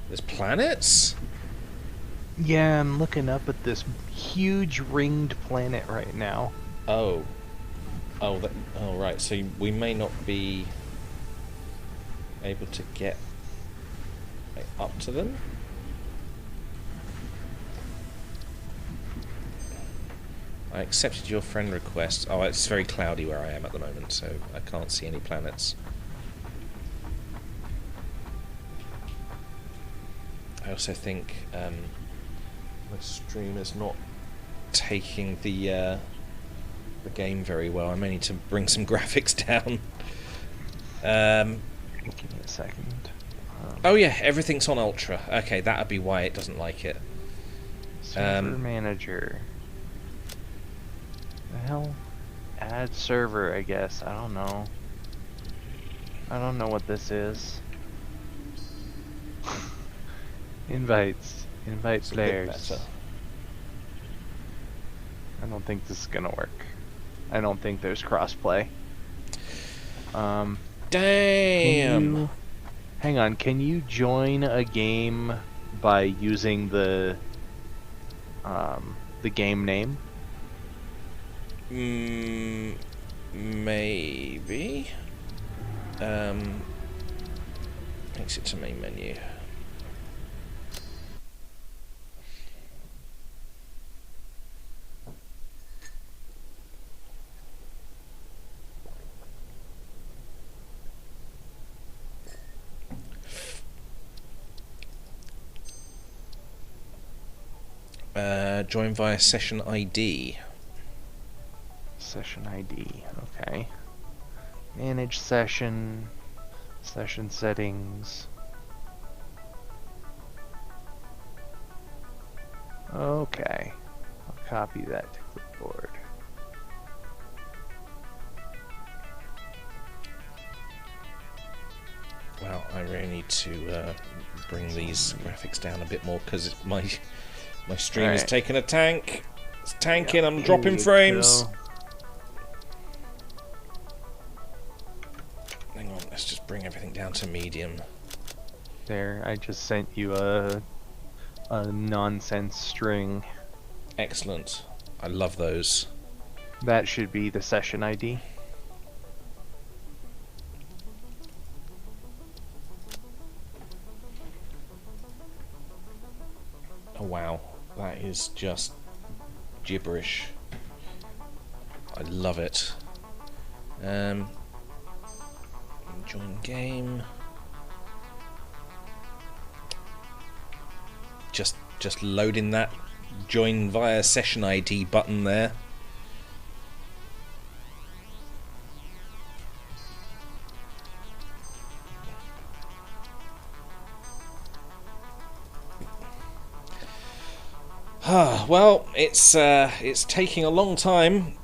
There's planets? Yeah, I'm looking up at this huge ringed planet right now. Oh. Oh, right. So we may not be able to get up to them? I accepted your friend request. Oh, it's very cloudy where I am at the moment, so I can't see any planets. I also think my stream is not taking the game very well. I may need to bring some graphics down. Give me a second. Oh yeah, everything's on ultra. Okay, that'd be why it doesn't like it. Server manager. The hell? Add server, I guess. I don't know. I don't know what this is. Invites. Invite It's a bit players. better. I don't think this is gonna work. I don't think there's crossplay. Damn. Hang on, can you join a game by using the game name? Maybe. Exit to main menu. Join via session ID. Session ID, okay. Manage session, session settings. Okay, I'll copy that to clipboard. Well, I really need to bring these graphics down a bit more because my stream is Alright. taking a tank. It's tanking. I'm Here dropping we frames. go. Let's just bring everything down to medium. There, I just sent you a nonsense string. Excellent. I love those. That should be the session ID. Oh wow, that is just gibberish. I love it. Join game. Just loading that join via session ID button there. Well, it's taking a long time.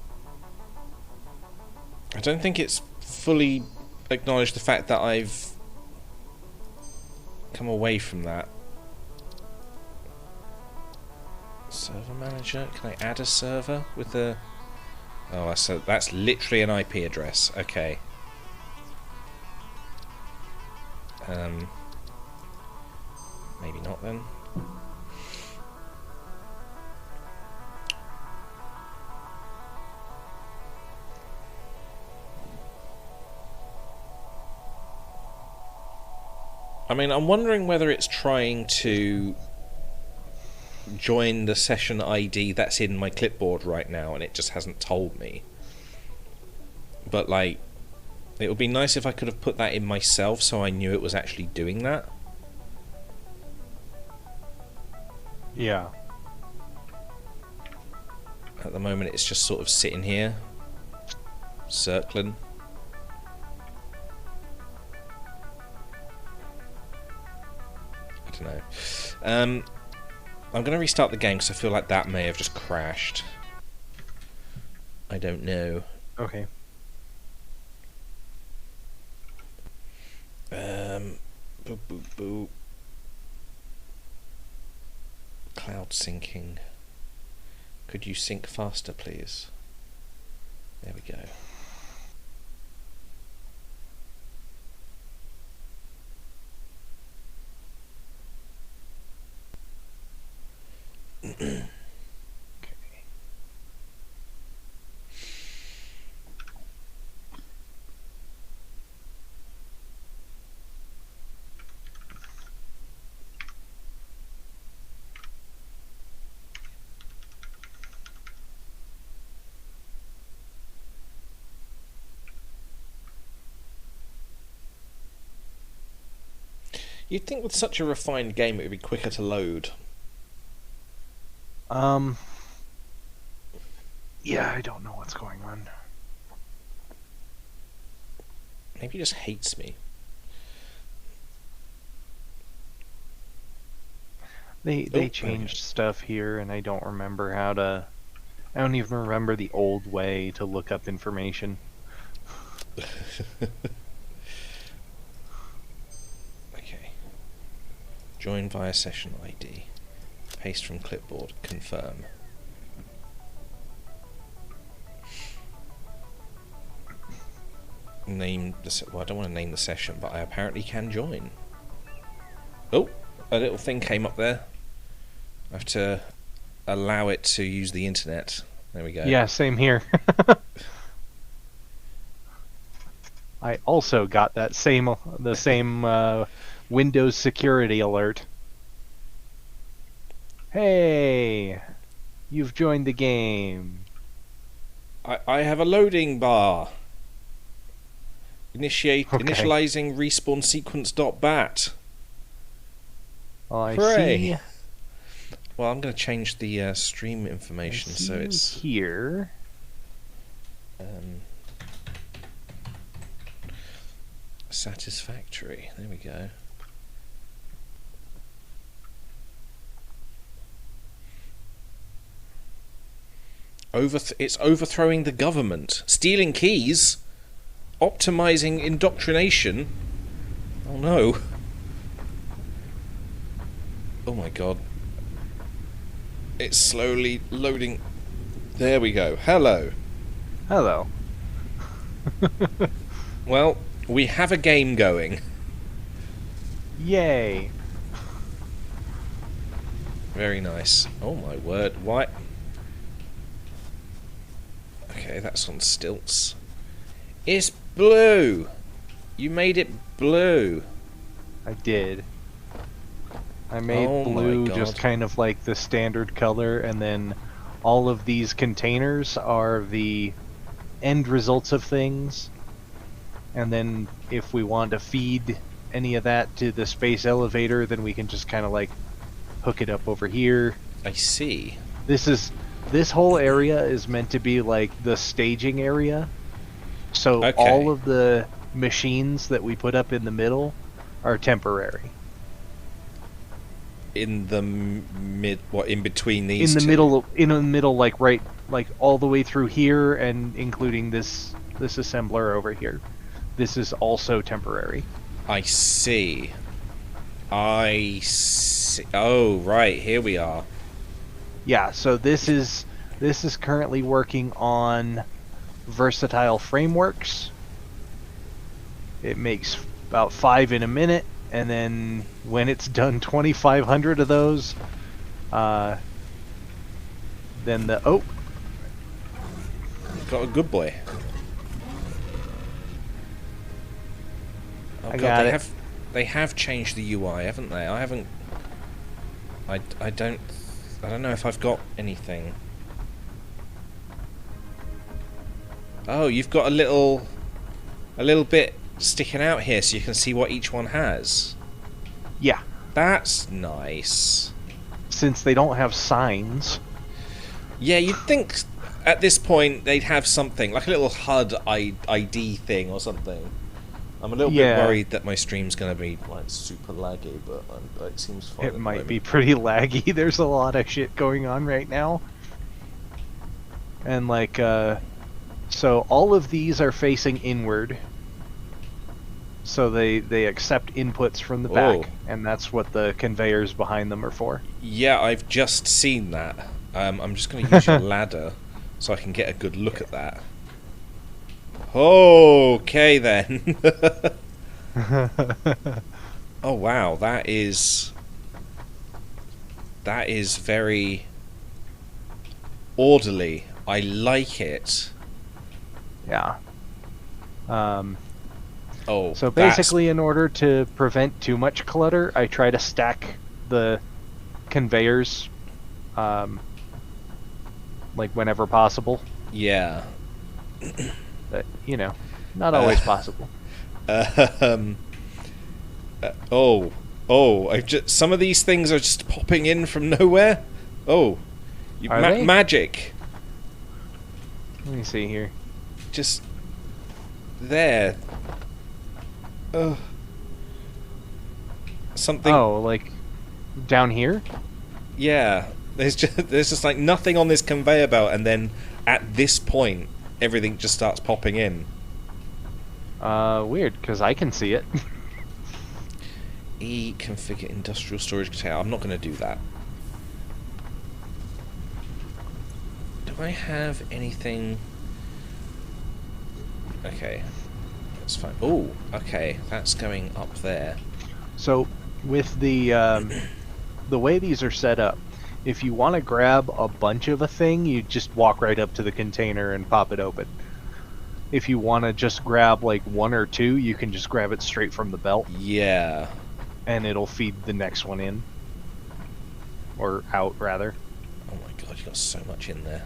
I don't think it's fully acknowledged the fact that I've come away from that. Server manager, can I add a server with the... Oh, so that's literally an IP address. Okay. Maybe not then. I mean, I'm wondering whether it's trying to join the session ID that's in my clipboard right now and it just hasn't told me. But, like, it would be nice if I could have put that in myself so I knew it was actually doing that. Yeah. At the moment, it's just sort of sitting here, circling. I don't know. I'm going to restart the game because I feel like that may have just crashed. I don't know. Okay. Boop, boop, boop. Cloud syncing. Could you sync faster, please? There we go. You'd think with such a refined game it would be quicker to load. Yeah, I don't know what's going on. Maybe he just hates me. They changed stuff here, and I don't remember how to... I don't even remember the old way to look up information. Okay. Join via session ID. Paste from clipboard. Confirm. Name the... Well, I don't want to name the session, but I apparently can join. Oh! A little thing came up there. I have to allow it to use the internet. There we go. Yeah, same here. I also got that same Windows security alert. Hey, you've joined the game. I have a loading bar. Okay. Initializing respawn sequence.bat. Well, I Hooray. see. Well, I'm going to change the stream I information see so it's here. satisfactory. There we go. It's overthrowing the government, stealing keys, optimizing indoctrination. Oh no. Oh my god. It's slowly loading. There we go. Hello. Hello. Well, We have a game going. Yay! Very nice. Oh my word, why? Okay, that's on stilts. It's blue! You made it blue. I did. I made Oh my blue God. just kind of like the standard color, and then all of these containers are the end results of things. And then if we want to feed any of that to the space elevator, then we can just kind of like hook it up over here. I see. This whole area is meant to be like the staging area. So Okay. all of the machines that we put up in the middle are temporary. In the mid, what, in between these In the two? middle, like right, like all the way through here, and including this assembler over here. This is also temporary. I see. I see. Oh, right, here we are. Yeah. So this is currently working on versatile frameworks. It makes about 5 in a minute, and then when it's done 2,500 of those, then the Got a good boy. Oh I god, got they it. have changed the UI, haven't they? I haven't. I don't know if I've got anything. Oh, you've got a little bit sticking out here, so you can see what each one has. yeah. That's nice. Since they don't have signs. Yeah, you'd think at this point they'd have something like a little HUD ID thing or something. I'm a little bit Yeah. worried that my stream's gonna be like super laggy, but it seems fine. at It the might be moment. pretty laggy. There's a lot of shit going on right now. And like, so all of these are facing inward. So they accept inputs from the back, Oh. and that's what the conveyors behind them are for. Yeah, I've just seen that. I'm just going to use your ladder so I can get a good look at that. Okay then. Oh wow, that is very orderly. I like it. Yeah. Oh, So that's- basically, in order to prevent too much clutter, I try to stack the conveyors, like whenever possible. yeah. But not always possible. Some of these things are just popping in from nowhere. Oh, Are they? magic. Let me see here. Just there. Something. Oh, like down here? Yeah. There's just like nothing on this conveyor belt, and then at this point, everything just starts popping in. Weird, because I can see it. Configure industrial storage container. I'm not going to do that. Do I have anything? Okay, that's fine. Oh, okay, that's going up there. So, with the way these are set up, if you want to grab a bunch of a thing, you just walk right up to the container and pop it open. If you want to just grab like one or two, you can just grab it straight from the belt, Yeah. and it'll feed the next one in. Or out, rather. Oh my god, you got so much in there.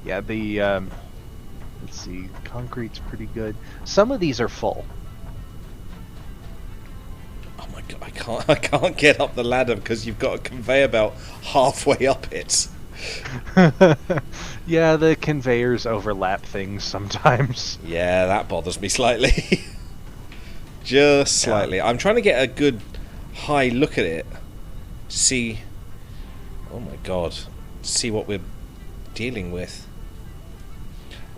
Yeah, the, let's see, concrete's pretty good. Some of these are full. Oh my god, I can't get up the ladder because you've got a conveyor belt halfway up it. Yeah, the conveyors overlap things sometimes. Yeah, that bothers me slightly. Just slightly. I'm trying to get a good high look at it. See. Oh my god. See what we're dealing with.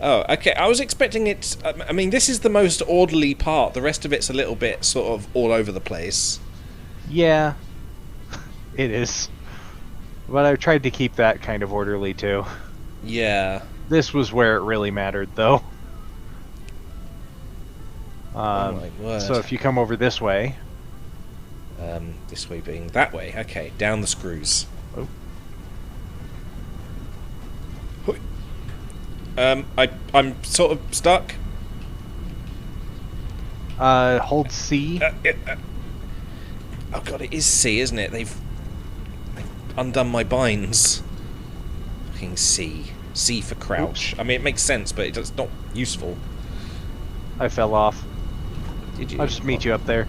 Oh, okay. I was expecting it. I mean, this is the most orderly part. The rest of it's a little bit sort of all over the place. Yeah, it is. But I've tried to keep that kind of orderly too. Yeah. This was where it really mattered, though. Oh my word. So if you come over this way, This way being that way. Okay, down the screws. Oh. Hoi. I'm sort of stuck. hold C. Oh god, it is C, isn't it? They've undone my binds. Fucking C. C for crouch. I mean, it makes sense, but it's not useful. I fell off. Did you? I'll just meet you up there.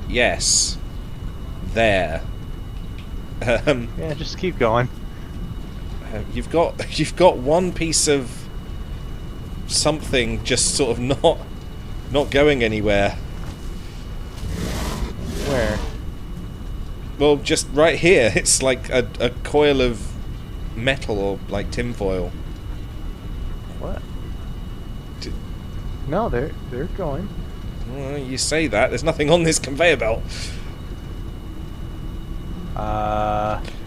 Yes. There. Yeah, just keep going. You've got one piece of something just sort of not going anywhere. Where? Well, just right here. It's like a coil of metal or like tinfoil. What? No, they're going. Well, you say that. There's nothing on this conveyor belt.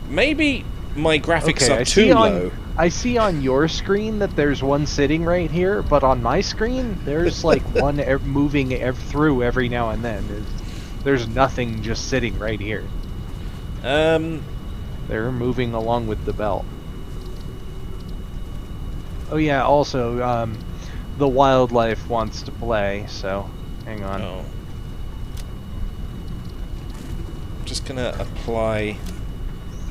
Maybe my graphics Okay, are I too see low. I see on your screen that there's one sitting right here, but on my screen there's like one moving through every now and then. There's nothing just sitting right here. They're moving along with the belt. Oh yeah, also, the wildlife wants to play, so hang on. Oh. Just gonna apply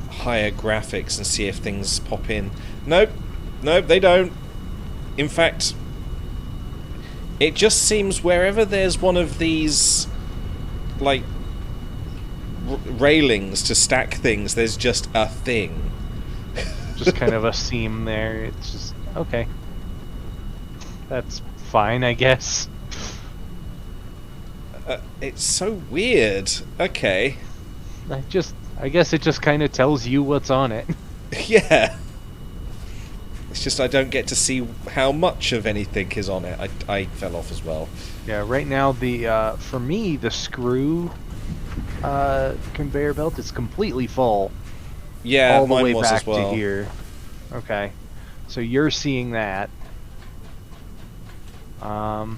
higher graphics and see if things pop in. Nope, they don't. In fact, it just seems wherever there's one of these, like, railings to stack things, there's just a thing. Just kind of a seam there. It's just okay. That's fine, I guess. It's so weird. Okay. I guess it just kind of tells you what's on it. Yeah. It's just I don't get to see how much of anything is on it. I fell off as well. Yeah, right now for me the screw conveyor belt is completely full. Yeah, all the mine way was back as well. to here. Okay, so you're seeing that. Oh,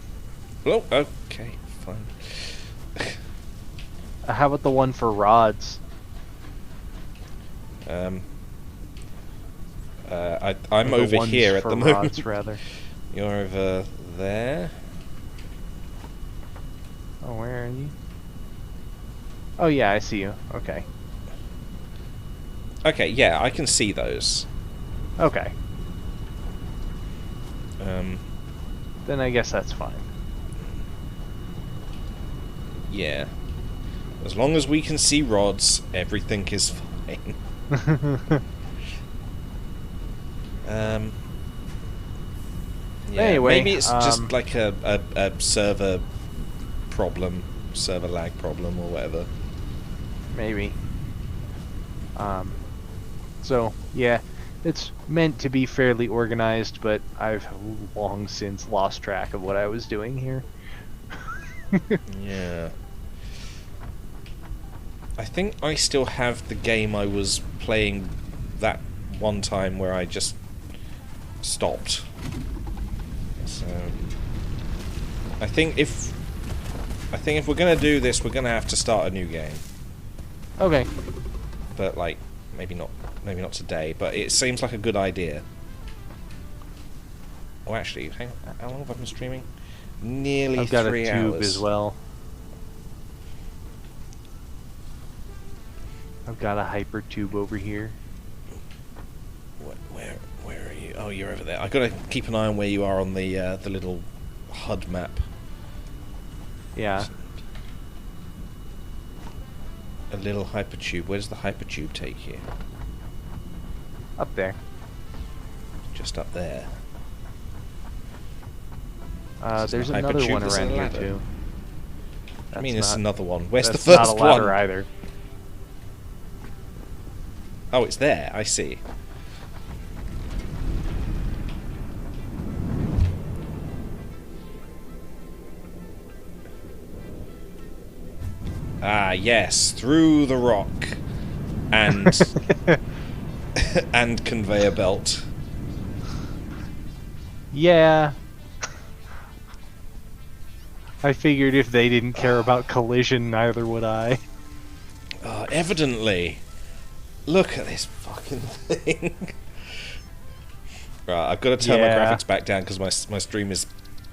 okay, fine. How about the one for rods? I'm Or the over ones here at for the moment. rods, rather. You're over there. Oh, where are you? Oh yeah, I see you. Okay. Okay, yeah, I can see those. Okay. Then I guess that's fine. Yeah. As long as we can see rods, everything is fine. Yeah, Anyway, maybe it's just like a server problem, server lag problem, or whatever. Maybe. So yeah, it's meant to be fairly organized, but I've long since lost track of what I was doing here. Yeah. I think I still have the game I was playing that one time where I just stopped. So I think if we're gonna do this, we're gonna have to start a new game. Okay. But like maybe not today. But it seems like a good idea. Oh, actually, hang on. How long have I been streaming? Nearly I've got 3 a tube hours. as well. I've got a hyper tube over here. Where are you? Oh, you're over there. I've got to keep an eye on where you are on the little HUD map. Yeah. A little hypertube. Where does the hypertube take you? Up there. Just up there. Is There's the another hypertube one that's around a here ladder? too. I mean, That's it's not- another one. Where's the that's first not a ladder one? either. Oh, it's there. I see. Ah, yes, through the rock and and conveyor belt. Yeah. I figured if they didn't care about collision, neither would I. Evidently. Look at this fucking thing. Right, I've got to turn my Yeah. graphics back down because my stream is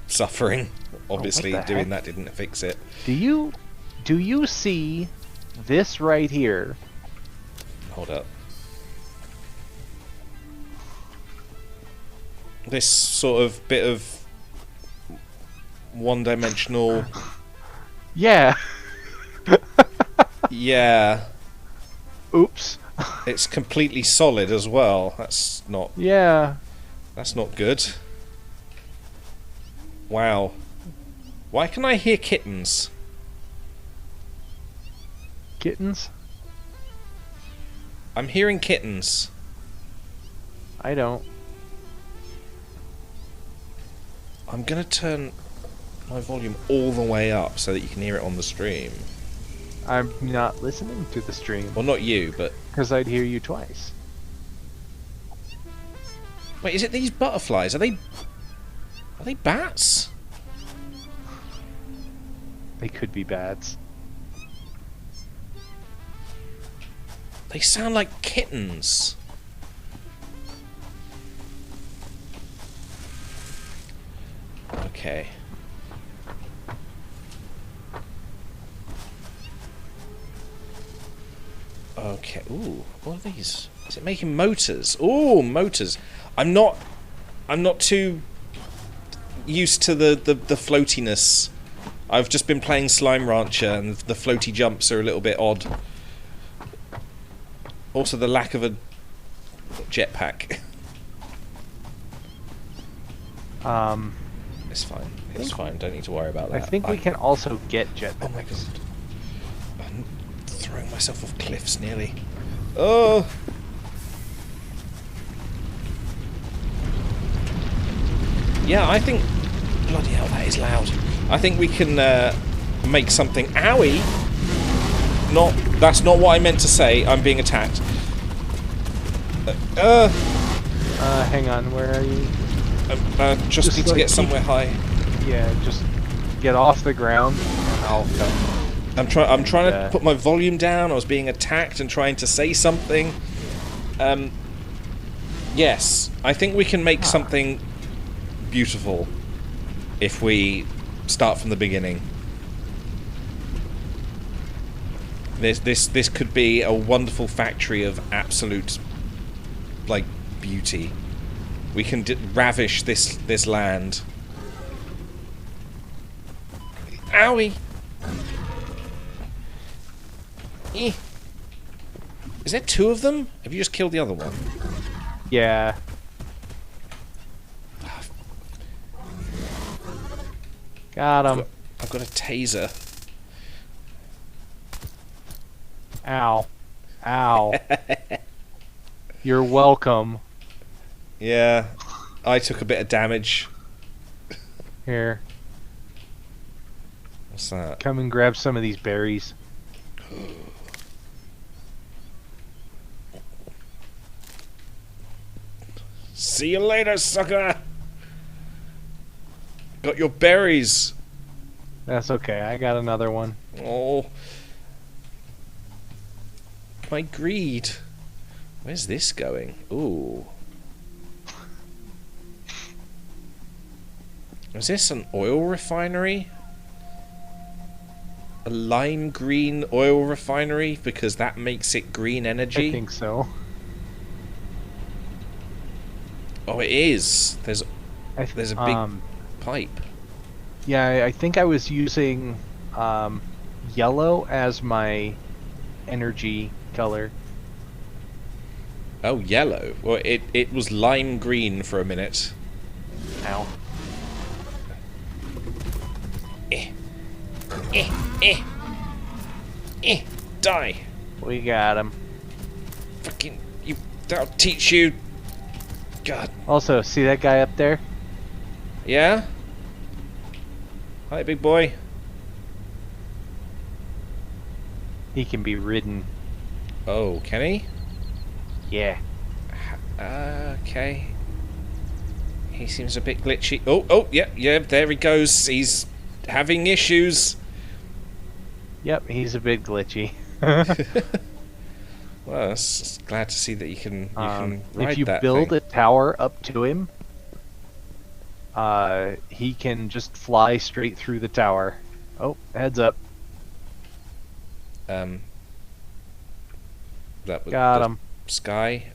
suffering. Obviously, the doing heck? that didn't fix it. Do you see this right here? Hold up. This sort of bit of one-dimensional... Yeah. Yeah, Oops. it's completely solid as well. That's not Yeah. good. Wow. Why can I hear kittens? Kittens? I'm hearing kittens. I don't. I'm gonna turn my volume all the way up so that you can hear it on the stream. I'm not listening to the stream Well, not you, but... because I'd hear you twice. Wait, is it these butterflies? Are they bats? They could be bats. They sound like kittens. Okay. Okay. Ooh, what are these? Is it making motors? Ooh, motors. I'm not too used to the floatiness. I've just been playing Slime Rancher, and the floaty jumps are a little bit odd. Also, the lack of a jetpack. It's fine. It's fine. Don't need to worry about I that. think we can also get Oh jetpacks. my god. I'm throwing myself off cliffs nearly. Oh! Yeah, I think... Bloody hell, that is loud. I think we can make something... Owie! That's not what I meant to say. I'm being attacked. Hang on, where are you? Just Just need to like get somewhere high. Yeah, just get off the ground and I'll come. I'm trying to Yeah. put my volume down. I was being attacked and trying to say something. Yes, I think we can make something beautiful if we start from the beginning. This could be a wonderful factory of absolute, like, beauty. We can ravish this land. Owie! Eh. Is there two of them? Have you just killed the other one? Yeah. Got him. I've got a taser. Ow. Ow. You're welcome. Yeah, I took a bit of damage. Here, What's that? come and grab some of these berries. See you later, sucker! Got your berries. That's okay, I got another one. Oh. My greed. Where's this going? Ooh. Is this an oil refinery? A lime green oil refinery? Because that makes it green energy? I think so. Oh, it is. There's a big pipe. Yeah, I think I was using yellow as my energy color. Oh, yellow. Well, it was lime green for a minute. Ow. Die. We got him. Fucking you. That'll teach you. God. Also, see that guy up there? Yeah? Hi, big boy. He can be ridden. Oh, can he? Yeah. Okay. He seems a bit glitchy. Oh, yeah, there he goes. He's having issues. Yep, he's a bit glitchy. Well, it's glad to see that you can ride if you that build thing. a tower up to him, he can just fly straight through the tower. Oh, heads up. That was Got the him. sky.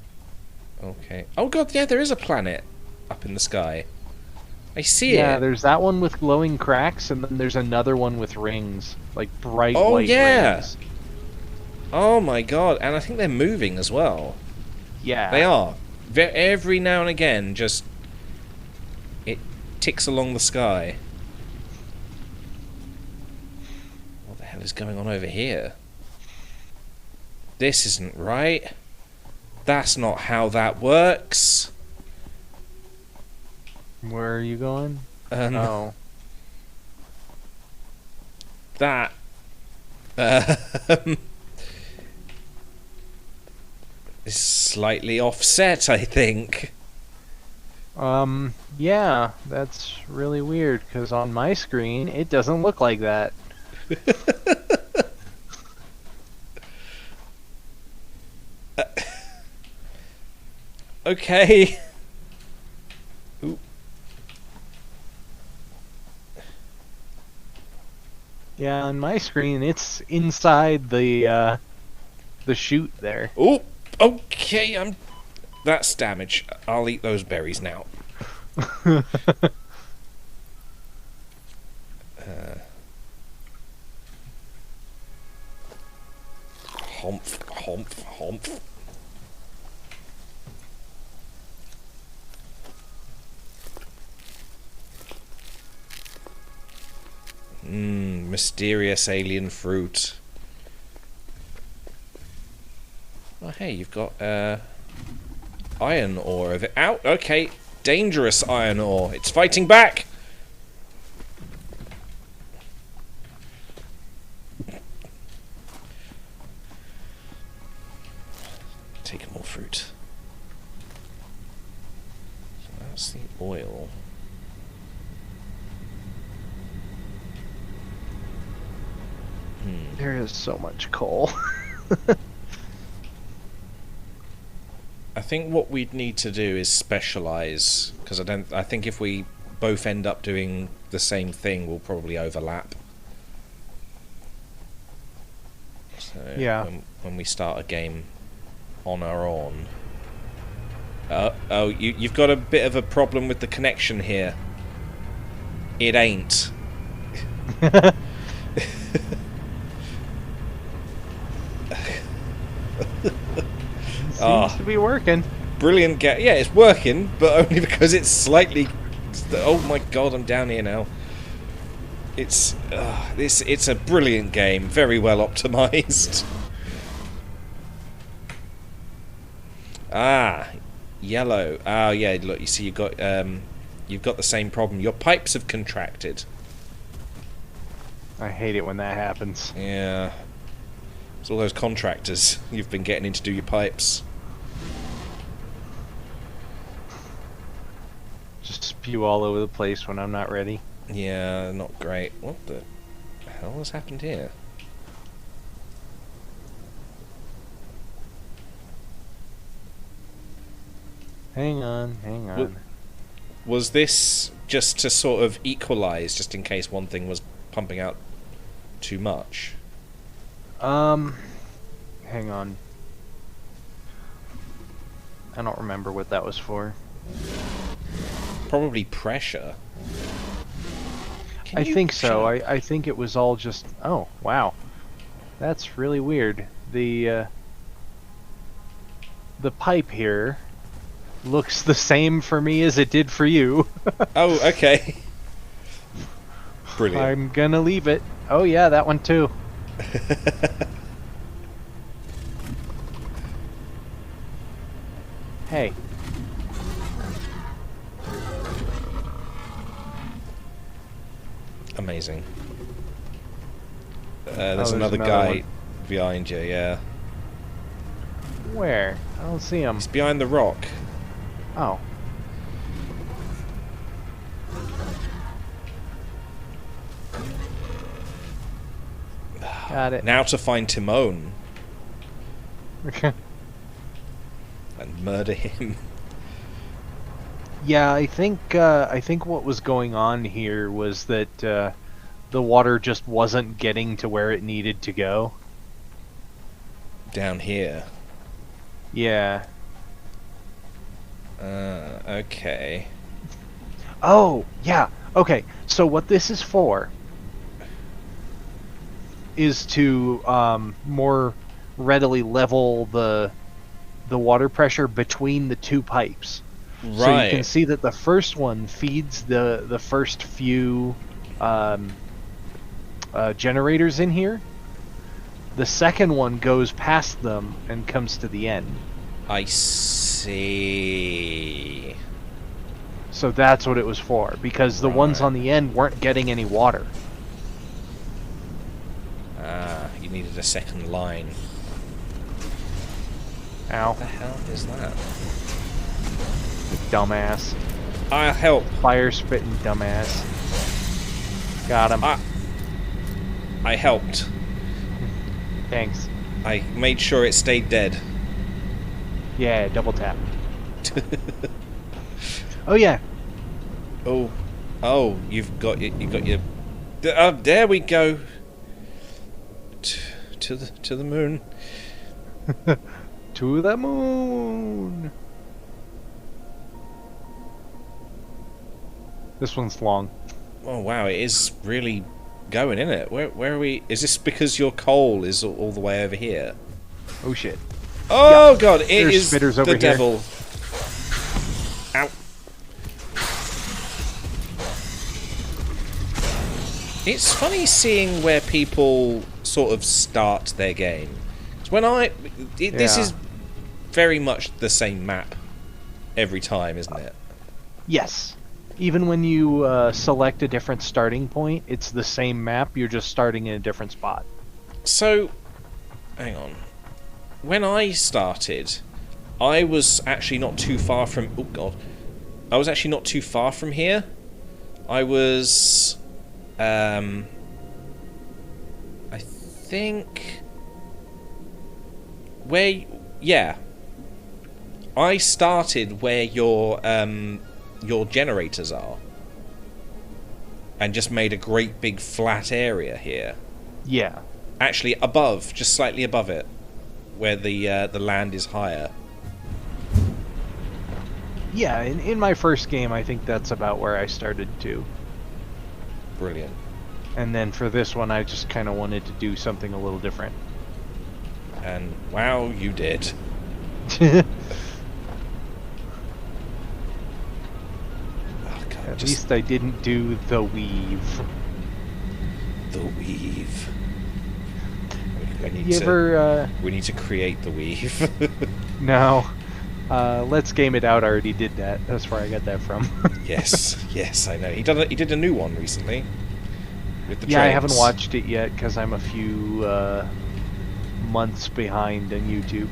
Okay. Oh god, yeah, there is a planet up in the sky. I see Yeah, it. there's that one with glowing cracks, and then there's another one with rings, like bright Oh, white yeah. rings. Oh my god, and I think they're moving as well. Yeah. They are. Every now and again, just it ticks along the sky. What the hell is going on over here? This isn't right. That's not how that works. Where are you going? Oh. That. Is slightly offset, I think. Yeah, that's really weird, because on my screen, it doesn't look like that. Okay. Ooh. Yeah, on my screen, it's inside the chute there. Ooh. Okay, that's damage. I'll eat those berries now. Humph, humph, humph. Mysterious alien fruit. Oh, hey, you've got iron ore of it. Ow! Okay, dangerous iron ore. It's fighting back. Take more fruit. So that's the oil. There is so much coal. I think what we'd need to do is specialize, because I think if we both end up doing the same thing, we'll probably overlap. So Yeah. when we start a game on our own. You've got a bit of a problem with the connection here. It ain't. Seems to be working. Brilliant game. Yeah, it's working, but only because it's slightly... Oh my god, I'm down here now. It's a brilliant game, very well optimized. Yellow. Oh yeah, look, you see you've got the same problem. Your pipes have contracted. I hate it when that happens. Yeah. It's all those contractors you've been getting in to do your pipes. Just spew all over the place when I'm not ready. Yeah, not great. What the hell has happened here? Hang on. Was this just to sort of equalize, just in case one thing was pumping out too much? Hang on. I don't remember what that was for. Probably pressure. I think so. I think it was all just... Oh, wow. That's really weird. The pipe here looks the same for me as it did for you. Oh, okay. Brilliant. I'm gonna leave it. Oh yeah, that one too. Hey. Amazing. There's there's another another guy one. behind you, yeah. Where? I don't see him. He's behind the rock. Oh. Got it. Now to find Timon and murder him. Yeah, I think what was going on here was that the water just wasn't getting to where it needed to go. Down here. Yeah. Okay. Oh, yeah. Okay. So what this is for is to more readily level the water pressure between the two pipes. Right. So you can see that the first one feeds the first few generators in here. The second one goes past them and comes to the end. I see. So that's what it was for, because the ones Right. on the end weren't getting any water. You needed a second line. Ow, What the hell is that? dumbass. I'll help. Fire spitting dumbass. Got him. I helped. Thanks. I made sure it stayed dead. Yeah, double tap. Oh yeah. Oh, you've got your. There we go. To the moon. To the moon. This one's long. Oh wow, it is really going, isn't it? Where are we? Is this because your coal is all the way over here? Oh shit. Oh god, it There's is spitters the over here. devil. Ow. It's funny seeing where people sort of start their game. 'Cause when this Yeah. is very much the same map every time, isn't it? Yes. Even when you select a different starting point, it's the same map, you're just starting in a different spot. So, hang on. When I started, I was actually not too far from... Oh, God. I was actually not too far from here. I was... I think... Where... Yeah. I started where your generators are. And just made a great big flat area here. Yeah. Actually, above, just slightly above it, where the land is higher. Yeah, in my first game, I think that's about where I started too. Brilliant. And then for this one, I just kind of wanted to do something a little different. And wow, you did. Oh, God, At just least I didn't do the weave. the weave. We need You to. ever, We need to create the weave. no. Let's Game It Out already did that. That's where I got that from. Yes, yes, I know. He did a new one recently. With the Yeah, I haven't trains. watched it yet because I'm a few months behind on YouTube.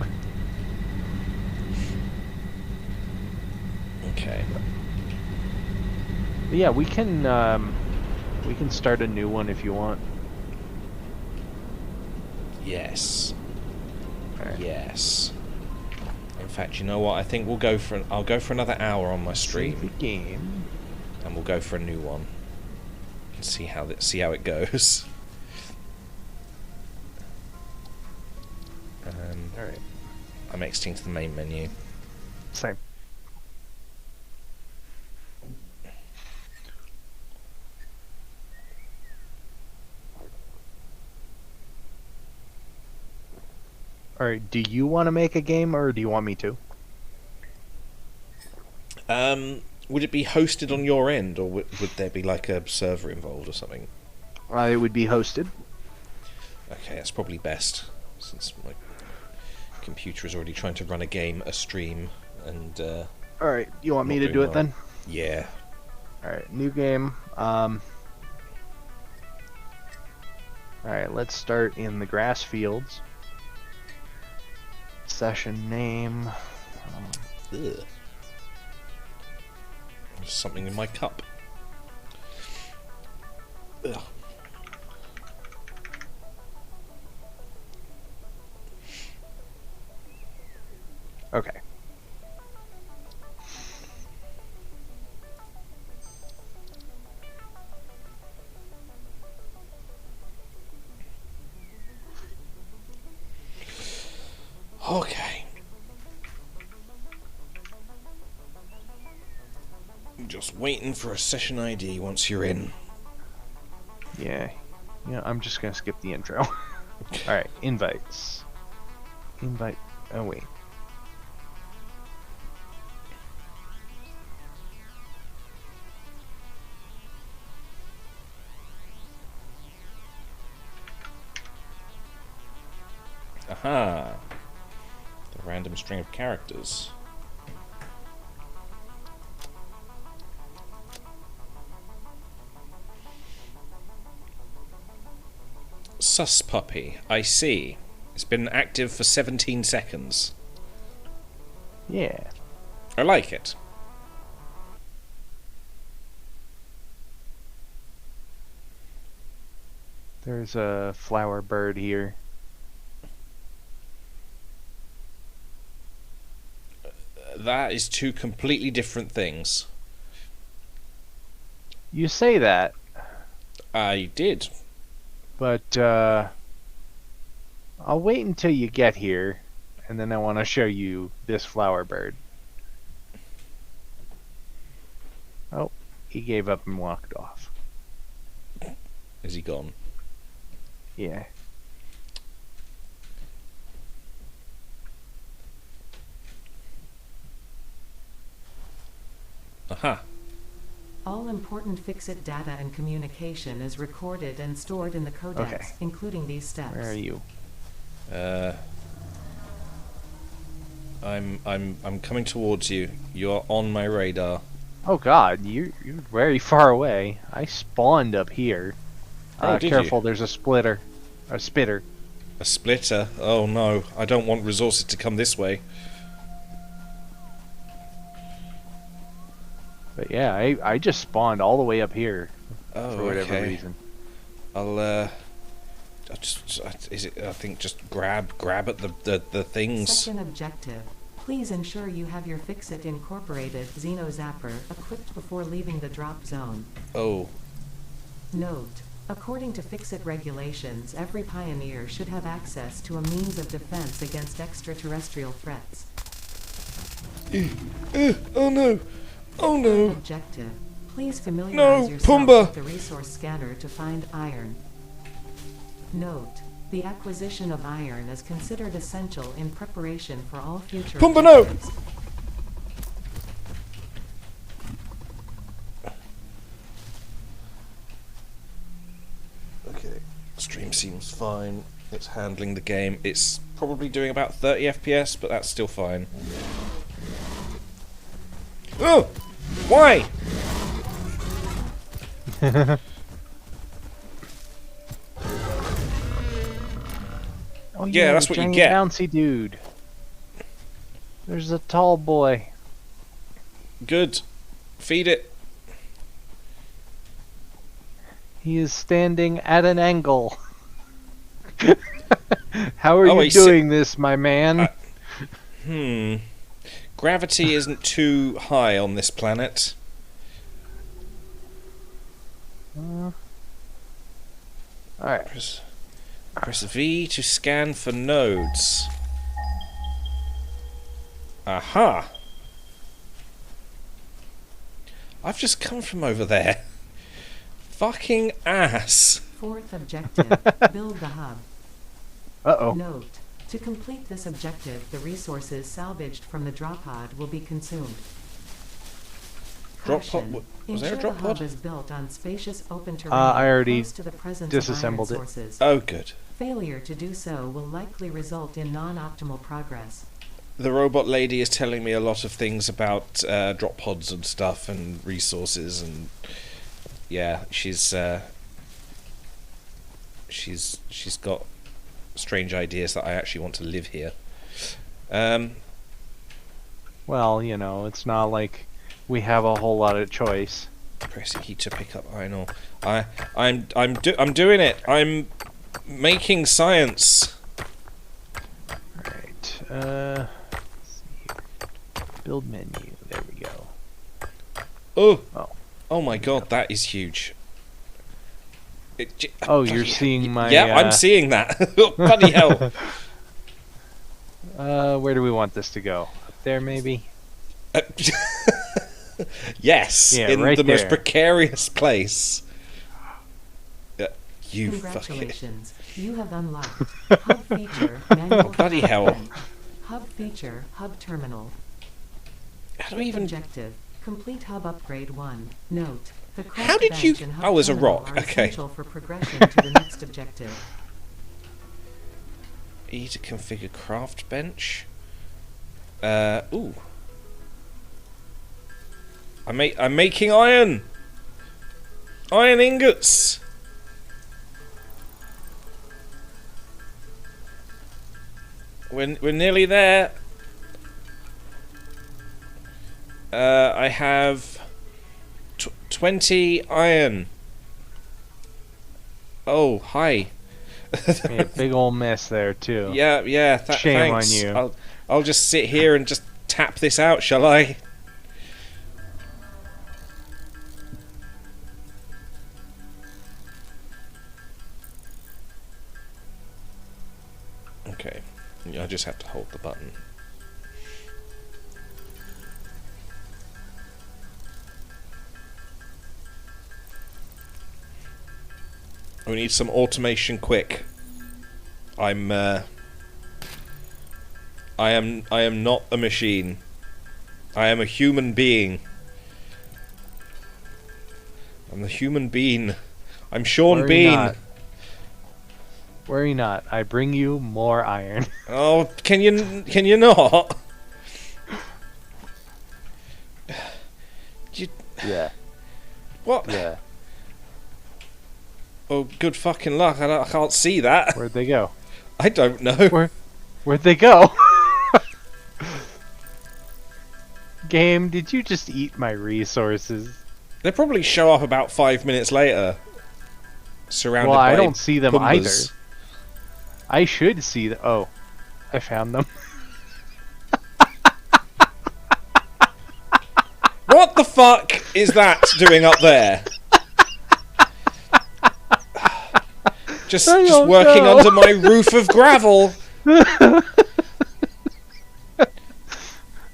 Okay. But yeah, we can start a new one if you want. Yes. Alright. Yes. In fact, you know what? I think I'll go for another hour on my Save stream, the game. and we'll go for a new one. And see how it goes. Alright. I'm exiting to the main menu. Same. Alright, do you want to make a game or do you want me to? Would it be hosted on your end, or would there be like a server involved or something? It would be hosted. Okay, that's probably best, since my computer is already trying to run a stream, and Alright, you want me Not to doing do it well. then? yeah. Alright, new game. Alright, let's start in the grass fields. Session name. Ugh. There's something in my cup. Ugh. Okay. Okay. Just waiting for a session ID once you're in. Yeah. Yeah, I'm just gonna skip the intro. Alright, invites. Invite. Oh, wait. Aha! The random string of characters. Sus puppy, I see. It's been active for 17 seconds. Yeah. I like it. There's a flower bird here. That is two completely different things. You say that, I did. but I'll wait until you get here, and then I want to show you this flower bird. Oh, he gave up and walked off. Is he gone? Yeah. Aha. All important Fixit data and communication is recorded and stored in the codex, Okay. including these steps. Where are you? I'm coming towards you. You're on my radar. Oh God, you're very far away. I spawned up here. Oh, did Careful, you? there's a splitter, a spitter. A splitter? Oh no, I don't want resources to come this way. But yeah, I just spawned all the way up here Oh, for whatever okay. reason. I think just grab at the things. Second objective. Please ensure you have your Fixit incorporated Xeno Zapper equipped before leaving the drop zone. Oh, Note: according to Fixit regulations, every pioneer should have access to a means of defense against extraterrestrial threats. oh no, oh no. Objective: please familiarize No, yourself Pumbaa! with the resource scanner to find iron. Note: the acquisition of iron is considered essential in preparation for all future Pumbaa, no! objectives. Okay, stream seems fine. It's handling the game. It's probably doing about 30 FPS, but that's still fine. Oh! Why? Oh Yeah, that's the what you giant get. Bouncy dude. There's a tall boy. Good. Feed it. He is standing at an angle. How are Oh, you he's si- doing this, my man? Gravity isn't too high on this planet. Alright. Press V to scan for nodes. Aha! I've just come from over there. Fucking ass. Fourth objective: build the hub. Uh-oh. Note: to complete this objective, the resources salvaged from the drop pod will be consumed. Drop pod? Caution: Was there a ensure drop the hub pod? is built on spacious open terrain I already close to the presence disassembled of it. iron sources. Oh, good. Failure to do so will likely result in non-optimal progress. The robot lady is telling me a lot of things about drop pods and stuff and resources, and yeah, she's got strange ideas that I actually want to live here. Well, you know, it's not like we have a whole lot of choice. Pressing E to pick up iron ore. I'm doing it. I'm making science. Right. Let's see Build menu. There we go. Oh. Oh. Oh my god, that is huge. Oh, you're seeing my... Yeah, I'm seeing that. Bloody hell. Where do we want this to go? Up there, maybe? Yes, Yeah, in right the most there. precarious place. You fucking... Congratulations. You have unlocked Hub feature manual Bloody hell. Hub feature Hub terminal. How do we even... Objective. Complete Hub upgrade 1. Note. The How craft did you- bench and Hub Oh, as a terminal rock, are okay. essential for progression to the next objective. E to configure craft bench. Ooh. I'm making iron. Iron ingots. We're nearly there. I have 20 iron. Oh, hi. Made a big old mess there, too. Yeah, Shame on thanks. you. I'll just sit here and just tap this out, shall I? Okay, I just have to hold the button. We need some automation quick. I am not a machine. I am a human being. I'm the human being. I'm Sean Worry Bean. not. Worry not. I bring you more iron. Oh, can you not? Yeah. What? Yeah. Oh, good fucking luck. I can't see that. Where'd they go? I don't know. Where'd they go? Game, did you just eat my resources? They probably show up about 5 minutes later. Surrounded Well, by I don't see them either. Pumbas. I should see the... Oh, I found them. What the fuck is that doing up there? Just don't working know. under my roof of gravel.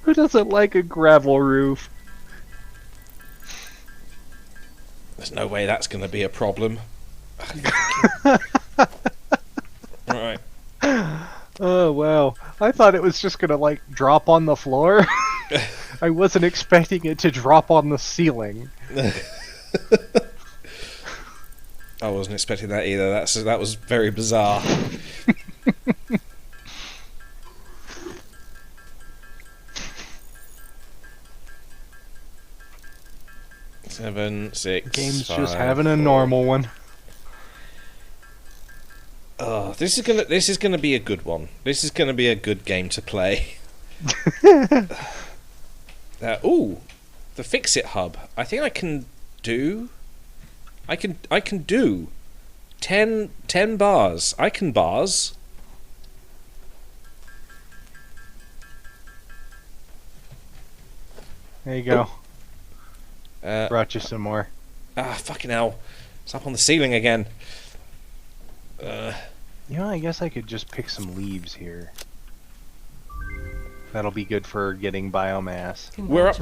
Who doesn't like a gravel roof? There's no way that's going to be a problem. Right. Oh, wow. I thought it was just gonna, like, drop on the floor. I wasn't expecting it to drop on the ceiling. I wasn't expecting that either. That was very bizarre. Seven, six. Game's five, just having a 4. normal one. Oh, this is gonna be a good one. This is gonna be a good game to play. Ooh, the Fix-It hub. I think I can do 10 bars. I can bars. There you go. Uh, Brought you some more. fucking hell. It's up on the ceiling again. You know, I guess I could just pick some leaves here. That'll be good for getting biomass. We're upgraded.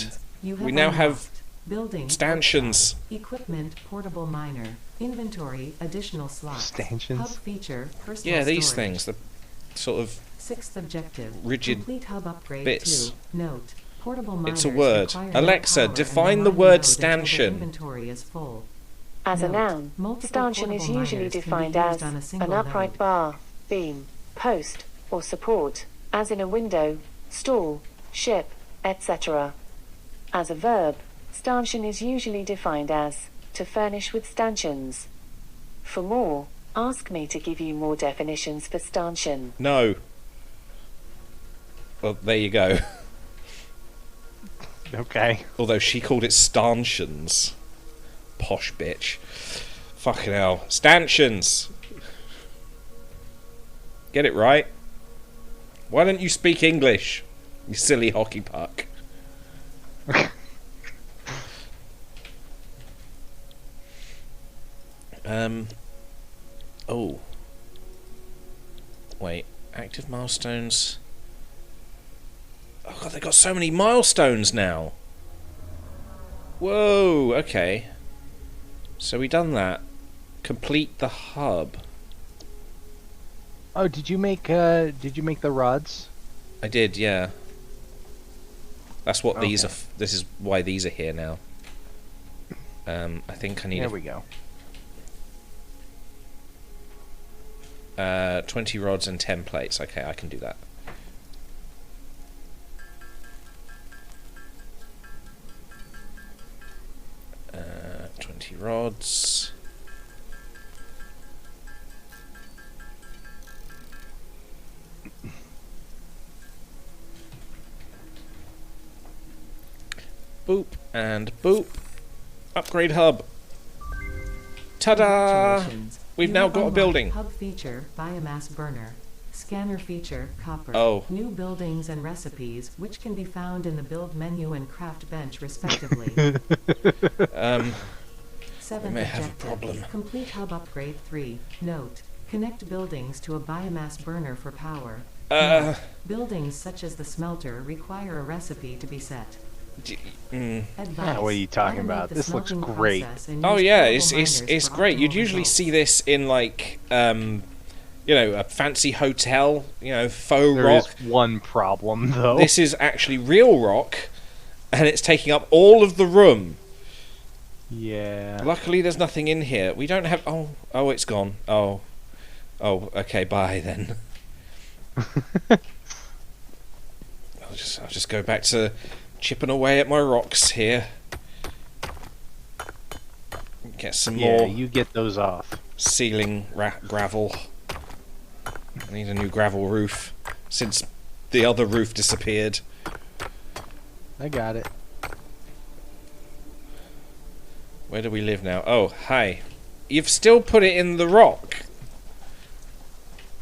Congratulations. You We now have unlocked building stanchions. workshop, equipment portable miner, inventory additional slots, Stanchions? hub feature personal Yeah, these storage. things. The sort of... Sixth objective. rigid Complete hub upgrade bits. 2. Note. Portable It's a miners word. require no Alexa, power and define will the not word load until their stanchion. Inventory is full. As a Note, noun, multiple stanchion is portable usually miners can be defined used as on a an single upright node. bar, beam, post, or support, as in a window, stall, ship, etc. As a verb, stanchion is usually defined as to furnish with stanchions. For more, ask me to give you more definitions for stanchion. No. Well, there you go. Okay. Although she called it stanchions. Posh bitch. Fucking hell. Stanchions! Get it right. Why don't you speak English? You silly hockey puck. Oh. Wait. Active milestones. Oh god, they got so many milestones now. Whoa, okay. So we done that. Complete the hub. Oh, did you make the rods? I did, yeah. That's what these are. Okay. This is why these are here now. I think I need There we go. 20 rods and 10 plates. Okay, I can do that. Uh, 20 rods. Boop and boop. Upgrade hub. Ta-da! Congratulations. We've You now have got a unlocked building. Hub feature, biomass burner. Scanner feature, copper. Oh. New buildings and recipes, which can be found in the build menu and craft bench respectively. Seventh may have a objective. problem. Complete hub upgrade 3. Note. Connect buildings to a biomass burner for power. Buildings such as the smelter require a recipe to be set. Advice. what are you talking Automate about? the This looks smelting great. process and Oh use yeah, portable it's miners for great. You'd optimal usually results. see this in like you know, a fancy hotel, you know, faux There rock. is one problem though. This is actually real rock, and it's taking up all of the room. Yeah. Luckily, there's nothing in here. We don't have. Oh, it's gone. Oh, okay. Bye then. I'll just go back to chipping away at my rocks here. Get some Yeah, more you get those off. ceiling gravel. I need a new gravel roof since the other roof disappeared. I got it. Where do we live now? Oh, hi. You've still put it in the rock.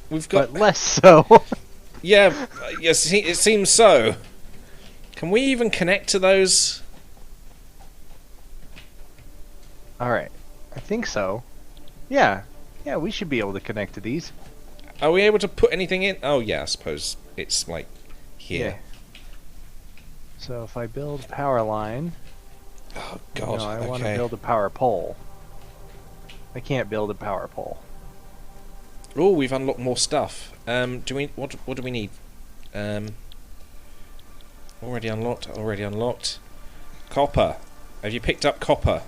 We've got... But less so. Yeah, yes, it seems so. Can we even connect to those? Alright. I think so. Yeah. Yeah, we should be able to connect to these. Are we able to put anything in? Oh, yeah, I suppose it's, like, here. So if I build a power line... Oh, God, No, I okay. want to build a power pole. I can't build a power pole. Oh, we've unlocked more stuff. What do we need? Already unlocked. Copper. Have you picked up copper?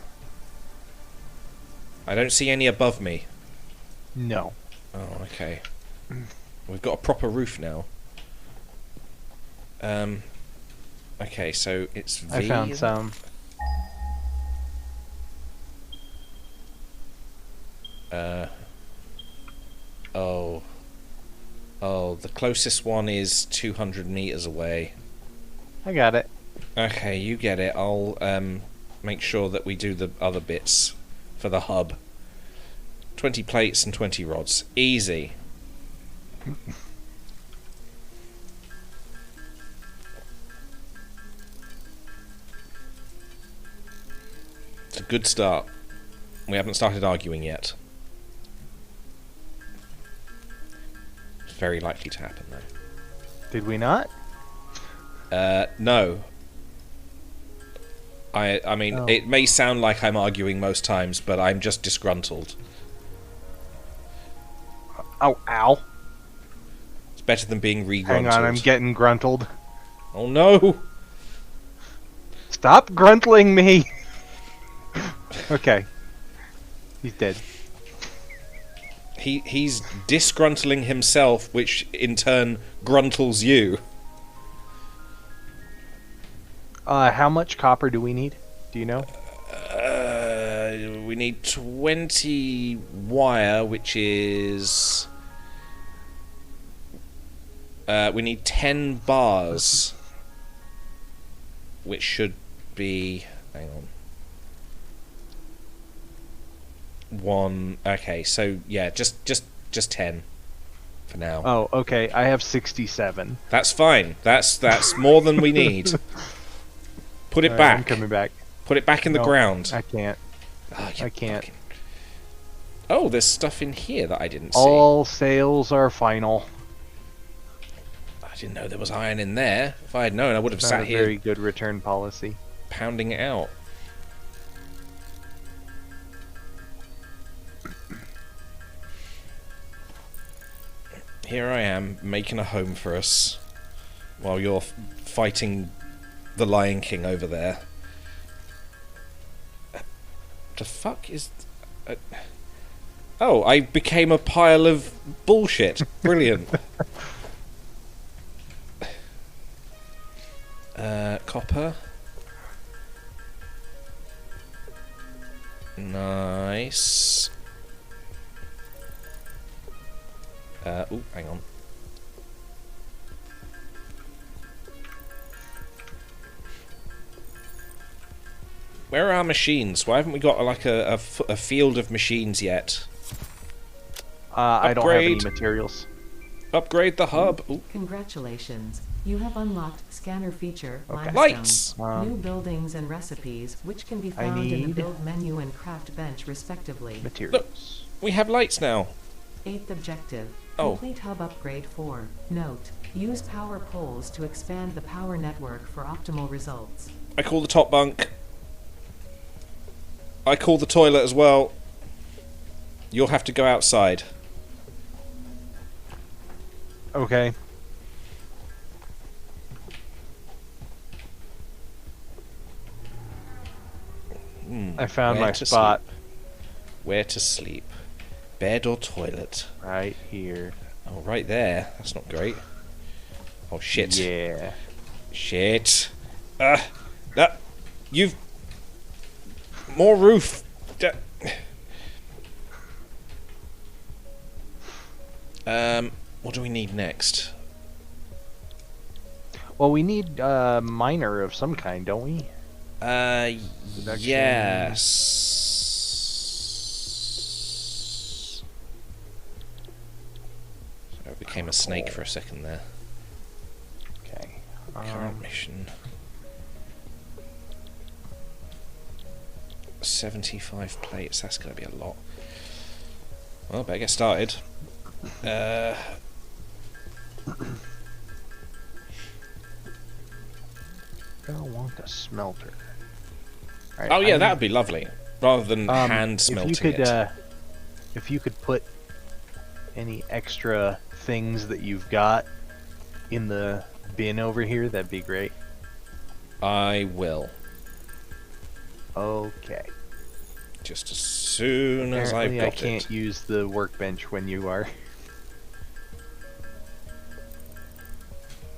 I don't see any above me. No. Oh, okay. We've got a proper roof now. Okay, so it's V. I found some. Oh, the closest one is 200 meters away. I got it. Okay, you get it. I'll make sure that we do the other bits for the hub. 20 plates and 20 rods. Easy. It's a good start. We haven't started arguing yet. It's very likely to happen, though. Did we not? No. I mean, Oh. it may sound like I'm arguing most times, but I'm just disgruntled. Oh, ow. It's better than being Hang re-gruntled. on, I'm getting gruntled. Oh no! Stop gruntling me! Okay. He's dead. He's disgruntling himself, which in turn gruntles you. How much copper do we need? Do you know? We need 20 wire, which is... we need 10 bars, which should be... Hang on. One... Okay, so yeah, just 10. for now. Oh, okay. I have 67. That's fine. That's more than we need. Put it Alright, back. I'm coming back. Put it back in the No, ground. I can't. Oh, you I can't. fucking- Oh, there's stuff in here that I didn't see. All sales are final. I didn't know there was iron in there. If I had known, I would have Not sat a here very good return policy. pounding it out. Here I am, making a home for us, while you're fighting the Lion King over there. The fuck is... Oh, I became a pile of bullshit. Brilliant. Copper. Nice. Oh, hang on. Where are our machines? Why haven't we got like a field of machines yet? I don't have any Upgrade. materials. Upgrade the hub. Ooh. Congratulations. You have unlocked scanner feature Okay. Limestone. Lights! New buildings and recipes, which can be I found in the need- build menu and craft bench respectively. Materials. We have lights now. 8th objective. Oh. Complete hub upgrade 4. Note. Use power poles to expand the power network for optimal results. I call the top bunk. I call the toilet as well. You'll have to go outside. Okay. I found Where my to spot sleep? Where to sleep? Bed or toilet? right here. Oh, right there. That's not great. Oh, shit. Yeah. Shit. That. You've. More roof. What do we need next? Well, we need a miner of some kind, don't we? Yes. I became a snake for a second there. Okay. Current mission. 75 plates, that's gonna be a lot. Well, better get started. I want a smelter. Alright, Oh yeah, I that would be lovely. Rather than hand smelting if you could put any extra things that you've got in the bin over here, that'd be great. I will. Okay. Just as soon as I've Apparently got I can't it. use the workbench when you are.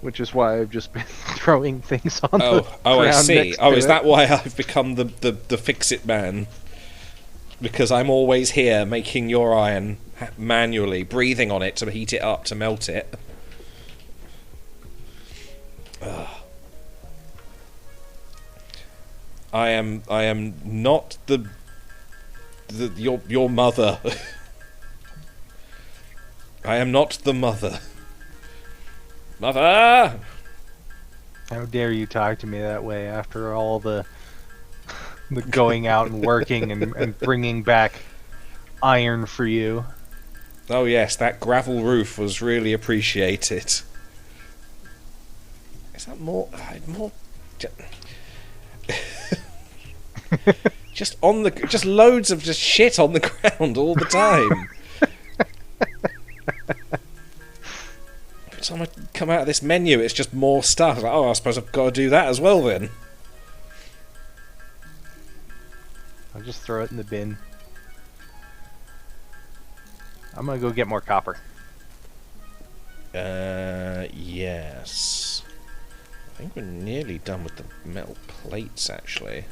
Which is why I've just been throwing things on the I ground see. next Oh, to is it. that why I've become the fix-it man? Because I'm always here making your iron manually, breathing on it to heat it up, to melt it. Ugh. I am not your mother. I am not the mother. Mother! How dare you talk to me that way after all the going out and working and bringing back iron for you. Oh yes, that gravel roof was really appreciated. Is that more? Just on the, just loads of just shit on the ground all the time. Every time I come out of this menu, it's just more stuff. Like, oh, I suppose I've got to do that as well then. I'll just throw it in the bin. I'm gonna go get more copper. Yes. I think we're nearly done with the metal plates, actually.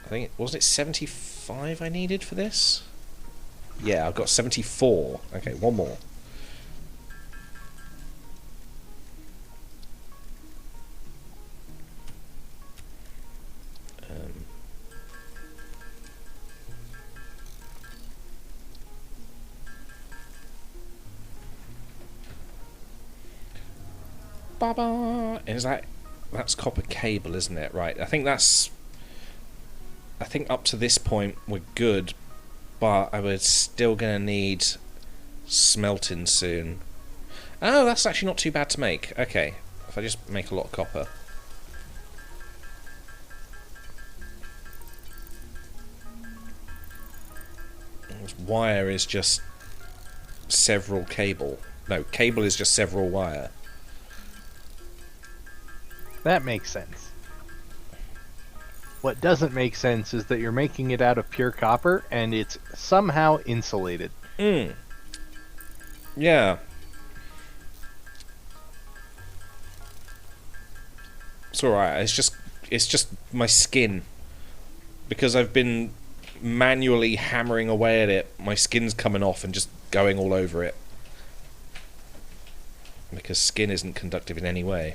I think, wasn't it 75 I needed for this? Yeah, I've got 74. Okay, one more. Ba-ba. Is that's copper cable, isn't it? Right. I think up to this point we're good, but I was still gonna need smelting soon. Oh, that's actually not too bad to make. Okay, if I just make a lot of copper. This wire is just several cable. No, cable is just several wire. That makes sense. What doesn't make sense is that you're making it out of pure copper and it's somehow insulated. Yeah. It's alright, it's just my skin. Because I've been manually hammering away at it, my skin's coming off and just going all over it. Because skin isn't conductive in any way.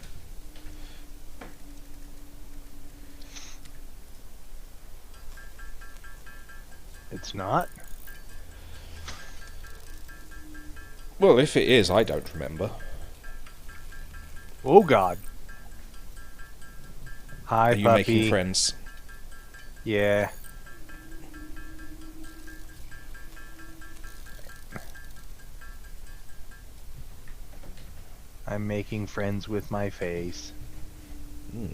It's not? Well, if it is, I don't remember. Oh god. Hi, Are you puppy. making friends? Yeah. I'm making friends with my face.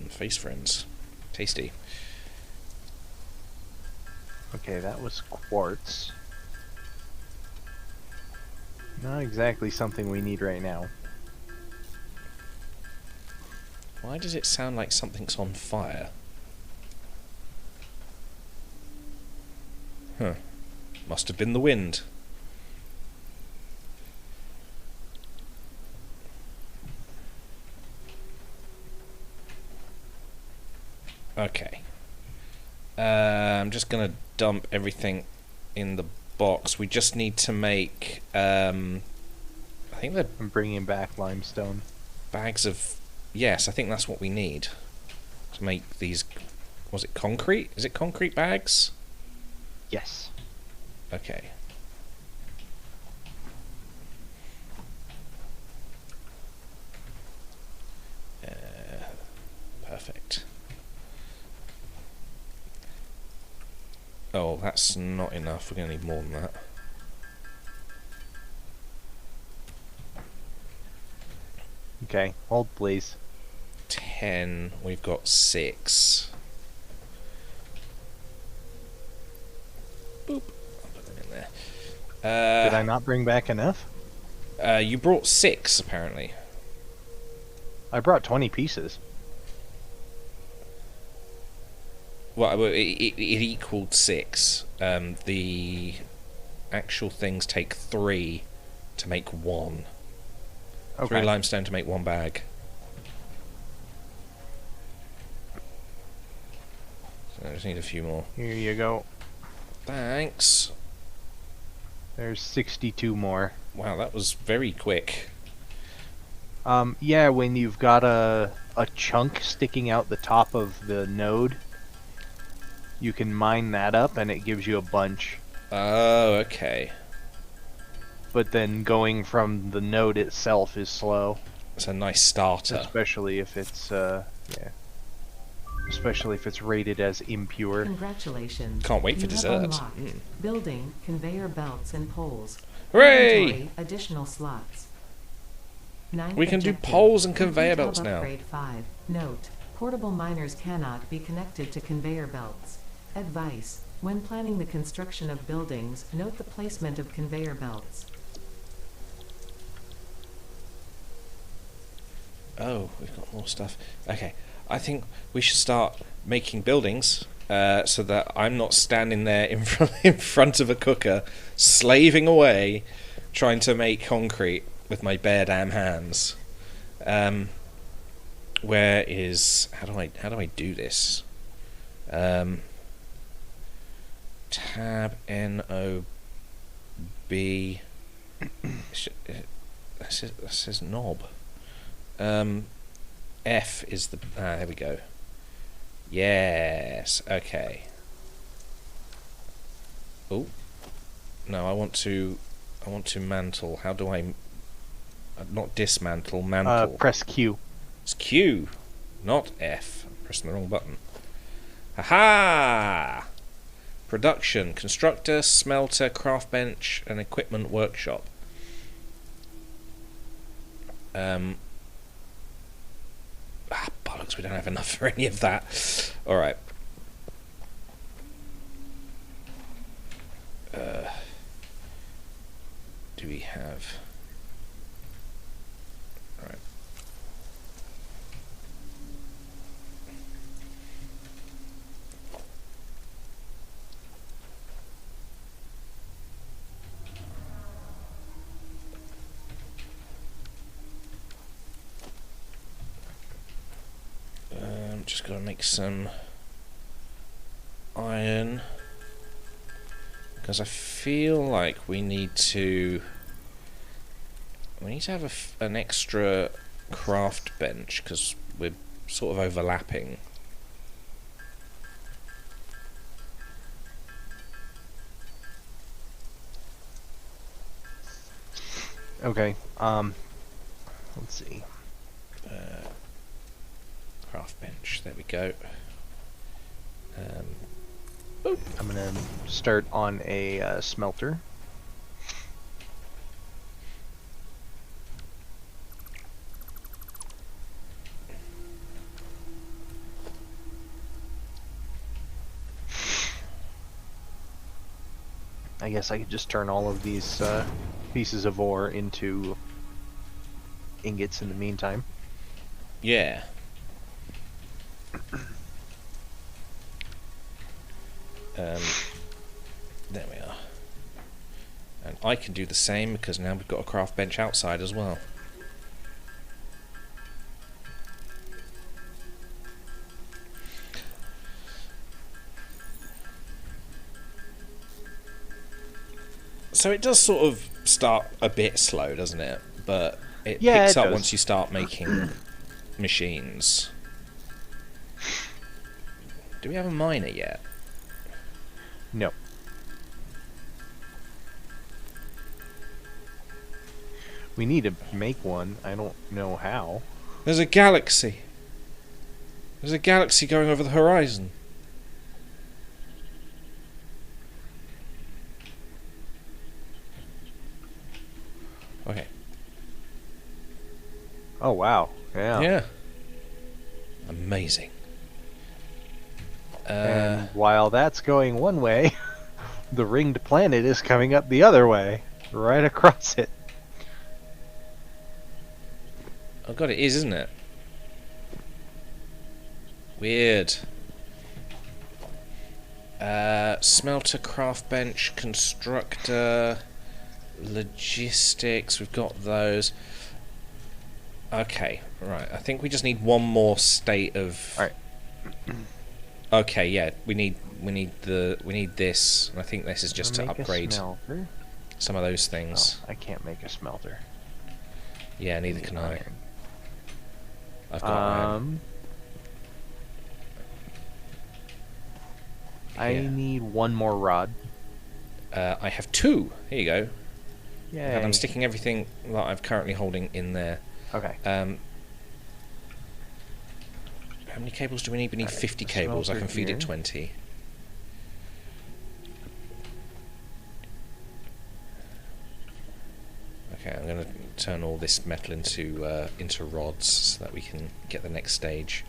Face friends. Tasty. Okay, that was quartz. Not exactly something we need right now. Why does it sound like something's on fire? Huh. Must have been the wind. Okay. I'm just gonna dump everything in the box. We just need to make, I think the I'm bringing back limestone. bags of... Yes, I think that's what we need to make these... Was it concrete? Is it concrete bags? Yes. Okay. Perfect. Oh, that's not enough. We're going to need more than that. Okay, hold please. 10. We've got 6. Boop. I'll put them in there. Did I not bring back enough? You brought 6, apparently. I brought 20 pieces. Well, it equaled 6. The actual things take 3 to make 1. Okay. 3 limestone to make 1 bag. So I just need a few more. Here you go. Thanks. There's 62 more. Wow, that was very quick. Yeah, when you've got a chunk sticking out the top of the node, you can mine that up and it gives you a bunch. Oh, okay. But then going from the node itself is slow. It's a nice starter. Especially if it's, yeah. Especially if it's rated as impure. Congratulations. Can't wait for You have dessert. unlocked Building, conveyor belts, and poles. Hooray! Inventory, additional slots. Ninth We can do objective. poles and conveyor Complete belts hub now. Upgrade 5. Note: portable miners cannot be connected to conveyor belts. Advice: when planning the construction of buildings, note the placement of conveyor belts. Oh, we've got more stuff. Okay, I think we should start making buildings so that I'm not standing there in front of a cooker, slaving away, trying to make concrete with my bare damn hands. Where is... How do I do this? Tab N-O-B... That says knob. F is the... there we go. Yes, okay. Oh. No, I want to mantle. How do I... not dismantle, mantle. Press Q. It's Q, not F. I'm pressing the wrong button. Haha! Production, constructor, smelter, craft bench, and equipment workshop. Bollocks, we don't have enough for any of that. Alright. Do we have... Alright. Just gotta make some iron, because I feel like we need to have an extra craft bench, because we're sort of overlapping. Okay. Let's see. Craft bench. There we go. I'm gonna start on a smelter. I guess I could just turn all of these pieces of ore into ingots in the meantime. Yeah. There we are. And I can do the same, because now we've got a craft bench outside as well. So it does sort of start a bit slow, doesn't it? But it picks up once you start making machines. Do we have a miner yet? No. We need to make one. I don't know how. There's a galaxy. There's a galaxy going over the horizon. Okay. Oh wow. Yeah. Yeah. Amazing. And while that's going one way, the ringed planet is coming up the other way, right across it. Oh god, it is, isn't it? Weird. Smelter, craft bench, constructor, logistics, we've got those. Okay, right. I think we just need one more state of... Alright. Okay, yeah, we need this. And I think this is just to upgrade some of those things. Oh, I can't make a smelter. Yeah, neither can I. I've got iron. I need one more rod. I have 2. Here you go. Yay. And I'm sticking everything that I'm currently holding in there. Okay. How many cables do we need? We need 50 cables. I can feed it 20. Okay, I'm going to turn all this metal into rods so that we can get the next stage.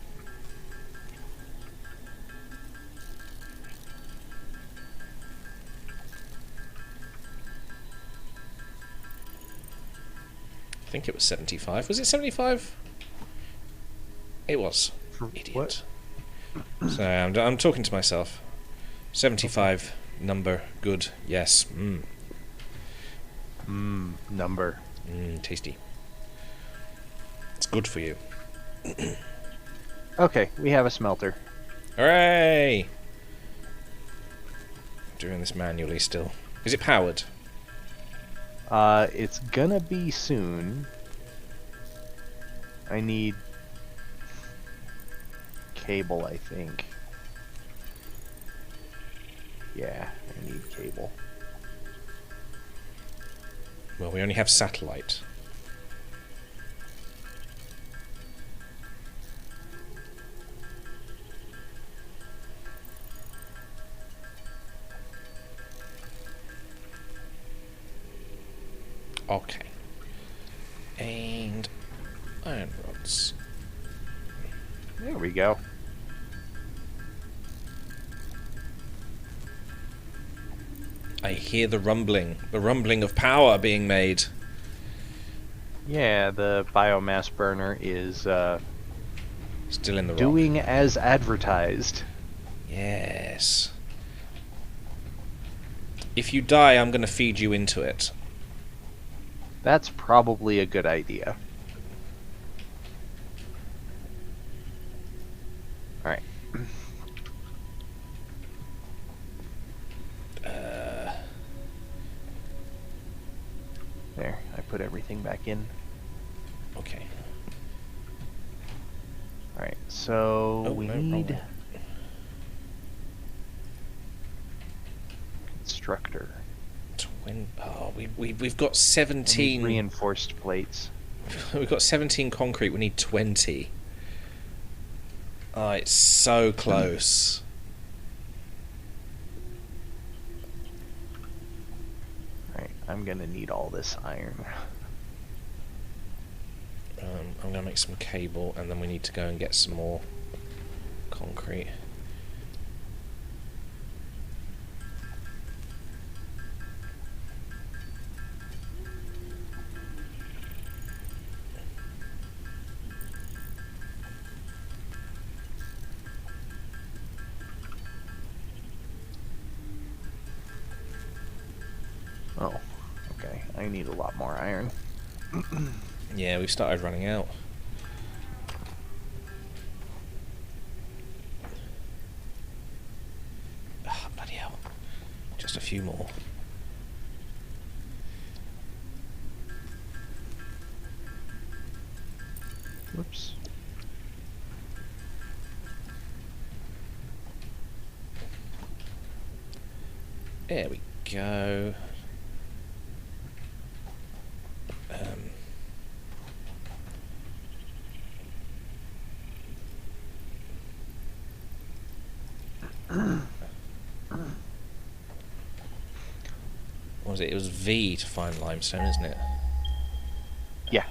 I think it was 75. Was it 75? It was. Idiot. What? So I'm talking to myself. 75 number. Good. Yes. Number. Tasty. It's good for you. Okay, we have a smelter. Hooray! Doing this manually still. Is it powered? It's gonna be soon. I need cable, I think. Yeah, I need cable. Well, we only have satellite. Okay. And iron rods. There we go. I hear the rumbling of power being made. Yeah, the biomass burner is Still in the rock. doing as advertised. Yes. If you die, I'm going to feed you into it. That's probably a good idea. Alright. There, I put everything back in. Okay. Alright, so Oh, we no, wrong need one. constructor. Oh, we've got I need 17. reinforced plates. We've got 17 concrete. We need 20. Oh, it's so close. Alright, I'm gonna need all this iron. I'm gonna make some cable, and then we need to go and get some more concrete. Oh, okay. I need a lot more iron. Yeah, we've started running out. Ah, bloody hell. Just a few more. Whoops. There we go. What was it? It was V to find limestone, isn't it? Yeah.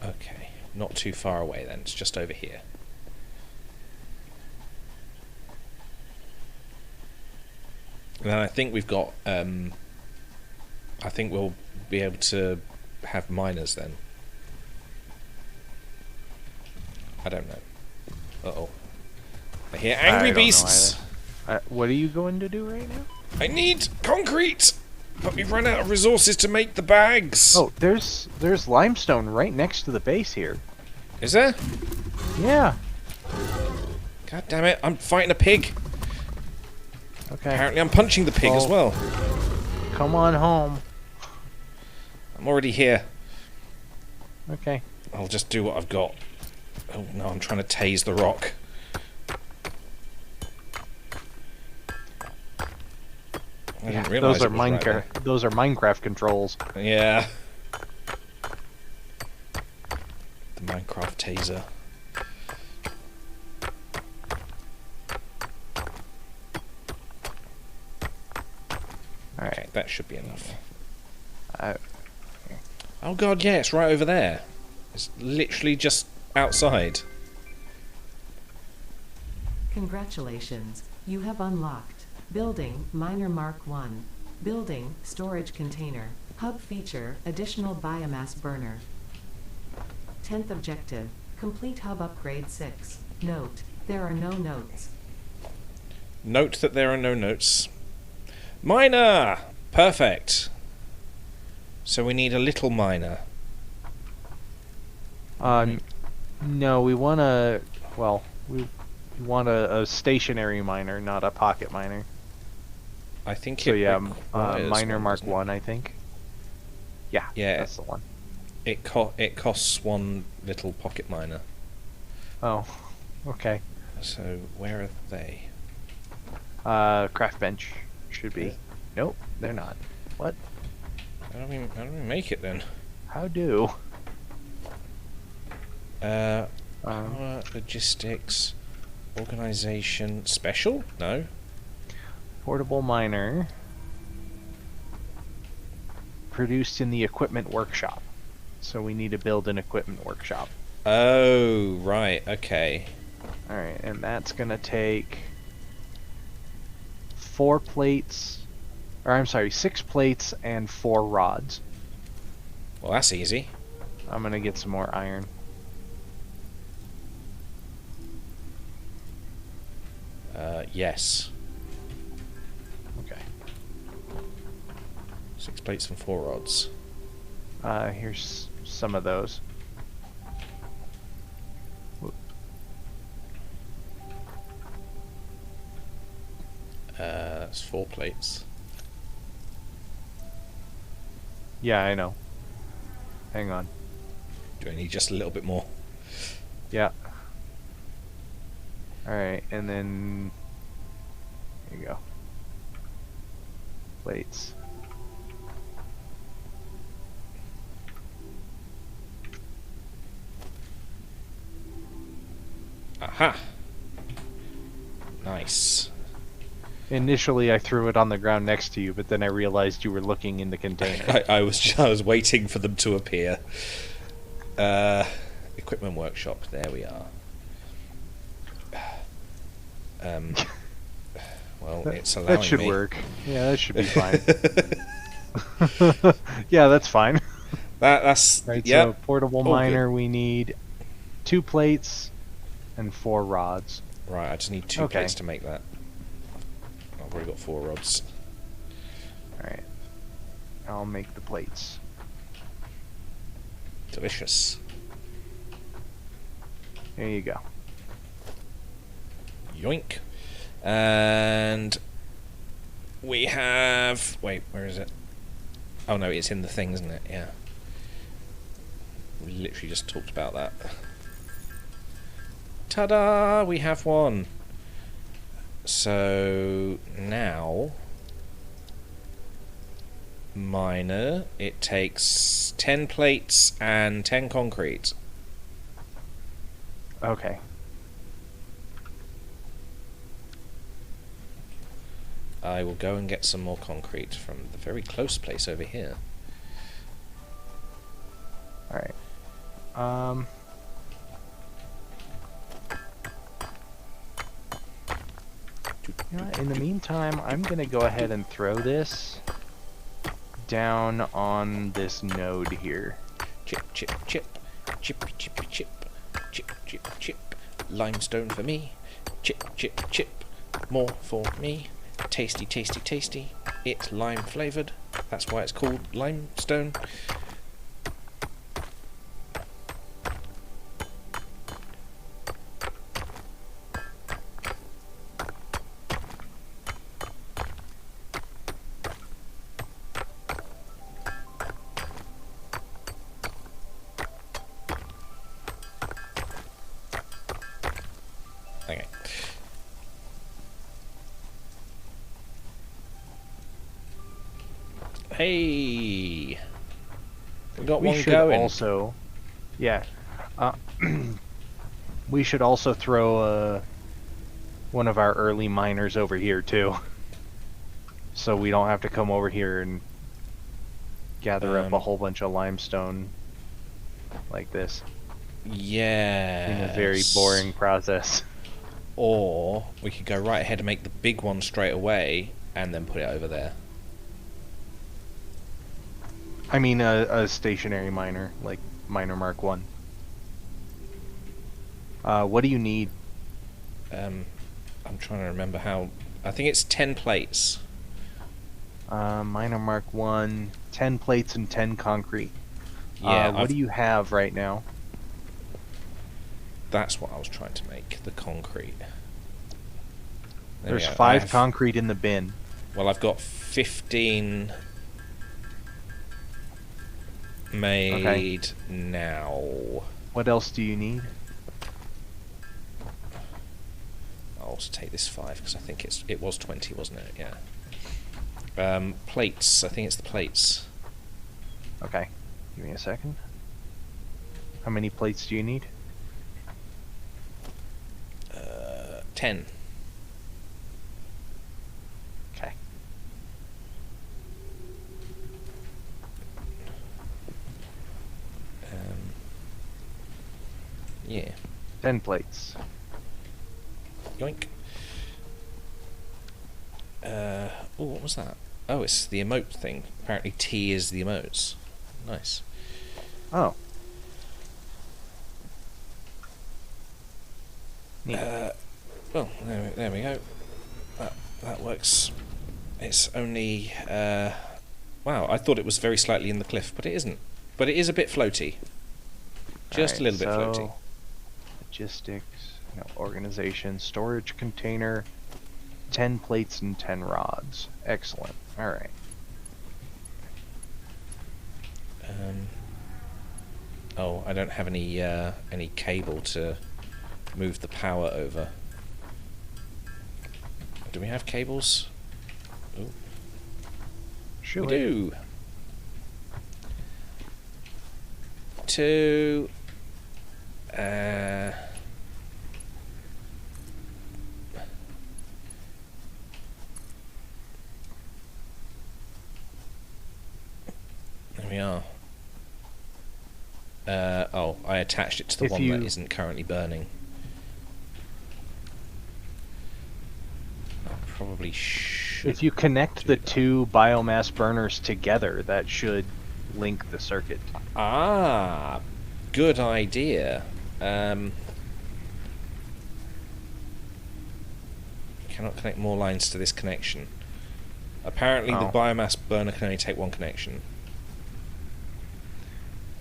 Okay, not too far away then. It's just over here. And then I think we've got. I think we'll be able to have miners then. I don't know. Uh-oh. I hear angry I don't know beasts. What are you going to do right now? I need concrete, but we've run out of resources to make the bags. Oh, there's limestone right next to the base here. Is there? Yeah. God damn it! I'm fighting a pig. Okay. Apparently, I'm punching the pig as well. Come on home. I'm already here. Okay. I'll just do what I've got. Oh no, I'm trying to tase the rock. I didn't realise Those are it was right there. Minecraft. Those are Minecraft controls. Yeah. The Minecraft taser. Okay, that should be enough. Oh god, yeah, it's right over there. It's literally just outside. Congratulations, you have unlocked Building Miner Mark 1. Building Storage Container. Hub feature Additional Biomass Burner. 10th objective, complete hub upgrade 6. Note, there are no notes. Note that there are no notes. Miner! Perfect. So we need a little miner. No, we want a, well, we want a stationary miner, not a pocket miner. I think So it yeah, requires miner one, Mark doesn't it? 1, I think. Yeah, Yeah. that's the one. It costs one little pocket miner. Oh, okay. So where are they? Craft bench should be. Nope, they're not. What? How do we make it then? How do? Power, logistics, organization, special? No. Portable miner. produced in the equipment workshop. So we need to build an equipment workshop. Oh, right. Okay. Alright, and that's gonna take 4 plates, or I'm sorry, 6 plates and 4 rods. Well, that's easy. I'm gonna get some more iron. Yes. Okay. 6 plates and 4 rods. Here's some of those. Whoop. That's 4 plates. Yeah, I know. Hang on. Do I need just a little bit more? Yeah. Alright, and then... Here you go. Plates. Aha! Nice. Initially, I threw it on the ground next to you, but then I realized you were looking in the container. I was waiting for them to appear. Equipment workshop. There we are. Well, it's allowing That should me. work. Yeah, that should be fine. Yeah, that's fine. That's Right, yep. so portable All miner, we need 2 plates and 4 rods. Right, I just need 2 Okay. plates to make that. I've already got 4 rods. Alright. I'll make the plates. Delicious. There you go. Yoink. And we have... Wait, where is it? Oh no, it's in the thing, isn't it? Yeah. We literally just talked about that. Ta-da! We have one. So now... Miner, it takes 10 plates and 10 concrete. Okay. I will go and get some more concrete from the very close place over here. Alright. You know what, in the meantime, I'm gonna go ahead and throw this down on this node here. Chip, chip, chip. Chip, chip, chip. Chip, chip, chip. Limestone for me. Chip, chip, chip. More for me. Tasty, tasty, tasty. It's lime flavoured. That's why it's called limestone. Okay. Hey, we got We one should going. also, yeah, we should also throw one of our early miners over here too, so we don't have to come over here and gather up a whole bunch of limestone like this Yeah. in a very boring process. Or we could go right ahead and make the big one straight away, and then put it over there. I mean, a stationary miner, like Miner Mark 1. What do you need? I'm trying to remember how. I think it's 10 plates. Miner Mark 1, 10 plates and 10 concrete. Yeah, what do you have right now? That's what I was trying to make, the concrete. There we There's go. 5 concrete in the bin. Well, I've got 15 made now. What else do you need? I'll also take this 5 because I think it was 20, wasn't it? Yeah. Plates. I think it's the plates. Okay, give me a second. How many plates do you need? 10. Okay. 10 plates. Yoink. Oh, what was that? Oh, it's the emote thing. Apparently T is the emotes. Nice. Oh. Neat. Well, there we go. That works. It's only... wow, I thought it was very slightly in the cliff, but it isn't. But it is a bit floaty. Just a little bit floaty. Logistics, no, organization, storage container, 10 plates and 10 rods. Excellent. Alright. Oh, I don't have any cable to move the power over. Do we have cables? Ooh. Sure. We do. To there we are. Oh, I attached it to the If one that you- isn't currently burning. I probably should. If you connect do the that. two biomass burners together, that should link the circuit. Ah, good idea. Cannot connect more lines to this connection. Apparently the Oh. biomass burner can only take one connection.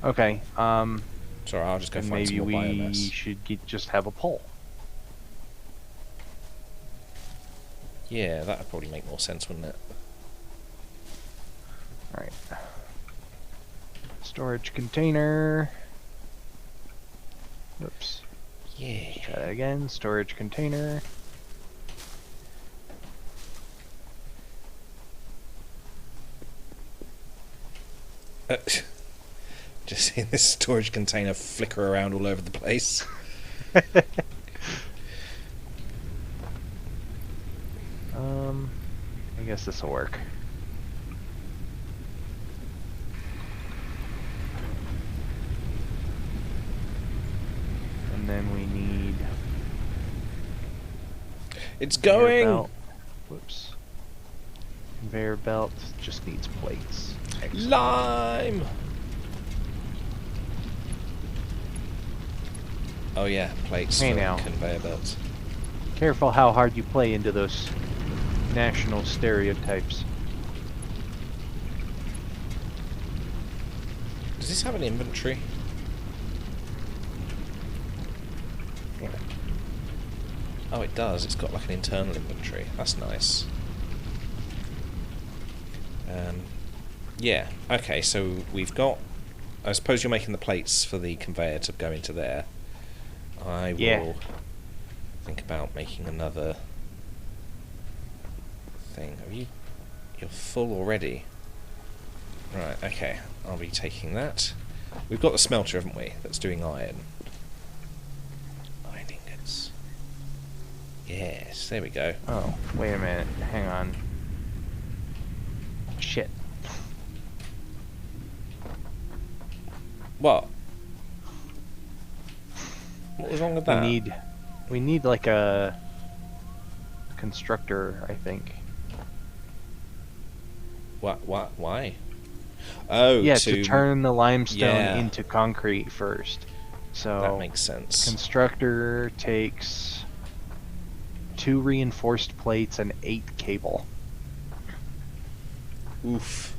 Okay, Sorry, I'll just go then find maybe some more we biomass. should just have a pole. Yeah, that would probably make more sense, wouldn't it? Alright. Storage container. Oops. Yeah. Try that again. Storage container. Just seeing this storage container flicker around all over the place. I guess this will work. And then we need It's conveyor going! belt. Whoops. Conveyor belt just needs plates. Excellent. Lime! Oh yeah, plates Hey for now. conveyor belts. Careful how hard you play into those national stereotypes. Does this have an inventory? Yeah. Oh, it does. It's got like an internal inventory. That's nice. Yeah. Okay, so we've got... I suppose you're making the plates for the conveyor to go into there. I will Yeah. think about making another thing. Have you... You're full already. Right, okay. I'll be taking that. We've got the smelter, haven't we? That's doing iron. Iron ingots. Yes, there we go. Oh, wait a minute. Hang on. Shit. What? What was wrong with that? We need like a constructor, I think. What? Why? Oh, Yeah, to turn the limestone Yeah. into concrete first. So That makes sense. constructor takes 2 reinforced plates and 8 cable. Oof.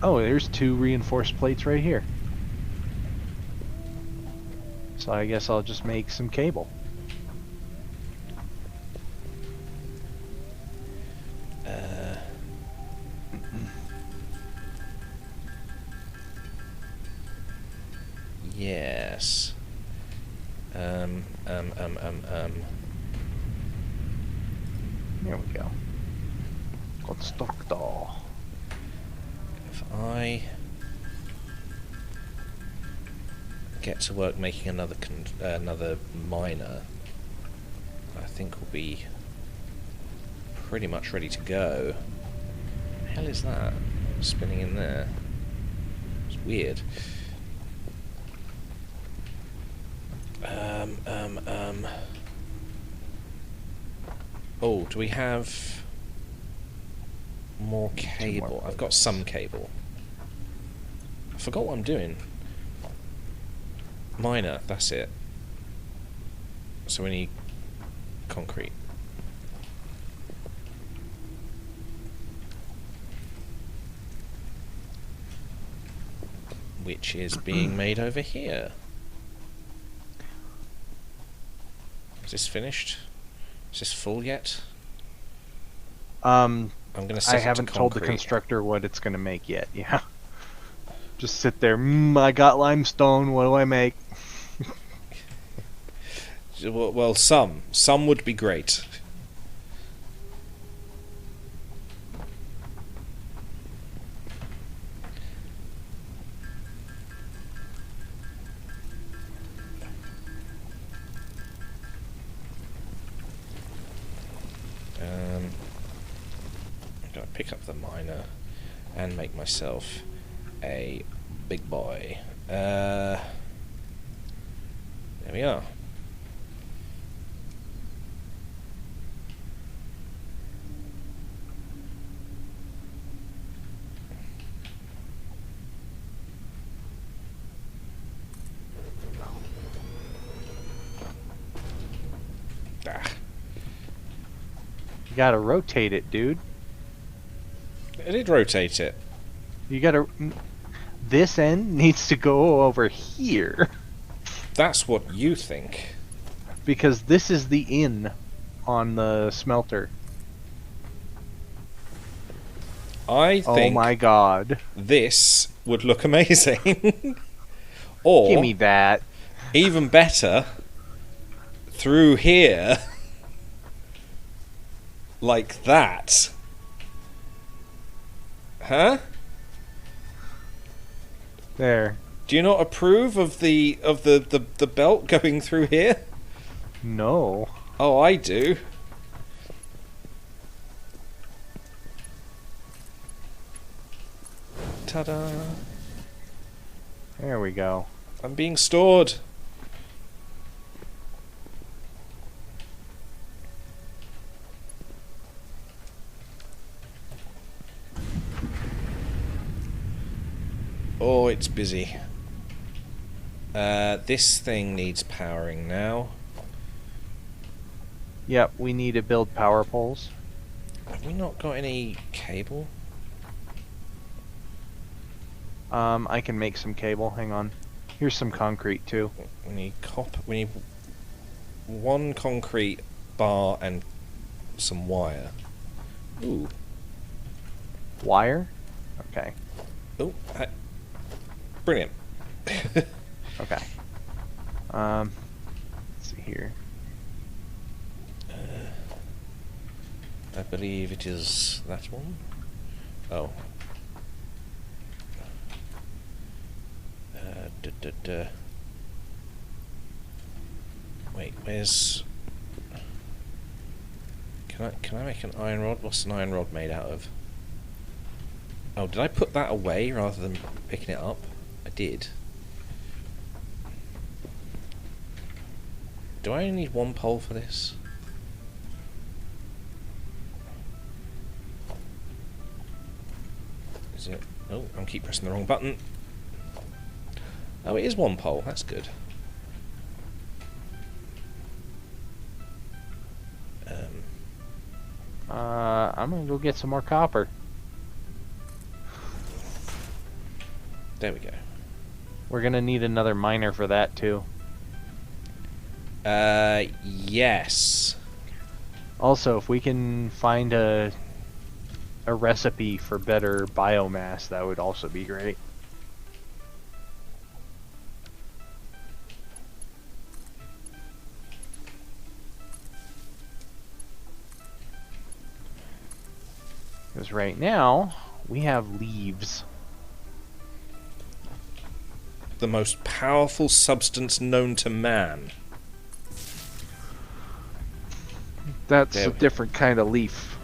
Oh, there's 2 reinforced plates right here. So I guess I'll just make some cable. Yes. There we go. Constructor. If I get to work making another miner, I think we'll be pretty much ready to go. The hell is that spinning in there? It's weird. Oh, do we have more cable? I've got some cable. I forgot what I'm doing. Miner, that's it. So we need concrete. Which is being made over here. Is this finished? Is this full yet? I'm gonna set I it to haven't told the concrete. constructor what it's gonna make yet. Yeah. Just sit there. I got limestone. What do I make? Well, some would be great. I'm gonna pick up the miner and make myself a big boy. There we are. Ah, You gotta rotate it, dude. I did rotate it. You gotta. This end needs to go over here That's what you think. because this is the in on the smelter. I Oh think my god! this would look amazing. Or Give me that. even better, through here, like that. Huh? There. Do you not approve of the belt going through here? No. Oh, I do. Ta-da! There we go. I'm being stored. Oh, it's busy. This thing needs powering now. Yep, we need to build power poles. Have we not got any cable? I can make some cable. Hang on. Here's some concrete too. We need We need one concrete bar and some wire. Ooh. Wire? Okay. Oh. Brilliant. Okay. Let's see here. I believe it is that one. Oh. Wait, where's... Can I make an iron rod? What's an iron rod made out of? Oh, did I put that away rather than picking it up? I did. Do I only need one pole for this? Is it? Oh, I'm keep pressing the wrong button. Oh, it is one pole. That's good. I'm gonna go get some more copper. There we go. We're gonna need another miner for that too. Yes. Also, if we can find a recipe for better biomass, that would also be great. Because right now, we have leaves. The most powerful substance known to man. That's There a we- different kind of leaf.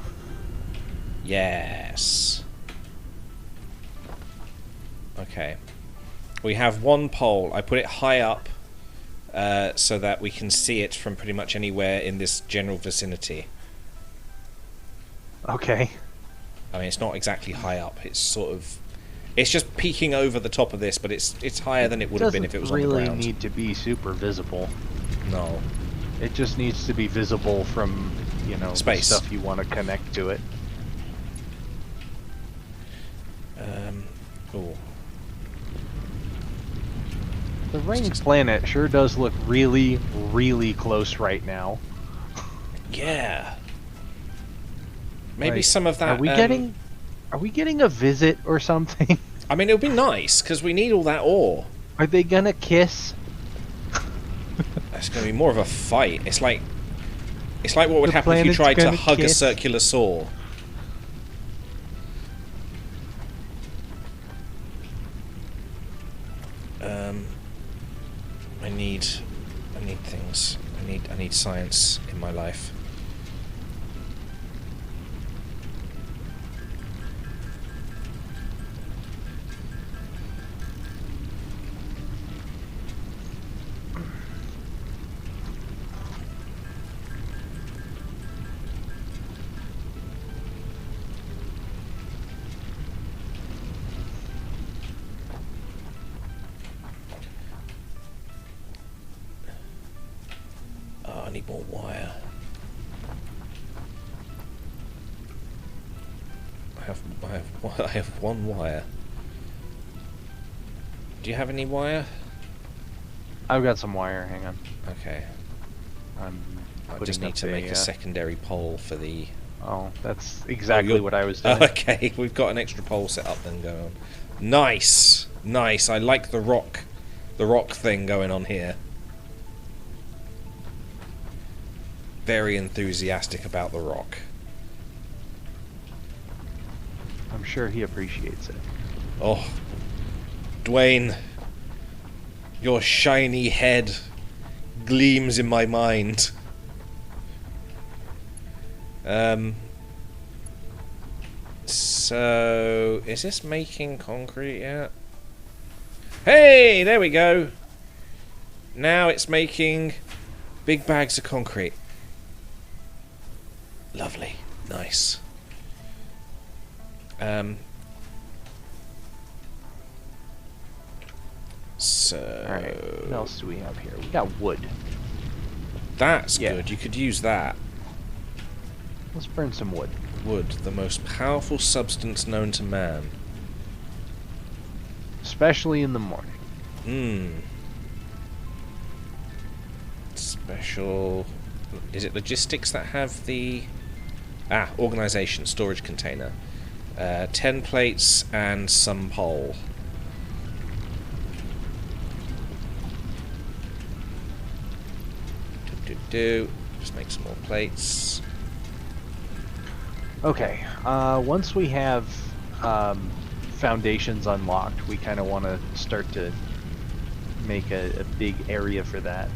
Yes. Okay. We have one pole. I put it high up so that we can see it from pretty much anywhere in this general vicinity. Okay. I mean, it's not exactly high up. It's sort of... It's just peeking over the top of this, but it's higher than it would have been if it was on the ground. It doesn't really need to be super visible. No. It just needs to be visible from, you know, Space. the stuff you want to connect to it. Oh. The ring planet sure does look really, really close right now. Yeah. Maybe Like, some of that... Are we getting a visit or something? I mean, it would be nice, because we need all that ore. Are they gonna kiss? It's going to be more of a fight. It's like what would The happen if you planet's tried to gonna hug a kiss. circular saw. I need things. I need science in my life. I need more wire. I have one wire. Do you have any wire? I've got some wire, hang on. Okay. I Putting just need up to make a secondary pole for the... Oh, that's exactly you're- what I was doing. Okay, we've got an extra pole set up then going on. Nice! Nice, I like the rock thing going on here. Very enthusiastic about the rock. I'm sure he appreciates it. Oh, Dwayne, your shiny head gleams in my mind. So, is this making concrete yet? Hey, there we go. Now it's making big bags of concrete. Lovely, nice. So Alright, what else do we have here? We got wood. that's Yeah. good. You could use that. Let's burn some wood. Wood, the most powerful substance known to man. Especially in the morning. Special... Is it logistics that have the... organization, storage container. 10 plates and some pole. Just make some more plates. Okay, once we have foundations unlocked, we kind of want to start to make a big area for that.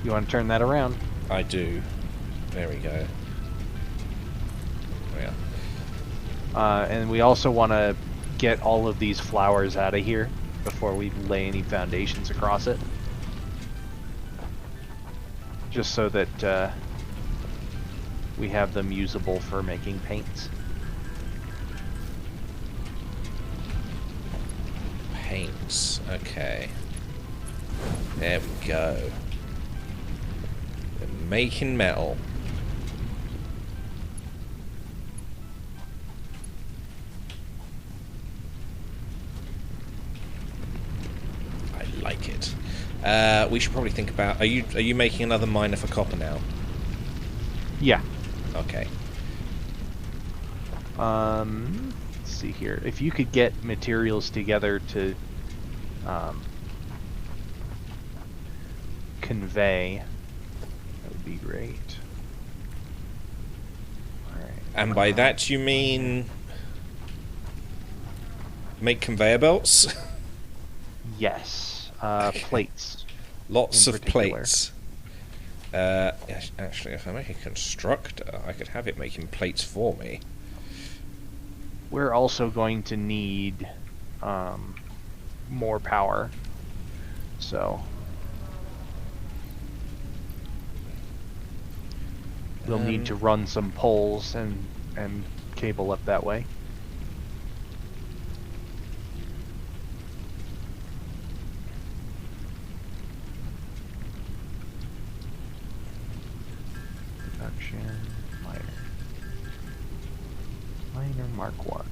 You want to turn that around? I do. There we go. Yeah. And we also want to get all of these flowers out of here before we lay any foundations across it. Just so that we have them usable for making paints. Paints. Okay. There we go. We're making metal. I like it. We should probably think about... Are you making another miner for copper now? Yeah. Okay. Let's see here. If you could get materials together to convey, that would be great. Alright. And by that you mean... make conveyor belts? Yes. Plates. Lots in of particular. plates. Yes, actually, if I make a constructor, I could have it making plates for me. We're also going to need more power. So We'll need to run some poles and cable up that way. Production miner Mark 1.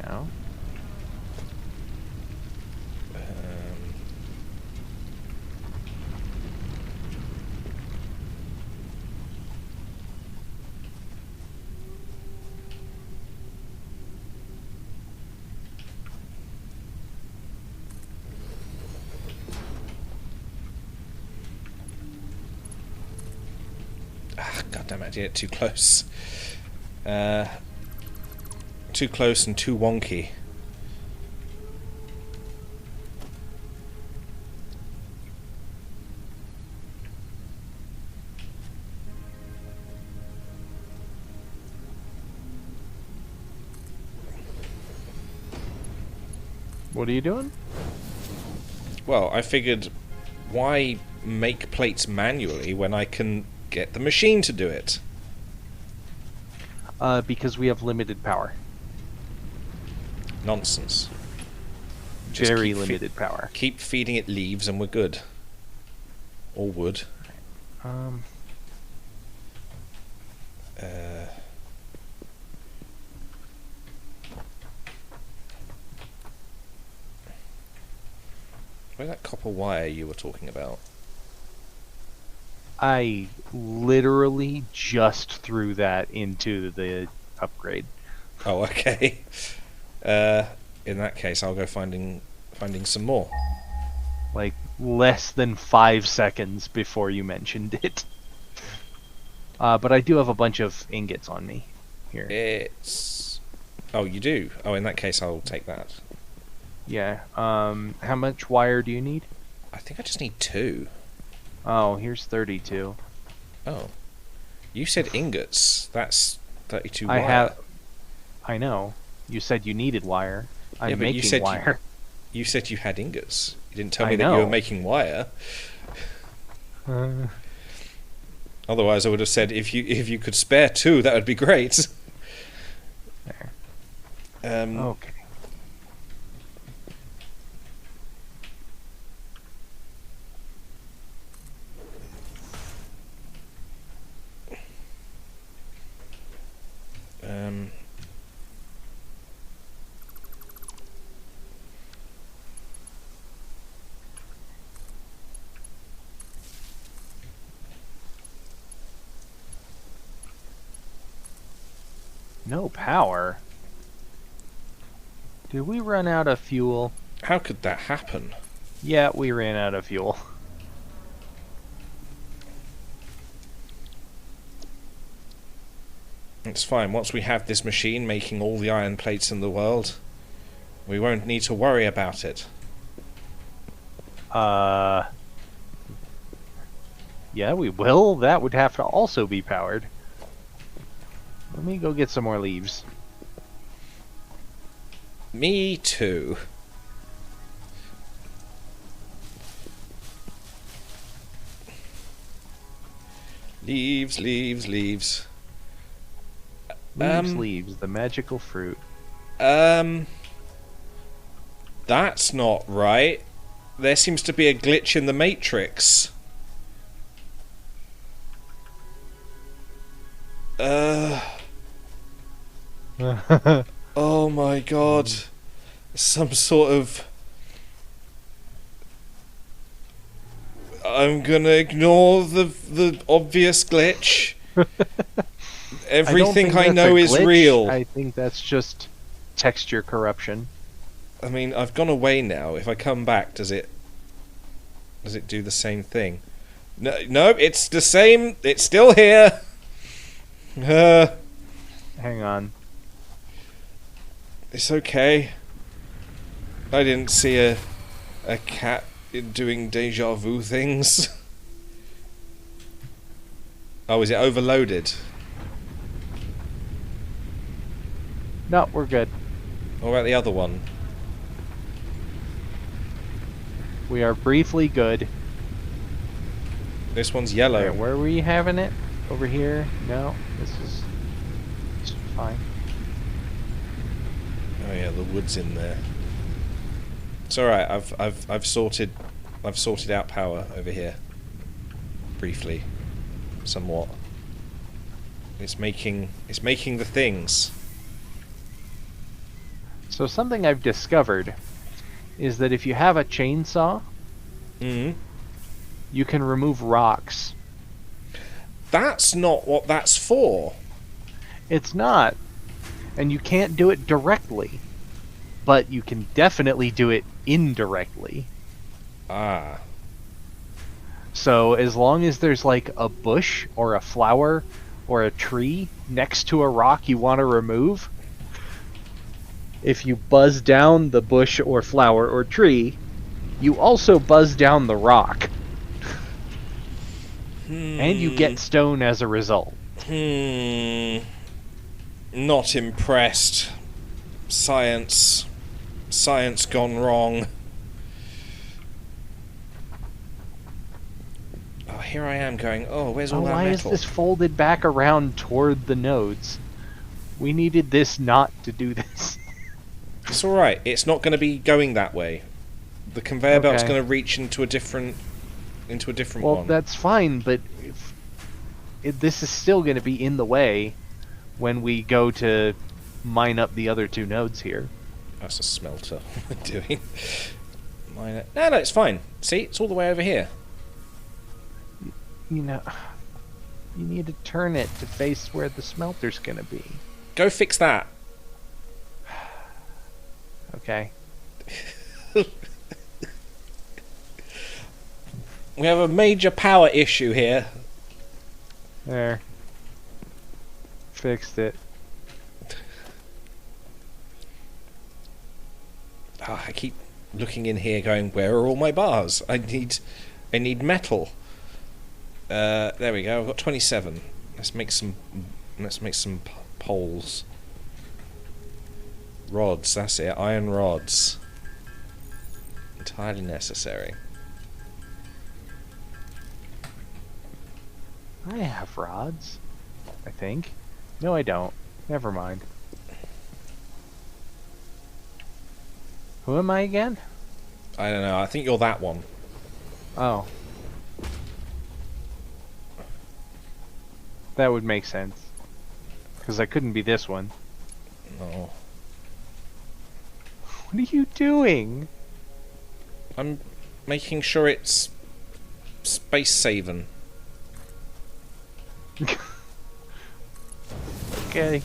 Now, God damn it, I did it too close. Too close and too wonky. what are you doing? Well, I figured, why make plates manually when I can get the machine to do it? Because we have limited power. Nonsense. Just Very keep limited power. Keep feeding it leaves and we're good. Or wood. Where's that copper wire you were talking about? I literally just threw that into the upgrade. Oh, okay. In that case, I'll go finding some more. Like, less than 5 seconds before you mentioned it. But I do have a bunch of ingots on me here. It's... Oh, you do? Oh, in that case, I'll take that. Yeah. How much wire do you need? I think I just need 2. Oh, here's 32. Oh. You said ingots. That's 32 I wire. I know. You said you needed wire. I'm Yeah, but you making said wire. You said you had ingots. You didn't tell I me that you know. were making wire. Otherwise, I would have said if you could spare 2, that would be great. There. Okay. No power? Did we run out of fuel? How could that happen? Yeah, we ran out of fuel. It's fine. Once we have this machine making all the iron plates in the world, we won't need to worry about it. Yeah, we will. That would have to also be powered. Let me go get some more leaves. Me too. Leaves, leaves, leaves. Leaves, the magical fruit. That's not right. There seems to be a glitch in the matrix. Oh my god. Some sort of... I'm gonna ignore the obvious glitch. Everything I know is real. I think that's just texture corruption. I mean, I've gone away now. If I come back, does it do the same thing? No, no, it's the same. It's still here. Hang on. It's okay. I didn't see a cat doing deja vu things. Oh, is it overloaded? No, we're good. What about the other one? We are briefly good. This one's yellow. Alright, where were you having it? Over here? No, this is fine. Oh yeah, the wood's in there. It's all right. I've sorted out power over here. Briefly, somewhat. It's making the things. So something I've discovered is that if you have a chainsaw, you can remove rocks. That's not what that's for. It's not. And you can't do it directly. But you can definitely do it indirectly. Ah. So as long as there's like a bush or a flower or a tree next to a rock you want to remove, if you buzz down the bush or flower or tree, you also buzz down the rock. And you get stone as a result. Not impressed. Science gone wrong. Oh, here I am going, oh, where's all that Why metal? is this folded back around toward the nodes? We needed this not to do this. It's alright, it's not going to be going that way. The conveyor belt's Okay. going to reach into a different Well, one. that's fine, but this is still going to be in the way when we go to mine up the other two nodes here. That's a smelter we're doing. No, it's fine. See, it's all the way over here. You know, you need to turn it to face where the smelter's going to be. Go fix that. Okay. We have a major power issue here. There. Fixed it. Oh, I keep looking in here going, where are all my bars? I need metal. There we go, I've got 27. Let's make some poles. Rods, that's it, iron rods. Entirely necessary. I have rods, I think. No, I don't. Never mind. Who am I again? I don't know, I think you're that one. Oh. That would make sense. Because I couldn't be this one. No. What are you doing? I'm making sure it's space saving. Okay.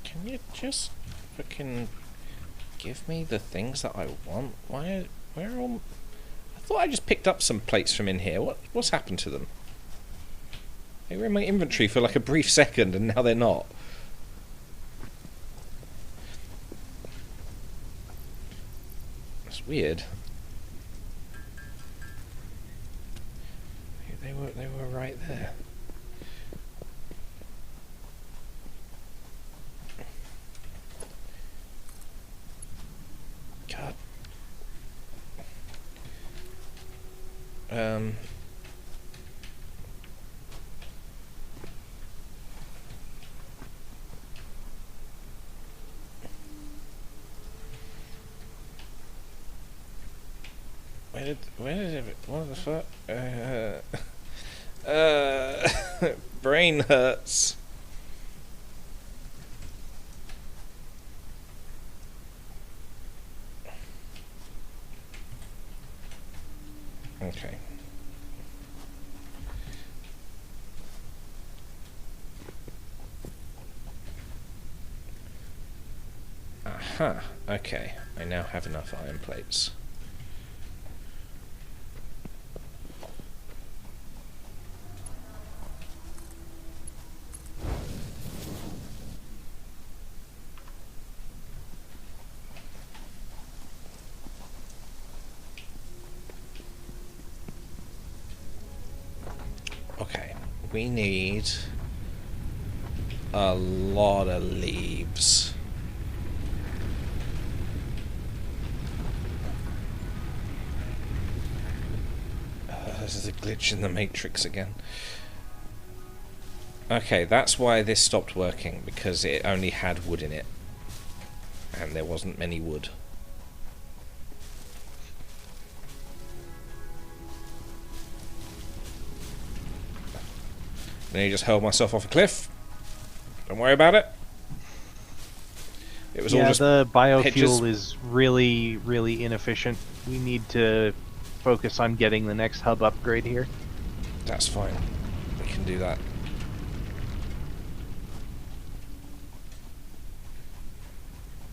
Can you just fucking give me the things that I want? Where are all... I thought I just picked up some plates from in here. What's happened to them? They were in my inventory for like a brief second and now they're not. That's weird. They were right there. God. Where did it? What the fuck? Brain hurts. Huh, okay. I now have enough iron plates. Okay, we need a lot of leaves. This is a glitch in the matrix again. Okay, that's why this stopped working, because it only had wood in it. And there wasn't many wood. Then I just hurled myself off a cliff. Don't worry about it. It was all just the biofuel pitches. is really, really inefficient. We need to focus on getting the next hub upgrade here. That's fine. We can do that.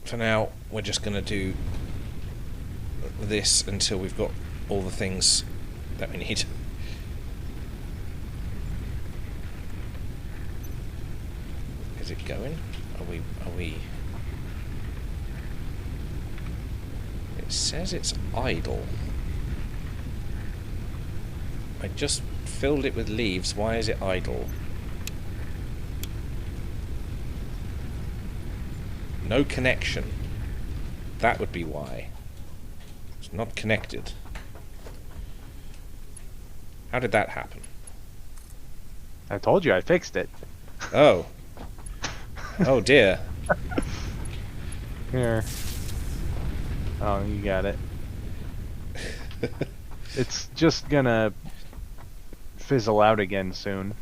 For now, we're just going to do this until we've got all the things that we need. Is it going? Are we... It says it's idle. I just filled it with leaves. Why is it idle? No connection. That would be why. It's not connected. How did that happen? I told you I fixed it. Oh. Oh dear. Here. Oh, you got it. It's just gonna fizzle out again soon.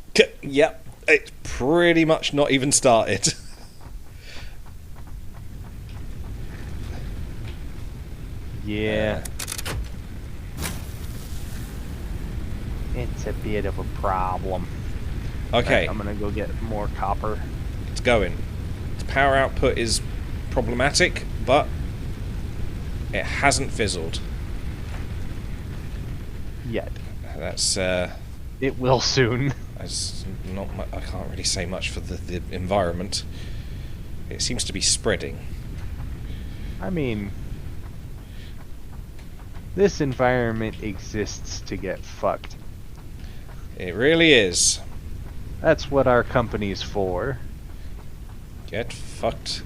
Yep. It's pretty much not even started. Yeah. It's a bit of a problem. Okay. Right, I'm gonna go get more copper. It's going. Its power output is problematic, but it hasn't fizzled. Yet. That's It will soon. that's not I can't really say much for the environment. It seems to be spreading. I mean, this environment exists to get fucked. It really is. That's what our company's for. Get fucked.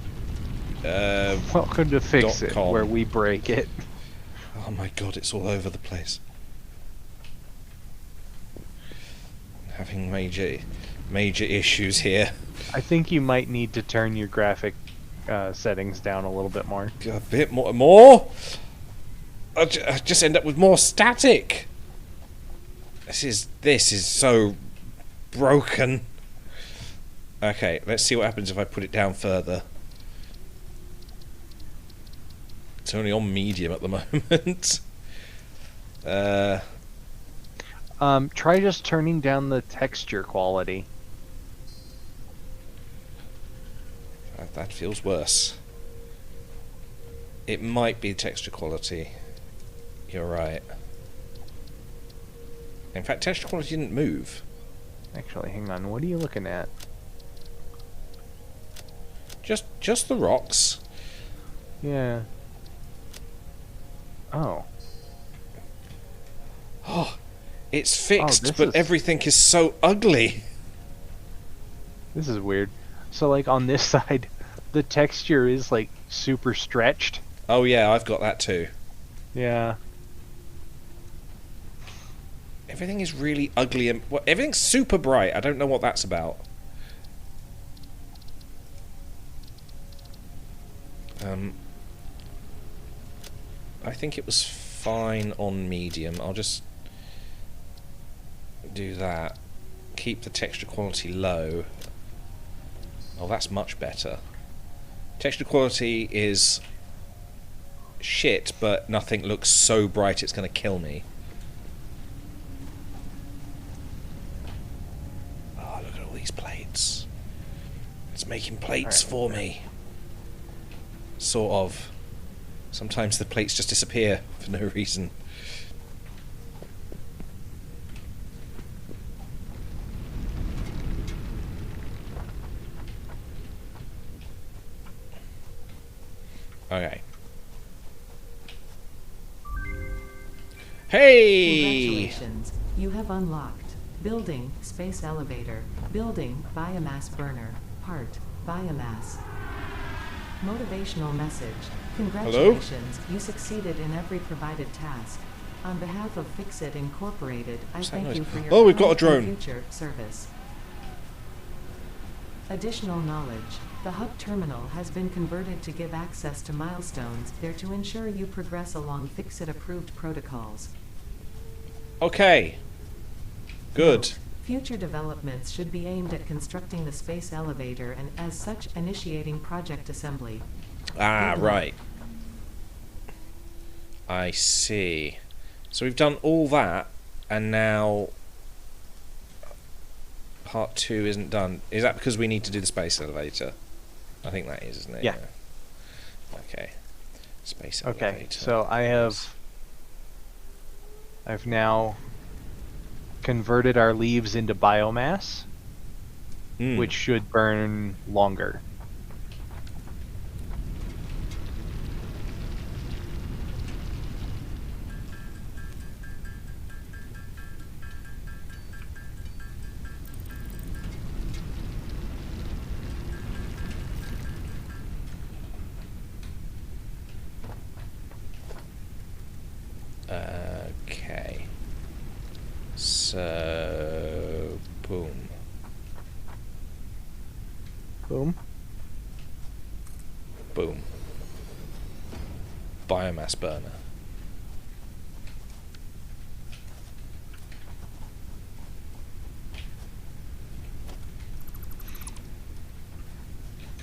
Welcome to Fix It, .com. where we break it. Oh my god, it's all over the place. Having major issues here. I think you might need to turn your graphic settings down a little bit more. A bit more? I just end up with more static. This is so broken. Okay, let's see what happens if I put it down further. It's only on medium at the moment. Try just turning down the texture quality. That feels worse. It might be texture quality. You're right. In fact, texture quality didn't move. Actually, hang on. What are you looking at? Just the rocks. Yeah. Oh. Oh, it's fixed, this but is- everything is so ugly. This is weird. So, like, on this side, the texture is, like, super stretched. Oh yeah, I've got that too. Yeah. Everything is really ugly and everything's super bright. I don't know what that's about. I think it was fine on medium. I'll just do that. Keep the texture quality low. Oh, that's much better. Texture quality is shit, but nothing looks so bright it's going to kill me. Oh, look at all these plates. It's making plates for me. Sort of. Sometimes the plates just disappear for no reason. Okay. Hey! Congratulations. You have unlocked building space elevator, building biomass burner, part biomass. Motivational message. Congratulations. You succeeded in every provided task. On behalf of Fixit Incorporated, I What's that thank noise? you for your Oh, we've got a current and drone. future service. Additional knowledge. The hub terminal has been converted to give access to milestones there to ensure you progress along Fixit-approved protocols. Okay. Good. Future developments should be aimed at constructing the space elevator and, as such, initiating project assembly. Ah, Good luck. right. I see. So we've done all that, and now part 2 isn't done. Is that because we need to do the space elevator? I think that is, isn't it? Yeah. Okay. Space elevator. Okay, so I've now converted our leaves into biomass, Mm. which should burn longer. Okay. So, boom. Boom. Boom. Biomass burner.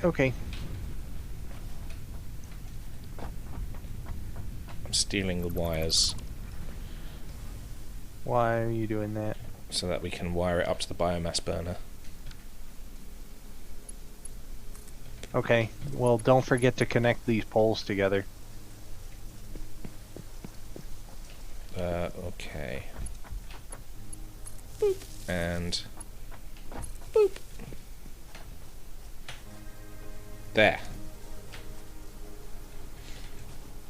Okay. I'm stealing the wires Why are you doing that? so that we can wire it up to the biomass burner. Okay, well, don't forget to connect these poles together. Okay. Boop. And boop. There.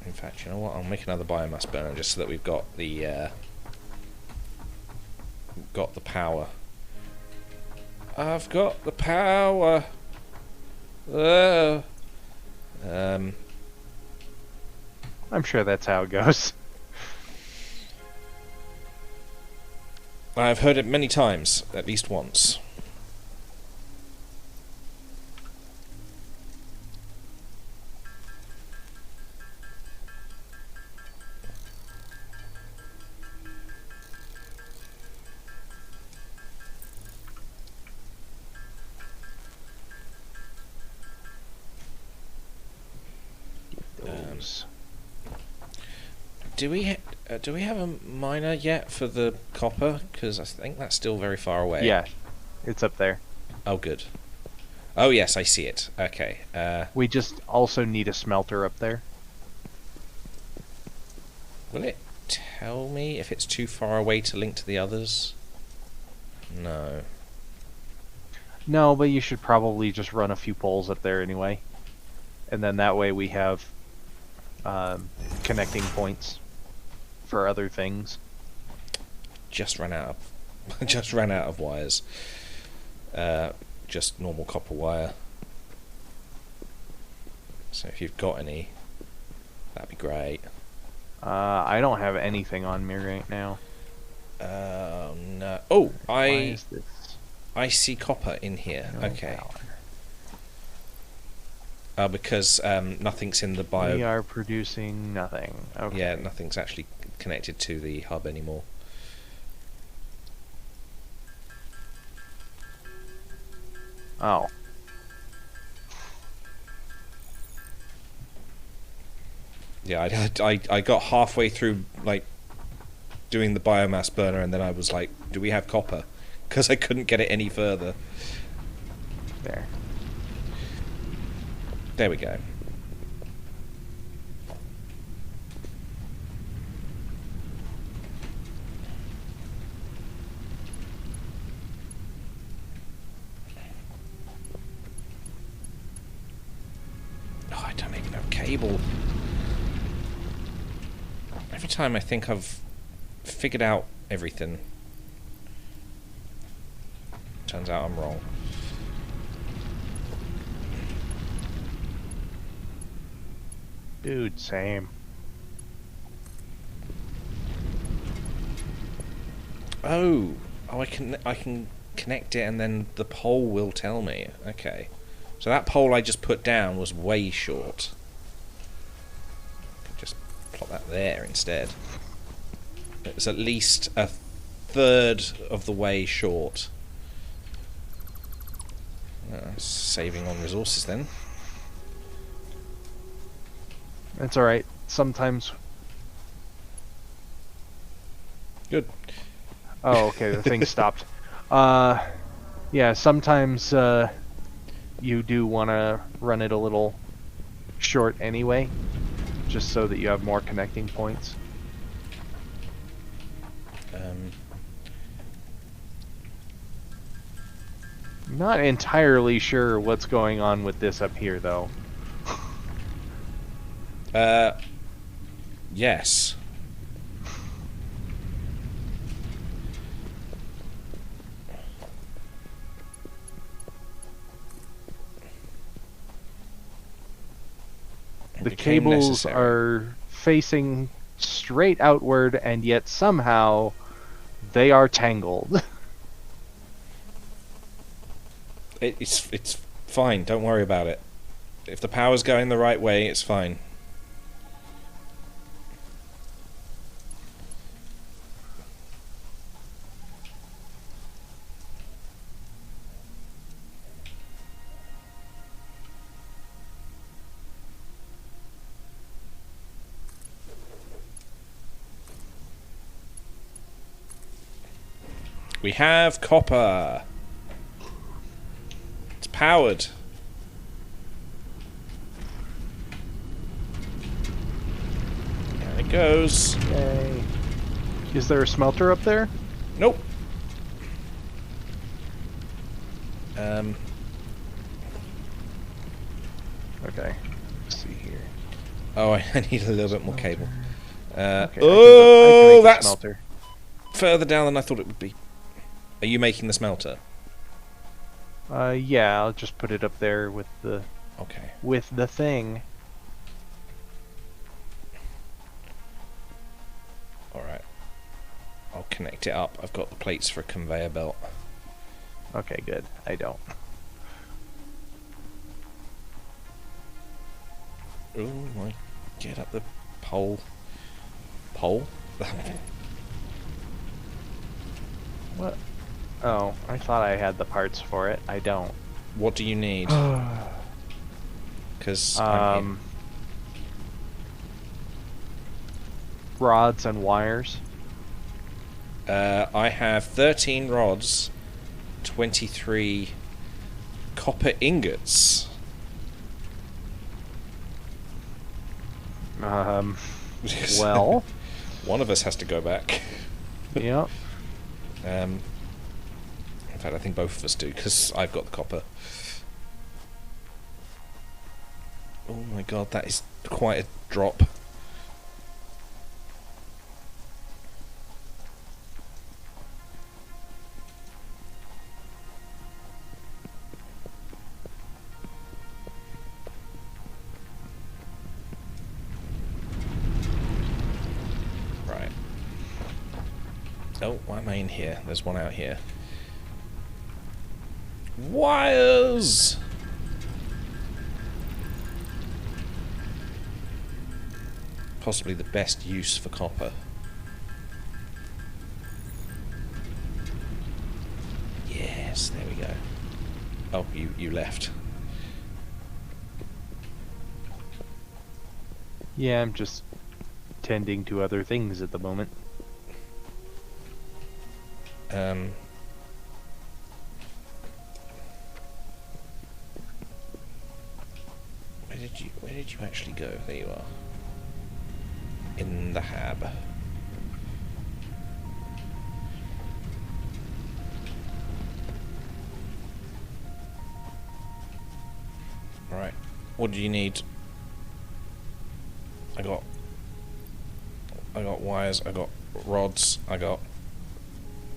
In fact, you know what? I'll make another biomass burner just so that we've got the power. I've got the power. I'm sure that's how it goes. I've heard it many times, at least once. Those. Do we have a miner yet for the copper? Because I think that's still very far away. Yeah, it's up there. Oh, good. Oh, yes, I see it. Okay. We just also need a smelter up there. Will it tell me if it's too far away to link to the others? No. No, but you should probably just run a few poles up there anyway. And then that way we have connecting points for other things. Just ran out of just ran out of wires. Just normal copper wire. So if you've got any, that'd be great. I don't have anything on me right now. No. Oh, Why is this? I see copper in here. No Okay. power? Because nothing's in the We bio. are producing nothing. Okay. Yeah, nothing's actually connected to the hub anymore. Oh. Yeah, I got halfway through like doing the biomass burner, and then I was like, "Do we have copper?" Because I couldn't get it any further. There. There we go. cable. Every time I think I've figured out everything, turns out I'm wrong. Dude, same. Oh, I can connect it, and then the pole will tell me. Okay, so that pole I just put down was way short. Just plot that there instead. It's at least a third of the way short. Saving on resources then. That's alright. Sometimes... Good. Oh, okay, the thing stopped. Yeah, sometimes you do want to run it a little short anyway, just so that you have more connecting points. Not entirely sure what's going on with this up here, though. Yes. The cables are facing straight outward, and yet somehow they are tangled. It's fine. Don't worry about it. If the power's going the right way, it's fine. We have copper. It's powered. There it goes. Yay. Is there a smelter up there? Nope. Okay. Let's see here. Oh, I need a little bit more cable. Okay, Oh, I can make a that's smelter. further down than I thought it would be. Are you making the smelter? Yeah, I'll just put it up there with the thing. Alright. I'll connect it up. I've got the plates for a conveyor belt. Okay, good. I don't. Oh my, get up the pole. Pole? What? Oh, I thought I had the parts for it. I don't. What do you need? Because rods and wires. I have 13 rods, 23 copper ingots. Well. One of us has to go back. Yep. In fact, I think both of us do, because I've got the copper. Oh my god, that is quite a drop. Right. Oh, why am I in here? There's one out here. Wires! Possibly the best use for copper. Yes, there we go. Oh, you left. Yeah, I'm just tending to other things at the moment. Where did you actually go? There you are. In the hab. Right. What do you need? I got wires. I got rods. I got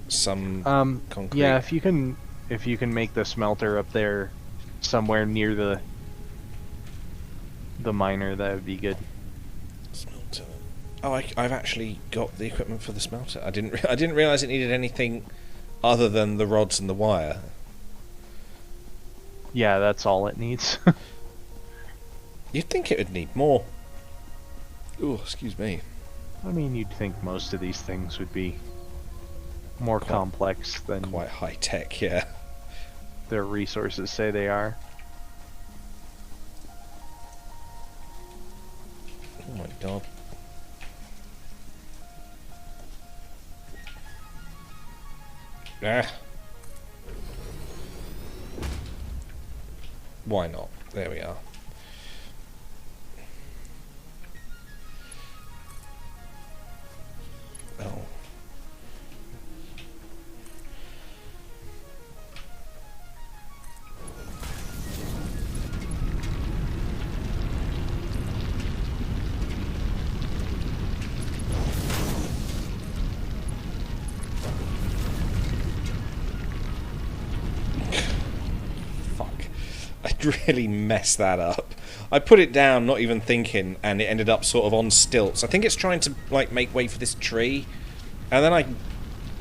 some concrete. Yeah, if you can make the smelter up there somewhere near the miner, that would be good. Smelter. Oh, I've actually got the equipment for the smelter. I didn't realize it needed anything other than the rods and the wire. Yeah, that's all it needs. You'd think it would need more. Oh, excuse me. I mean, you'd think most of these things would be more complex than Quite high tech, yeah. their resources say they are. Oh my god. Ah. Why not? There we are. Oh. Fuck. I really messed that up. I put it down not even thinking, and it ended up sort of on stilts. I think it's trying to like make way for this tree, and then I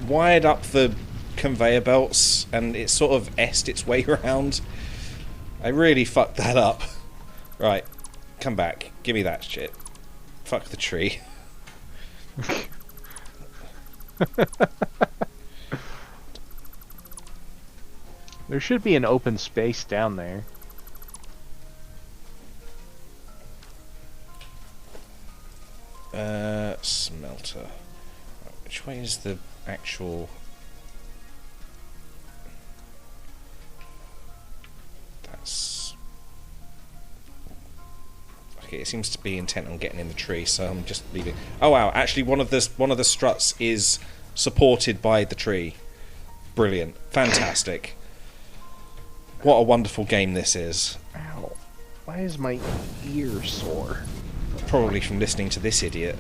wired up the conveyor belts and it sort of S-ed its way around. I really fucked that up. Right, come back. Give me that shit. Fuck the tree. There should be an open space down there. Smelter. Which way is the actual... That's... Okay, it seems to be intent on getting in the tree, so I'm just leaving. Oh wow, actually one of the struts is supported by the tree. Brilliant. Fantastic. What a wonderful game this is. Ow. Why is my ear sore? Probably from listening to this idiot.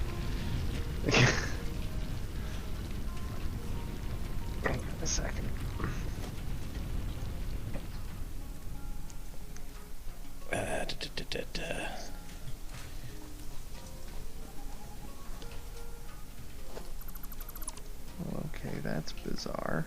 Hang on a second. Okay, that's bizarre.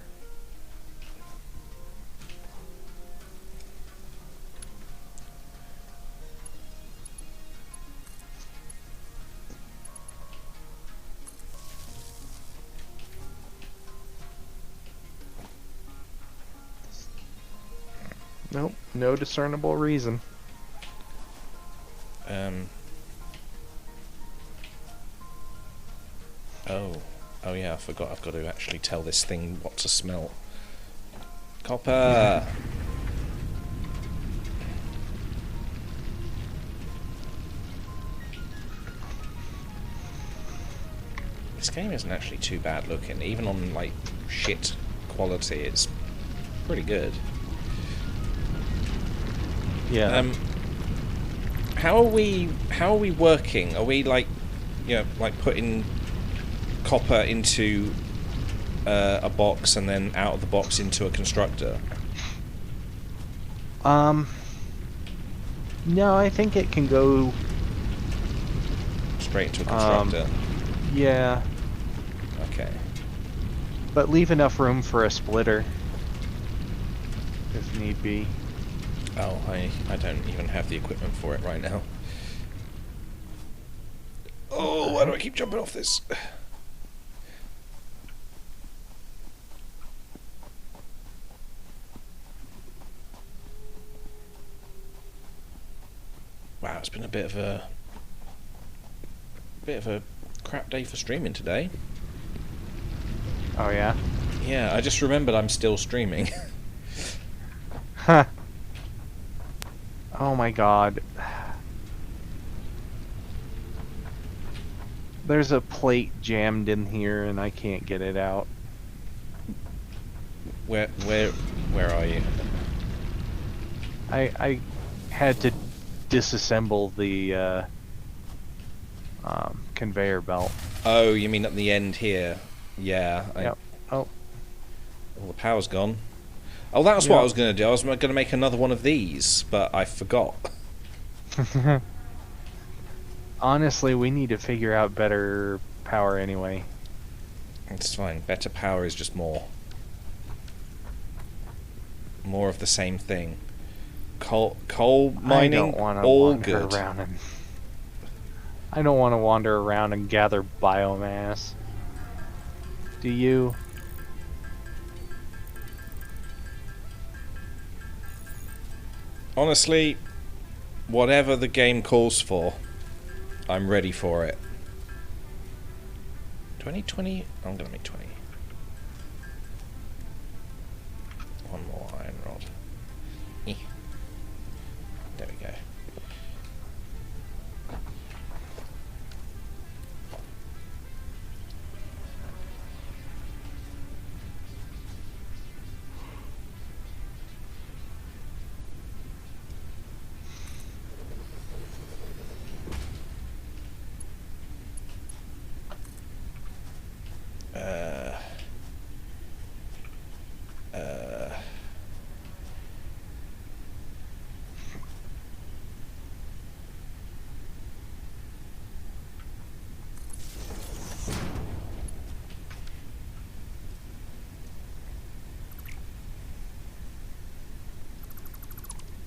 Nope, no discernible reason. Oh yeah, I forgot I've got to actually tell this thing what to smelt. Copper! This game isn't actually too bad looking, even on like shit quality, it's pretty good. Yeah. How are we working? Are we like, you know, like putting copper into a box and then out of the box into a constructor? No, I think it can go Straight into a constructor. Yeah, Okay. but leave enough room for a splitter if need be. Oh, I don't even have the equipment for it right now. Oh, why do I keep jumping off this? Wow, it's been a bit of a crap day for streaming today. Oh yeah? Yeah, I just remembered I'm still streaming. Huh. Oh my god. There's a plate jammed in here and I can't get it out. Where are you? I had to disassemble the conveyor belt. Oh, you mean at the end here? Yeah. Yep. Oh, All the power's gone. Oh, that was what Yeah. I was going to do. I was going to make another one of these, but I forgot. honestly, we need to figure out better power anyway. It's fine. Better power is just more. More of the same thing. Coal mining, I don't want to all wander good. around and. I don't want to wander around and gather biomass. Do you? Honestly, whatever the game calls for, I'm ready for it. 2020? I'm gonna make 20. One more iron rod. Eh. There we go.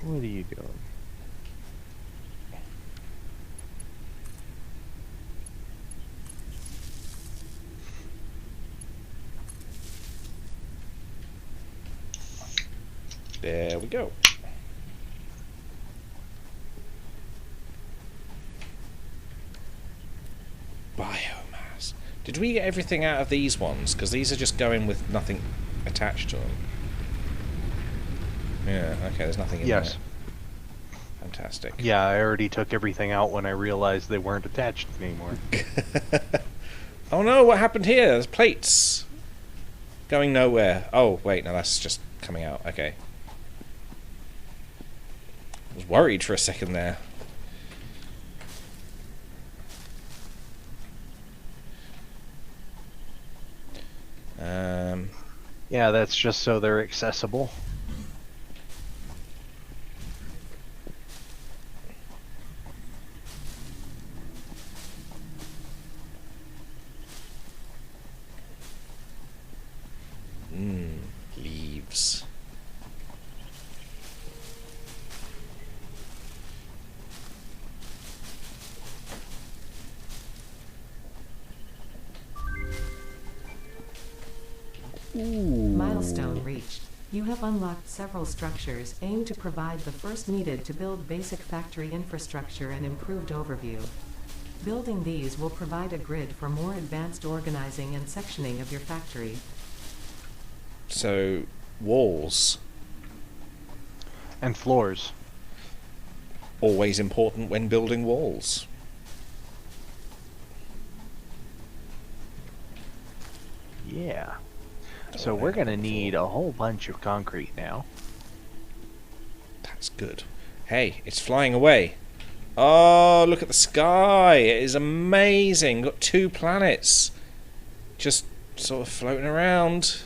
What are you doing? There we go. Biomass. Did we get everything out of these ones? Because these are just going with nothing attached to them. Yeah, okay, there's nothing in Yes. there. Fantastic. Yeah, I already took everything out when I realized they weren't attached anymore. Oh no, what happened here? There's plates. Going nowhere. Oh, wait, no, that's just coming out. Okay. I was worried for a second there. Yeah, that's just so they're accessible. Leaves. Milestone reached. You have unlocked several structures aimed to provide the first needed to build basic factory infrastructure and improved overview. Building these will provide a grid for more advanced organizing and sectioning of your factory. So, walls. And floors. Always important when building walls. Yeah. So we're gonna need a whole bunch of concrete now. That's good. Hey, it's flying away. Oh, look at the sky. It is amazing. Got 2 planets. Just sort of floating around.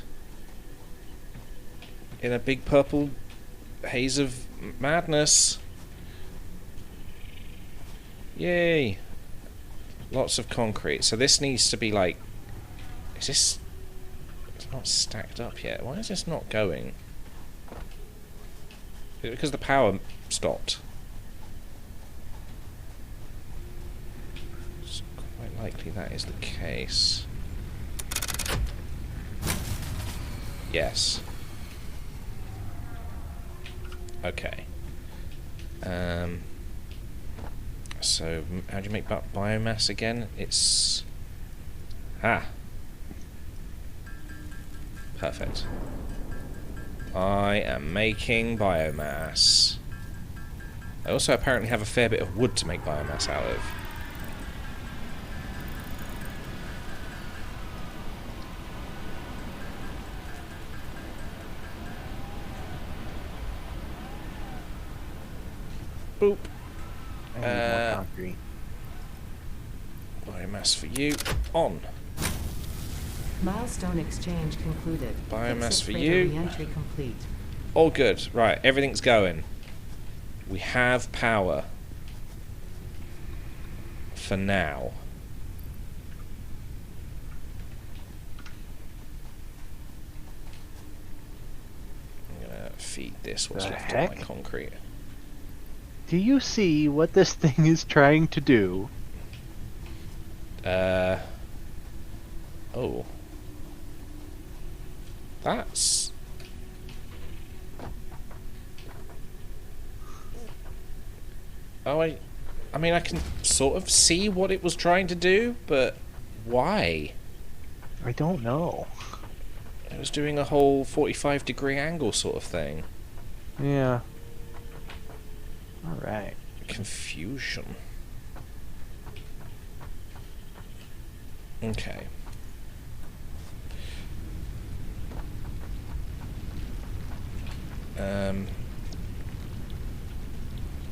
In a big purple haze of madness. Yay. Lots of concrete. So this needs to be like... Is this... It's not stacked up yet. Why is this not going? Is it because the power stopped? It's quite likely that is the case. Yes. Okay. So, how do you make biomass again? It's... Perfect. I am making biomass. I also apparently have a fair bit of wood to make biomass out of. I need more concrete. Biomass for you. On. Milestone exchange concluded. Biomass Exit for freighter you. Re-entry complete. All good. Right, everything's going. We have power. For now. I'm gonna feed this what's The left of my heck? concrete. Do you see what this thing is trying to do? Oh. That's... Oh, I mean, I can sort of see what it was trying to do, but why? I don't know. It was doing a whole 45-degree angle sort of thing. Yeah. Alright. Confusion. Okay.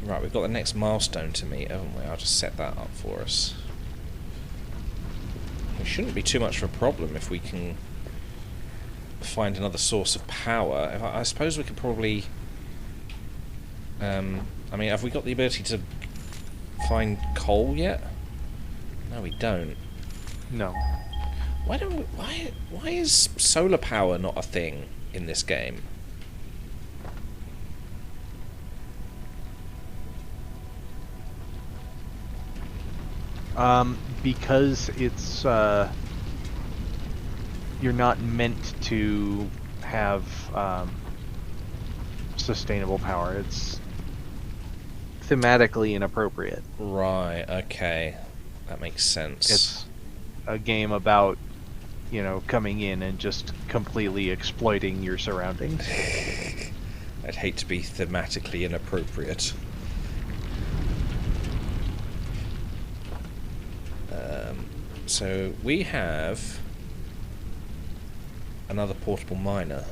Right, we've got the next milestone to meet, haven't we? I'll just set that up for us. It shouldn't be too much of a problem if we can find another source of power. I suppose we could probably... I mean, have we got the ability to find coal yet? No, we don't. No. Why don't we, why is solar power not a thing in this game? Because it's, you're not meant to have, sustainable power. It's thematically inappropriate. Right, okay. That makes sense. It's a game about, you know, coming in and just completely exploiting your surroundings. I'd hate to be thematically inappropriate. So we have another portable miner,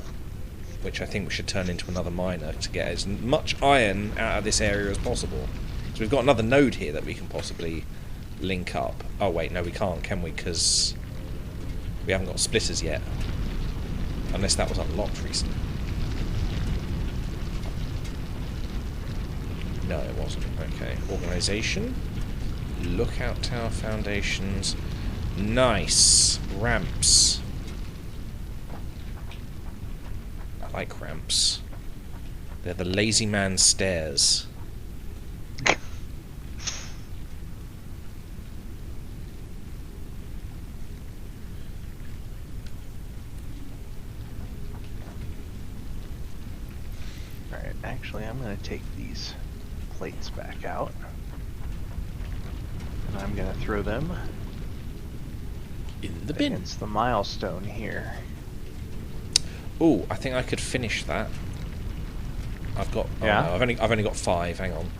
which I think we should turn into another miner to get as much iron out of this area as possible. So we've got another node here that we can possibly link up. Oh wait, no we can't, can we? Because we haven't got splitters yet. Unless that was unlocked recently. No, it wasn't. Okay. Organisation. Lookout tower foundations. Nice. Ramps. I like ramps. They're the lazy man stairs. Alright, actually I'm gonna take these plates back out. And I'm gonna throw them In the bin. against the milestone here. Ooh, I think I could finish that. I've got. Oh Yeah? no, I've only got 5. Hang on.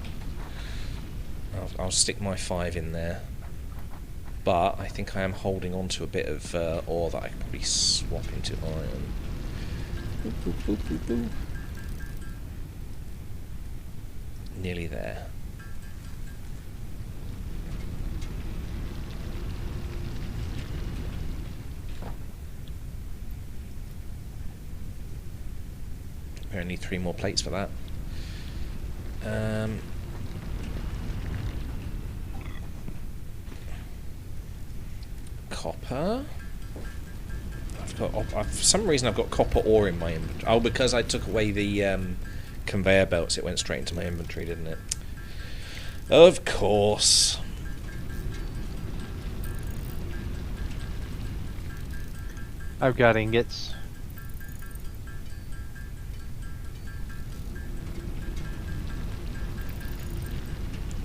I'll stick my 5 in there. But I think I am holding on to a bit of ore that I can probably swap into iron. Boop, boop, boop, boop, boop. Nearly there. We only need 3 more plates for that. Copper. For some reason I've got copper ore in my inventory. Oh, because I took away the conveyor belts, it went straight into my inventory, didn't it? Of course. I've got ingots.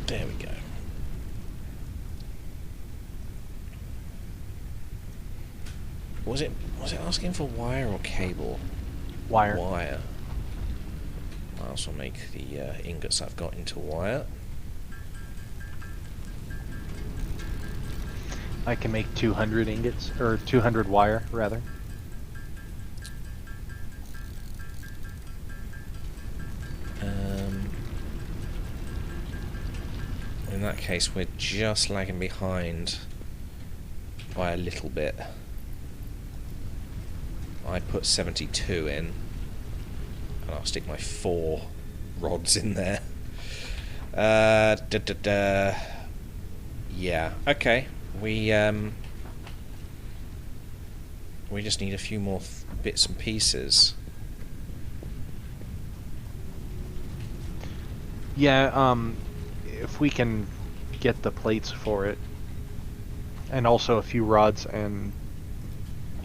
There we go. Was it asking for wire or cable? Wire. Wire. I also make the ingots I've got into wire. I can make 200 ingots, or 200 wire, rather. In that case, we're just lagging behind by a little bit. I put 72 in, and I'll stick my 4 rods in there. Yeah, okay. We just need a few more bits and pieces. Yeah, if we can get the plates for it, and also a few rods and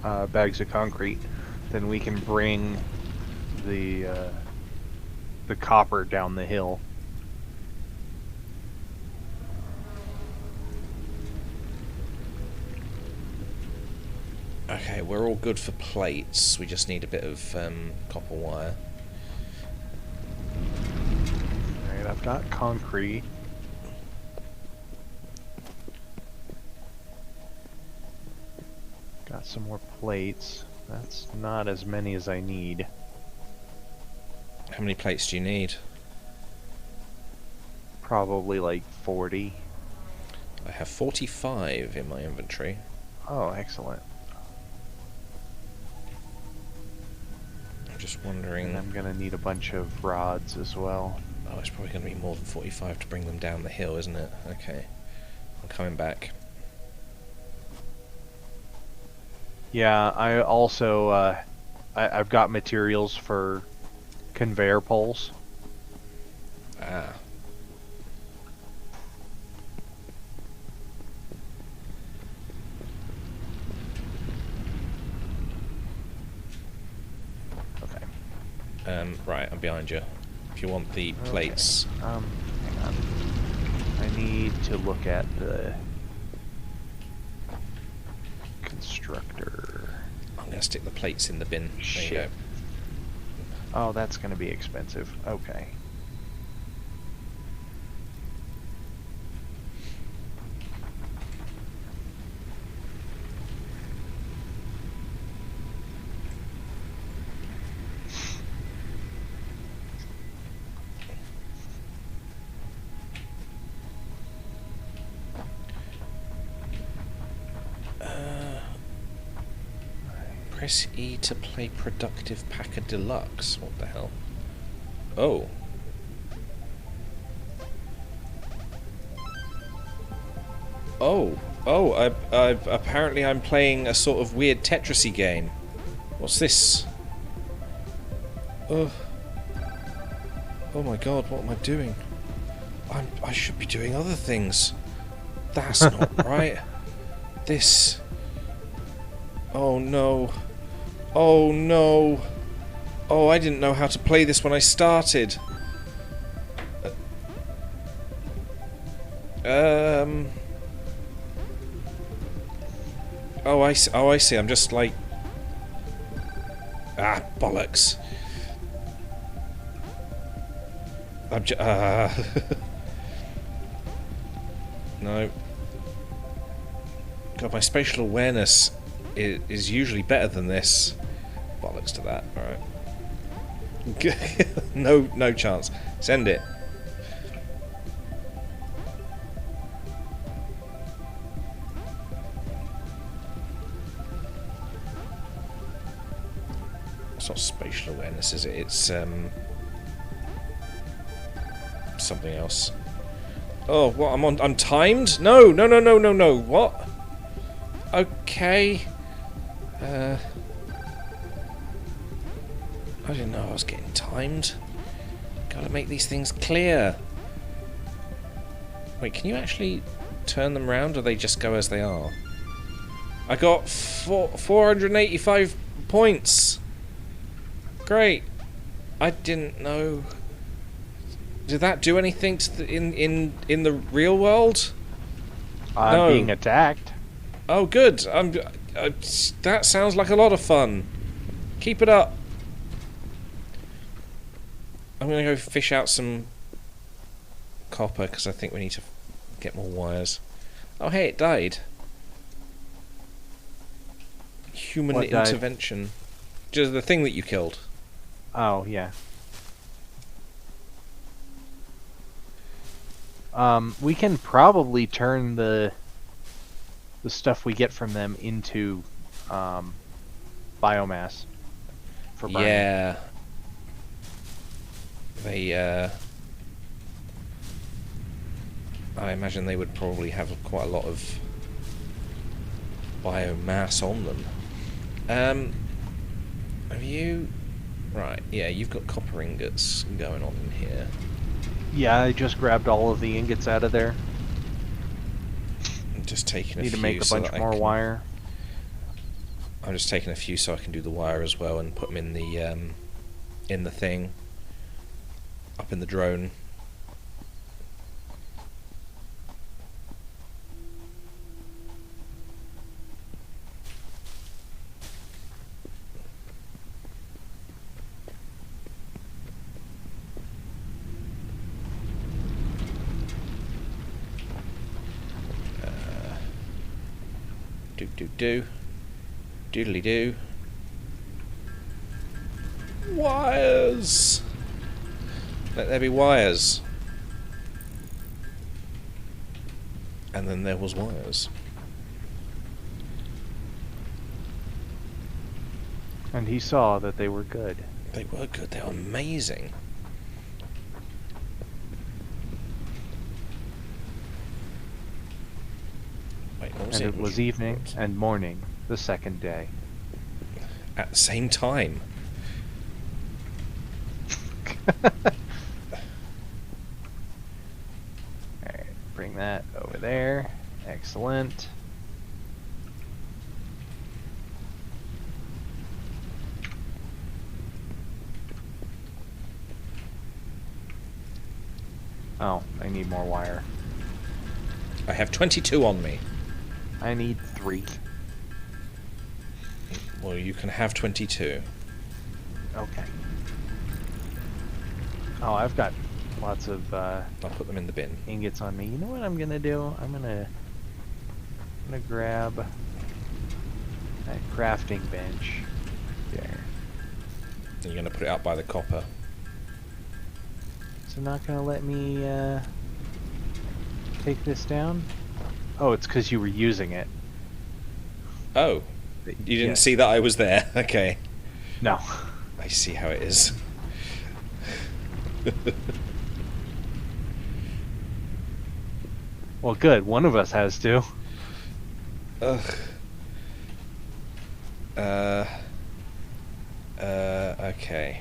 bags of concrete, then we can bring the copper down the hill. Okay, we're all good for plates. We just need a bit of copper wire. Alright, I've got concrete. Got some more plates. That's not as many as I need. How many plates do you need? Probably like 40. I have 45 in my inventory. Oh, excellent. I'm just wondering... And I'm gonna need a bunch of rods as well. Oh, it's probably going to be more than 45 to bring them down the hill, isn't it? Okay. I'm coming back. Yeah, I also, I've got materials for conveyor poles. Ah. Okay. Right, I'm behind you. If you want the plates. Hang on. I need to look at the constructor. I'm going to stick the plates in the bin. There you Shit. go. Oh, that's gonna be expensive. Okay. Press E to play Productive Packer Deluxe. What the hell? Oh. Oh, apparently I'm playing a sort of weird Tetrisy game. What's this? Oh my god, what am I doing? I should be doing other things. That's not right. This... Oh no. Oh no. Oh, I didn't know how to play this when I started. Oh, I see. I'm just like... Ah, bollocks. I'm No. God, my spatial awareness is usually better than this. Bollocks to that. Alright. No chance. Send it. It's not spatial awareness, is it? It's something else. Oh, what? I'm timed? No. What? Okay. I didn't know I was getting timed. Gotta make these things clear. Wait, can you actually turn them round, or they just go as they are? I got 485 points. Great. I didn't know. Did that do anything to the, in the real world? I'm No. being attacked. Oh, good. That sounds like a lot of fun. Keep it up. I'm gonna go fish out some copper because I think we need to get more wires. Oh, hey, it died. Human What died? intervention. Just the thing that you killed. Oh, yeah. We can probably turn the the stuff we get from them into biomass for burning. Yeah. They, I imagine they would probably have quite a lot of biomass on them. Have you... Right, yeah, you've got copper ingots going on in here. Yeah, I just grabbed all of the ingots out of there. I'm just taking a Need few to make a so bunch that I more can- wire. I'm just taking a few so I can do the wire as well and put them in the thing, up in the drone. Do. Doodly do. Wires! Let there be wires. And then there was wires. And he saw that they were good. They were good, they were amazing. Wait, what was And it? it was evening and morning the second day. At the same time. Alright, bring that over there. Excellent. Oh, I need more wire. I have 22 on me. I need 3. Well, you can have 22. Okay. Oh, I've got lots of I'll put them in the bin. ingots on me. You know what I'm gonna do? I'm gonna grab that crafting bench there. And you're going to put it up by the copper. So not gonna let me take this down? Oh, it's because you were using it. Oh, you didn't Yes. see that I was there. Okay. No. I see how it is. Well, good. One of us has to. Ugh. Okay.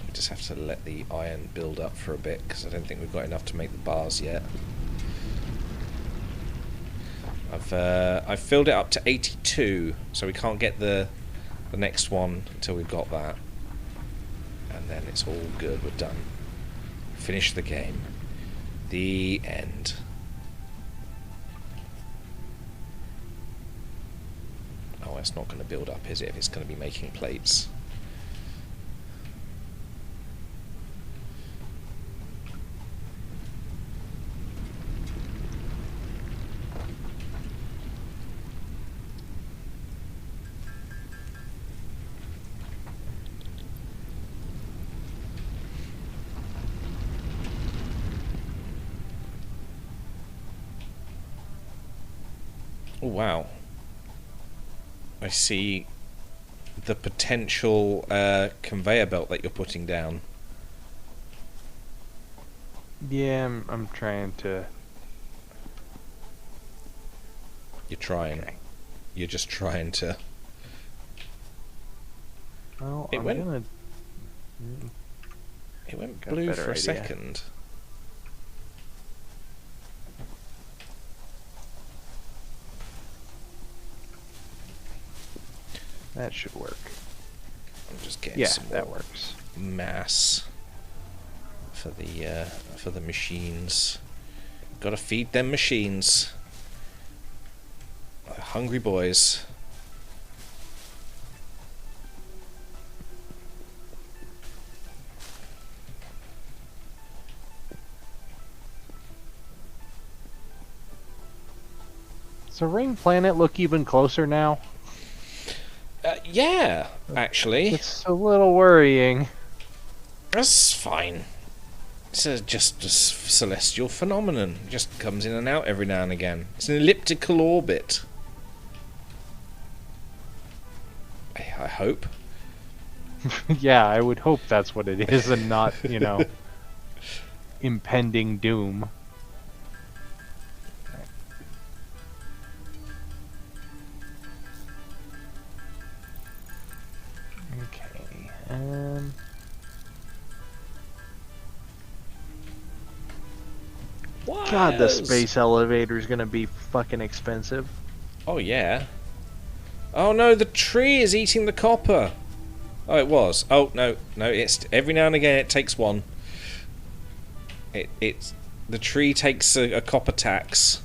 We just have to let the iron build up for a bit because I don't think we've got enough to make the bars yet. I've filled it up to 82, so we can't get the next one until we've got that. And then it's all good, we're done. Finish the game. The end. Oh, it's not going to build up, is it, if it's going to be making plates? Oh, wow. I see the potential conveyor belt that you're putting down. Yeah, I'm trying to. You're trying. Okay. You're just trying to... Well, It I'm went- gonna. It went Got a blue better for a idea. second. That should work. I'm just getting Yeah, some that more works. mass for the machines. Gotta feed them machines. Hungry boys. Does the ring planet look even closer now? Yeah, actually. It's a little worrying. That's fine. It's just a celestial phenomenon. It just comes in and out every now and again. It's an elliptical orbit. I hope. Yeah, I would hope that's what it is and not, you know, impending doom. Okay. God, the Wires. space elevator's gonna be fucking expensive. Oh yeah. Oh no, the tree is eating the copper. Oh, it was. Oh no, no. It's every now and again it takes one. It's the tree takes a copper tax.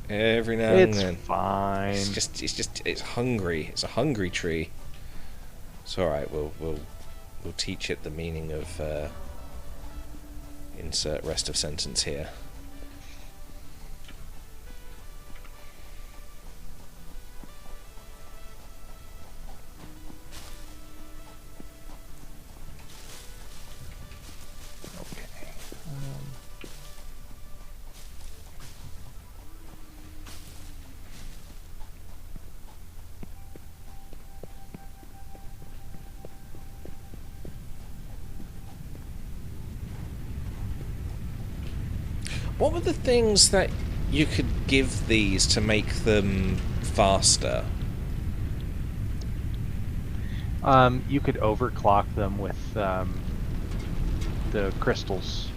Every now and then. It's fine. It's hungry. It's a hungry tree. It's all right. We'll teach it the meaning of insert rest of sentence here. Okay. What were the things that you could give these to make them faster? You could overclock them with the crystals.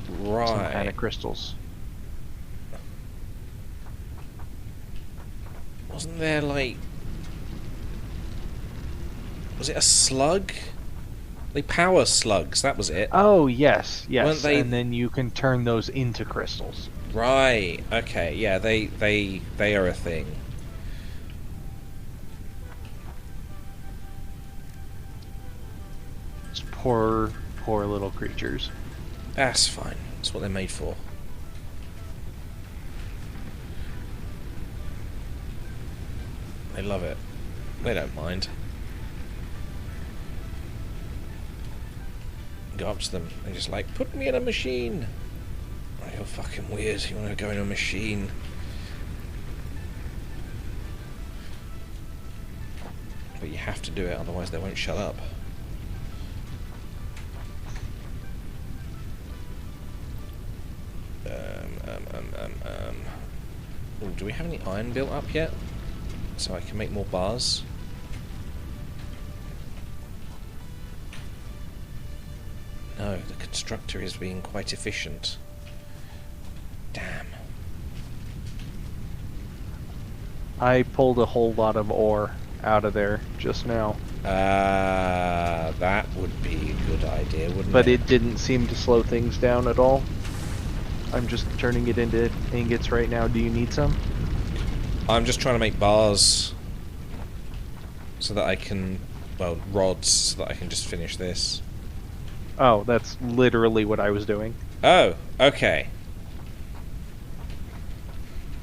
Some kind Right. of crystals. Wasn't there like... Was it a slug? Like power slugs, that was it. Oh yes, yes. Weren't they- And then you can turn those into crystals. Right, okay, yeah, they are a thing. It's poor little creatures. That's fine. That's what they're made for. They love it. They don't mind. Go up to them and just like, put me in a machine. Oh, you're fucking weird. You want to go in a machine? But you have to do it, otherwise they won't shut up. Ooh, do we have any iron built up yet? So I can make more bars? No, the constructor is being quite efficient. Damn. I pulled a whole lot of ore out of there just now, That would be a good idea, wouldn't but it? it didn't seem to slow things down at all. I'm just turning it into ingots right now. Do you need some? I'm just trying to make bars so that I can, well, rods, so that I can just finish this. Oh, that's literally what I was doing. Oh, okay.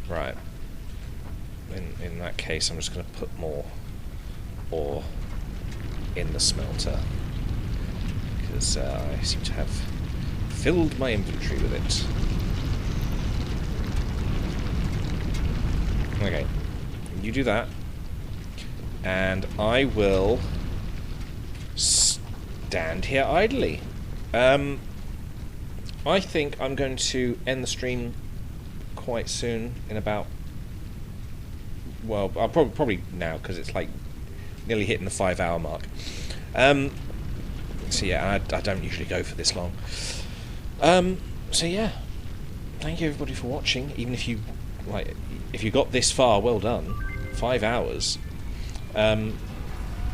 Right. In that case, I'm just going to put more ore in the smelter, because I seem to have filled my inventory with it. Okay, you do that, and I will stand here idly. I think I'm going to end the stream quite soon, in about... Well, I'll probably now, because it's like nearly hitting the 5-hour mark. So yeah, I don't usually go for this long. So yeah, thank you everybody for watching. Even if you if you got this far, well done. 5 hours.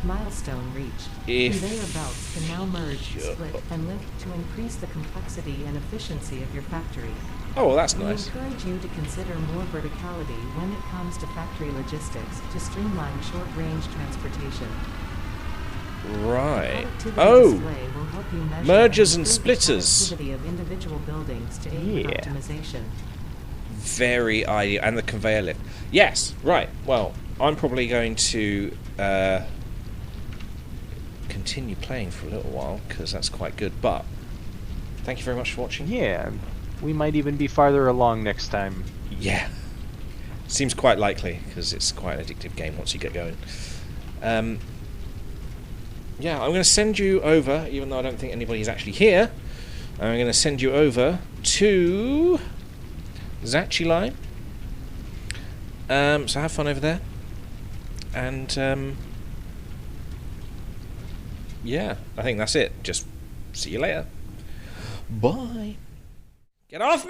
Milestone reached. If Conveyor belts can now merge, split, and link to increase the complexity and efficiency of your factory. Oh, well, that's We nice. encourage you to consider more verticality when it comes to factory logistics to streamline short-range transportation. Right. Productivity Oh, display will help you measure mergers and improve the splitters. productivity of individual buildings to aid Yeah. optimization. very ideal. And the conveyor lift. Yes, right. Well, I'm probably going to continue playing for a little while, because that's quite good. But thank you very much for watching. Yeah, we might even be farther along next time. Yeah. Seems quite likely, because it's quite an addictive game once you get going. Yeah, I'm going to send you over, even though I don't think anybody's actually here, I'm going to send you over to Zatchylime. So have fun over there. And, yeah, I think that's it. Just see you later. Bye. Get off me!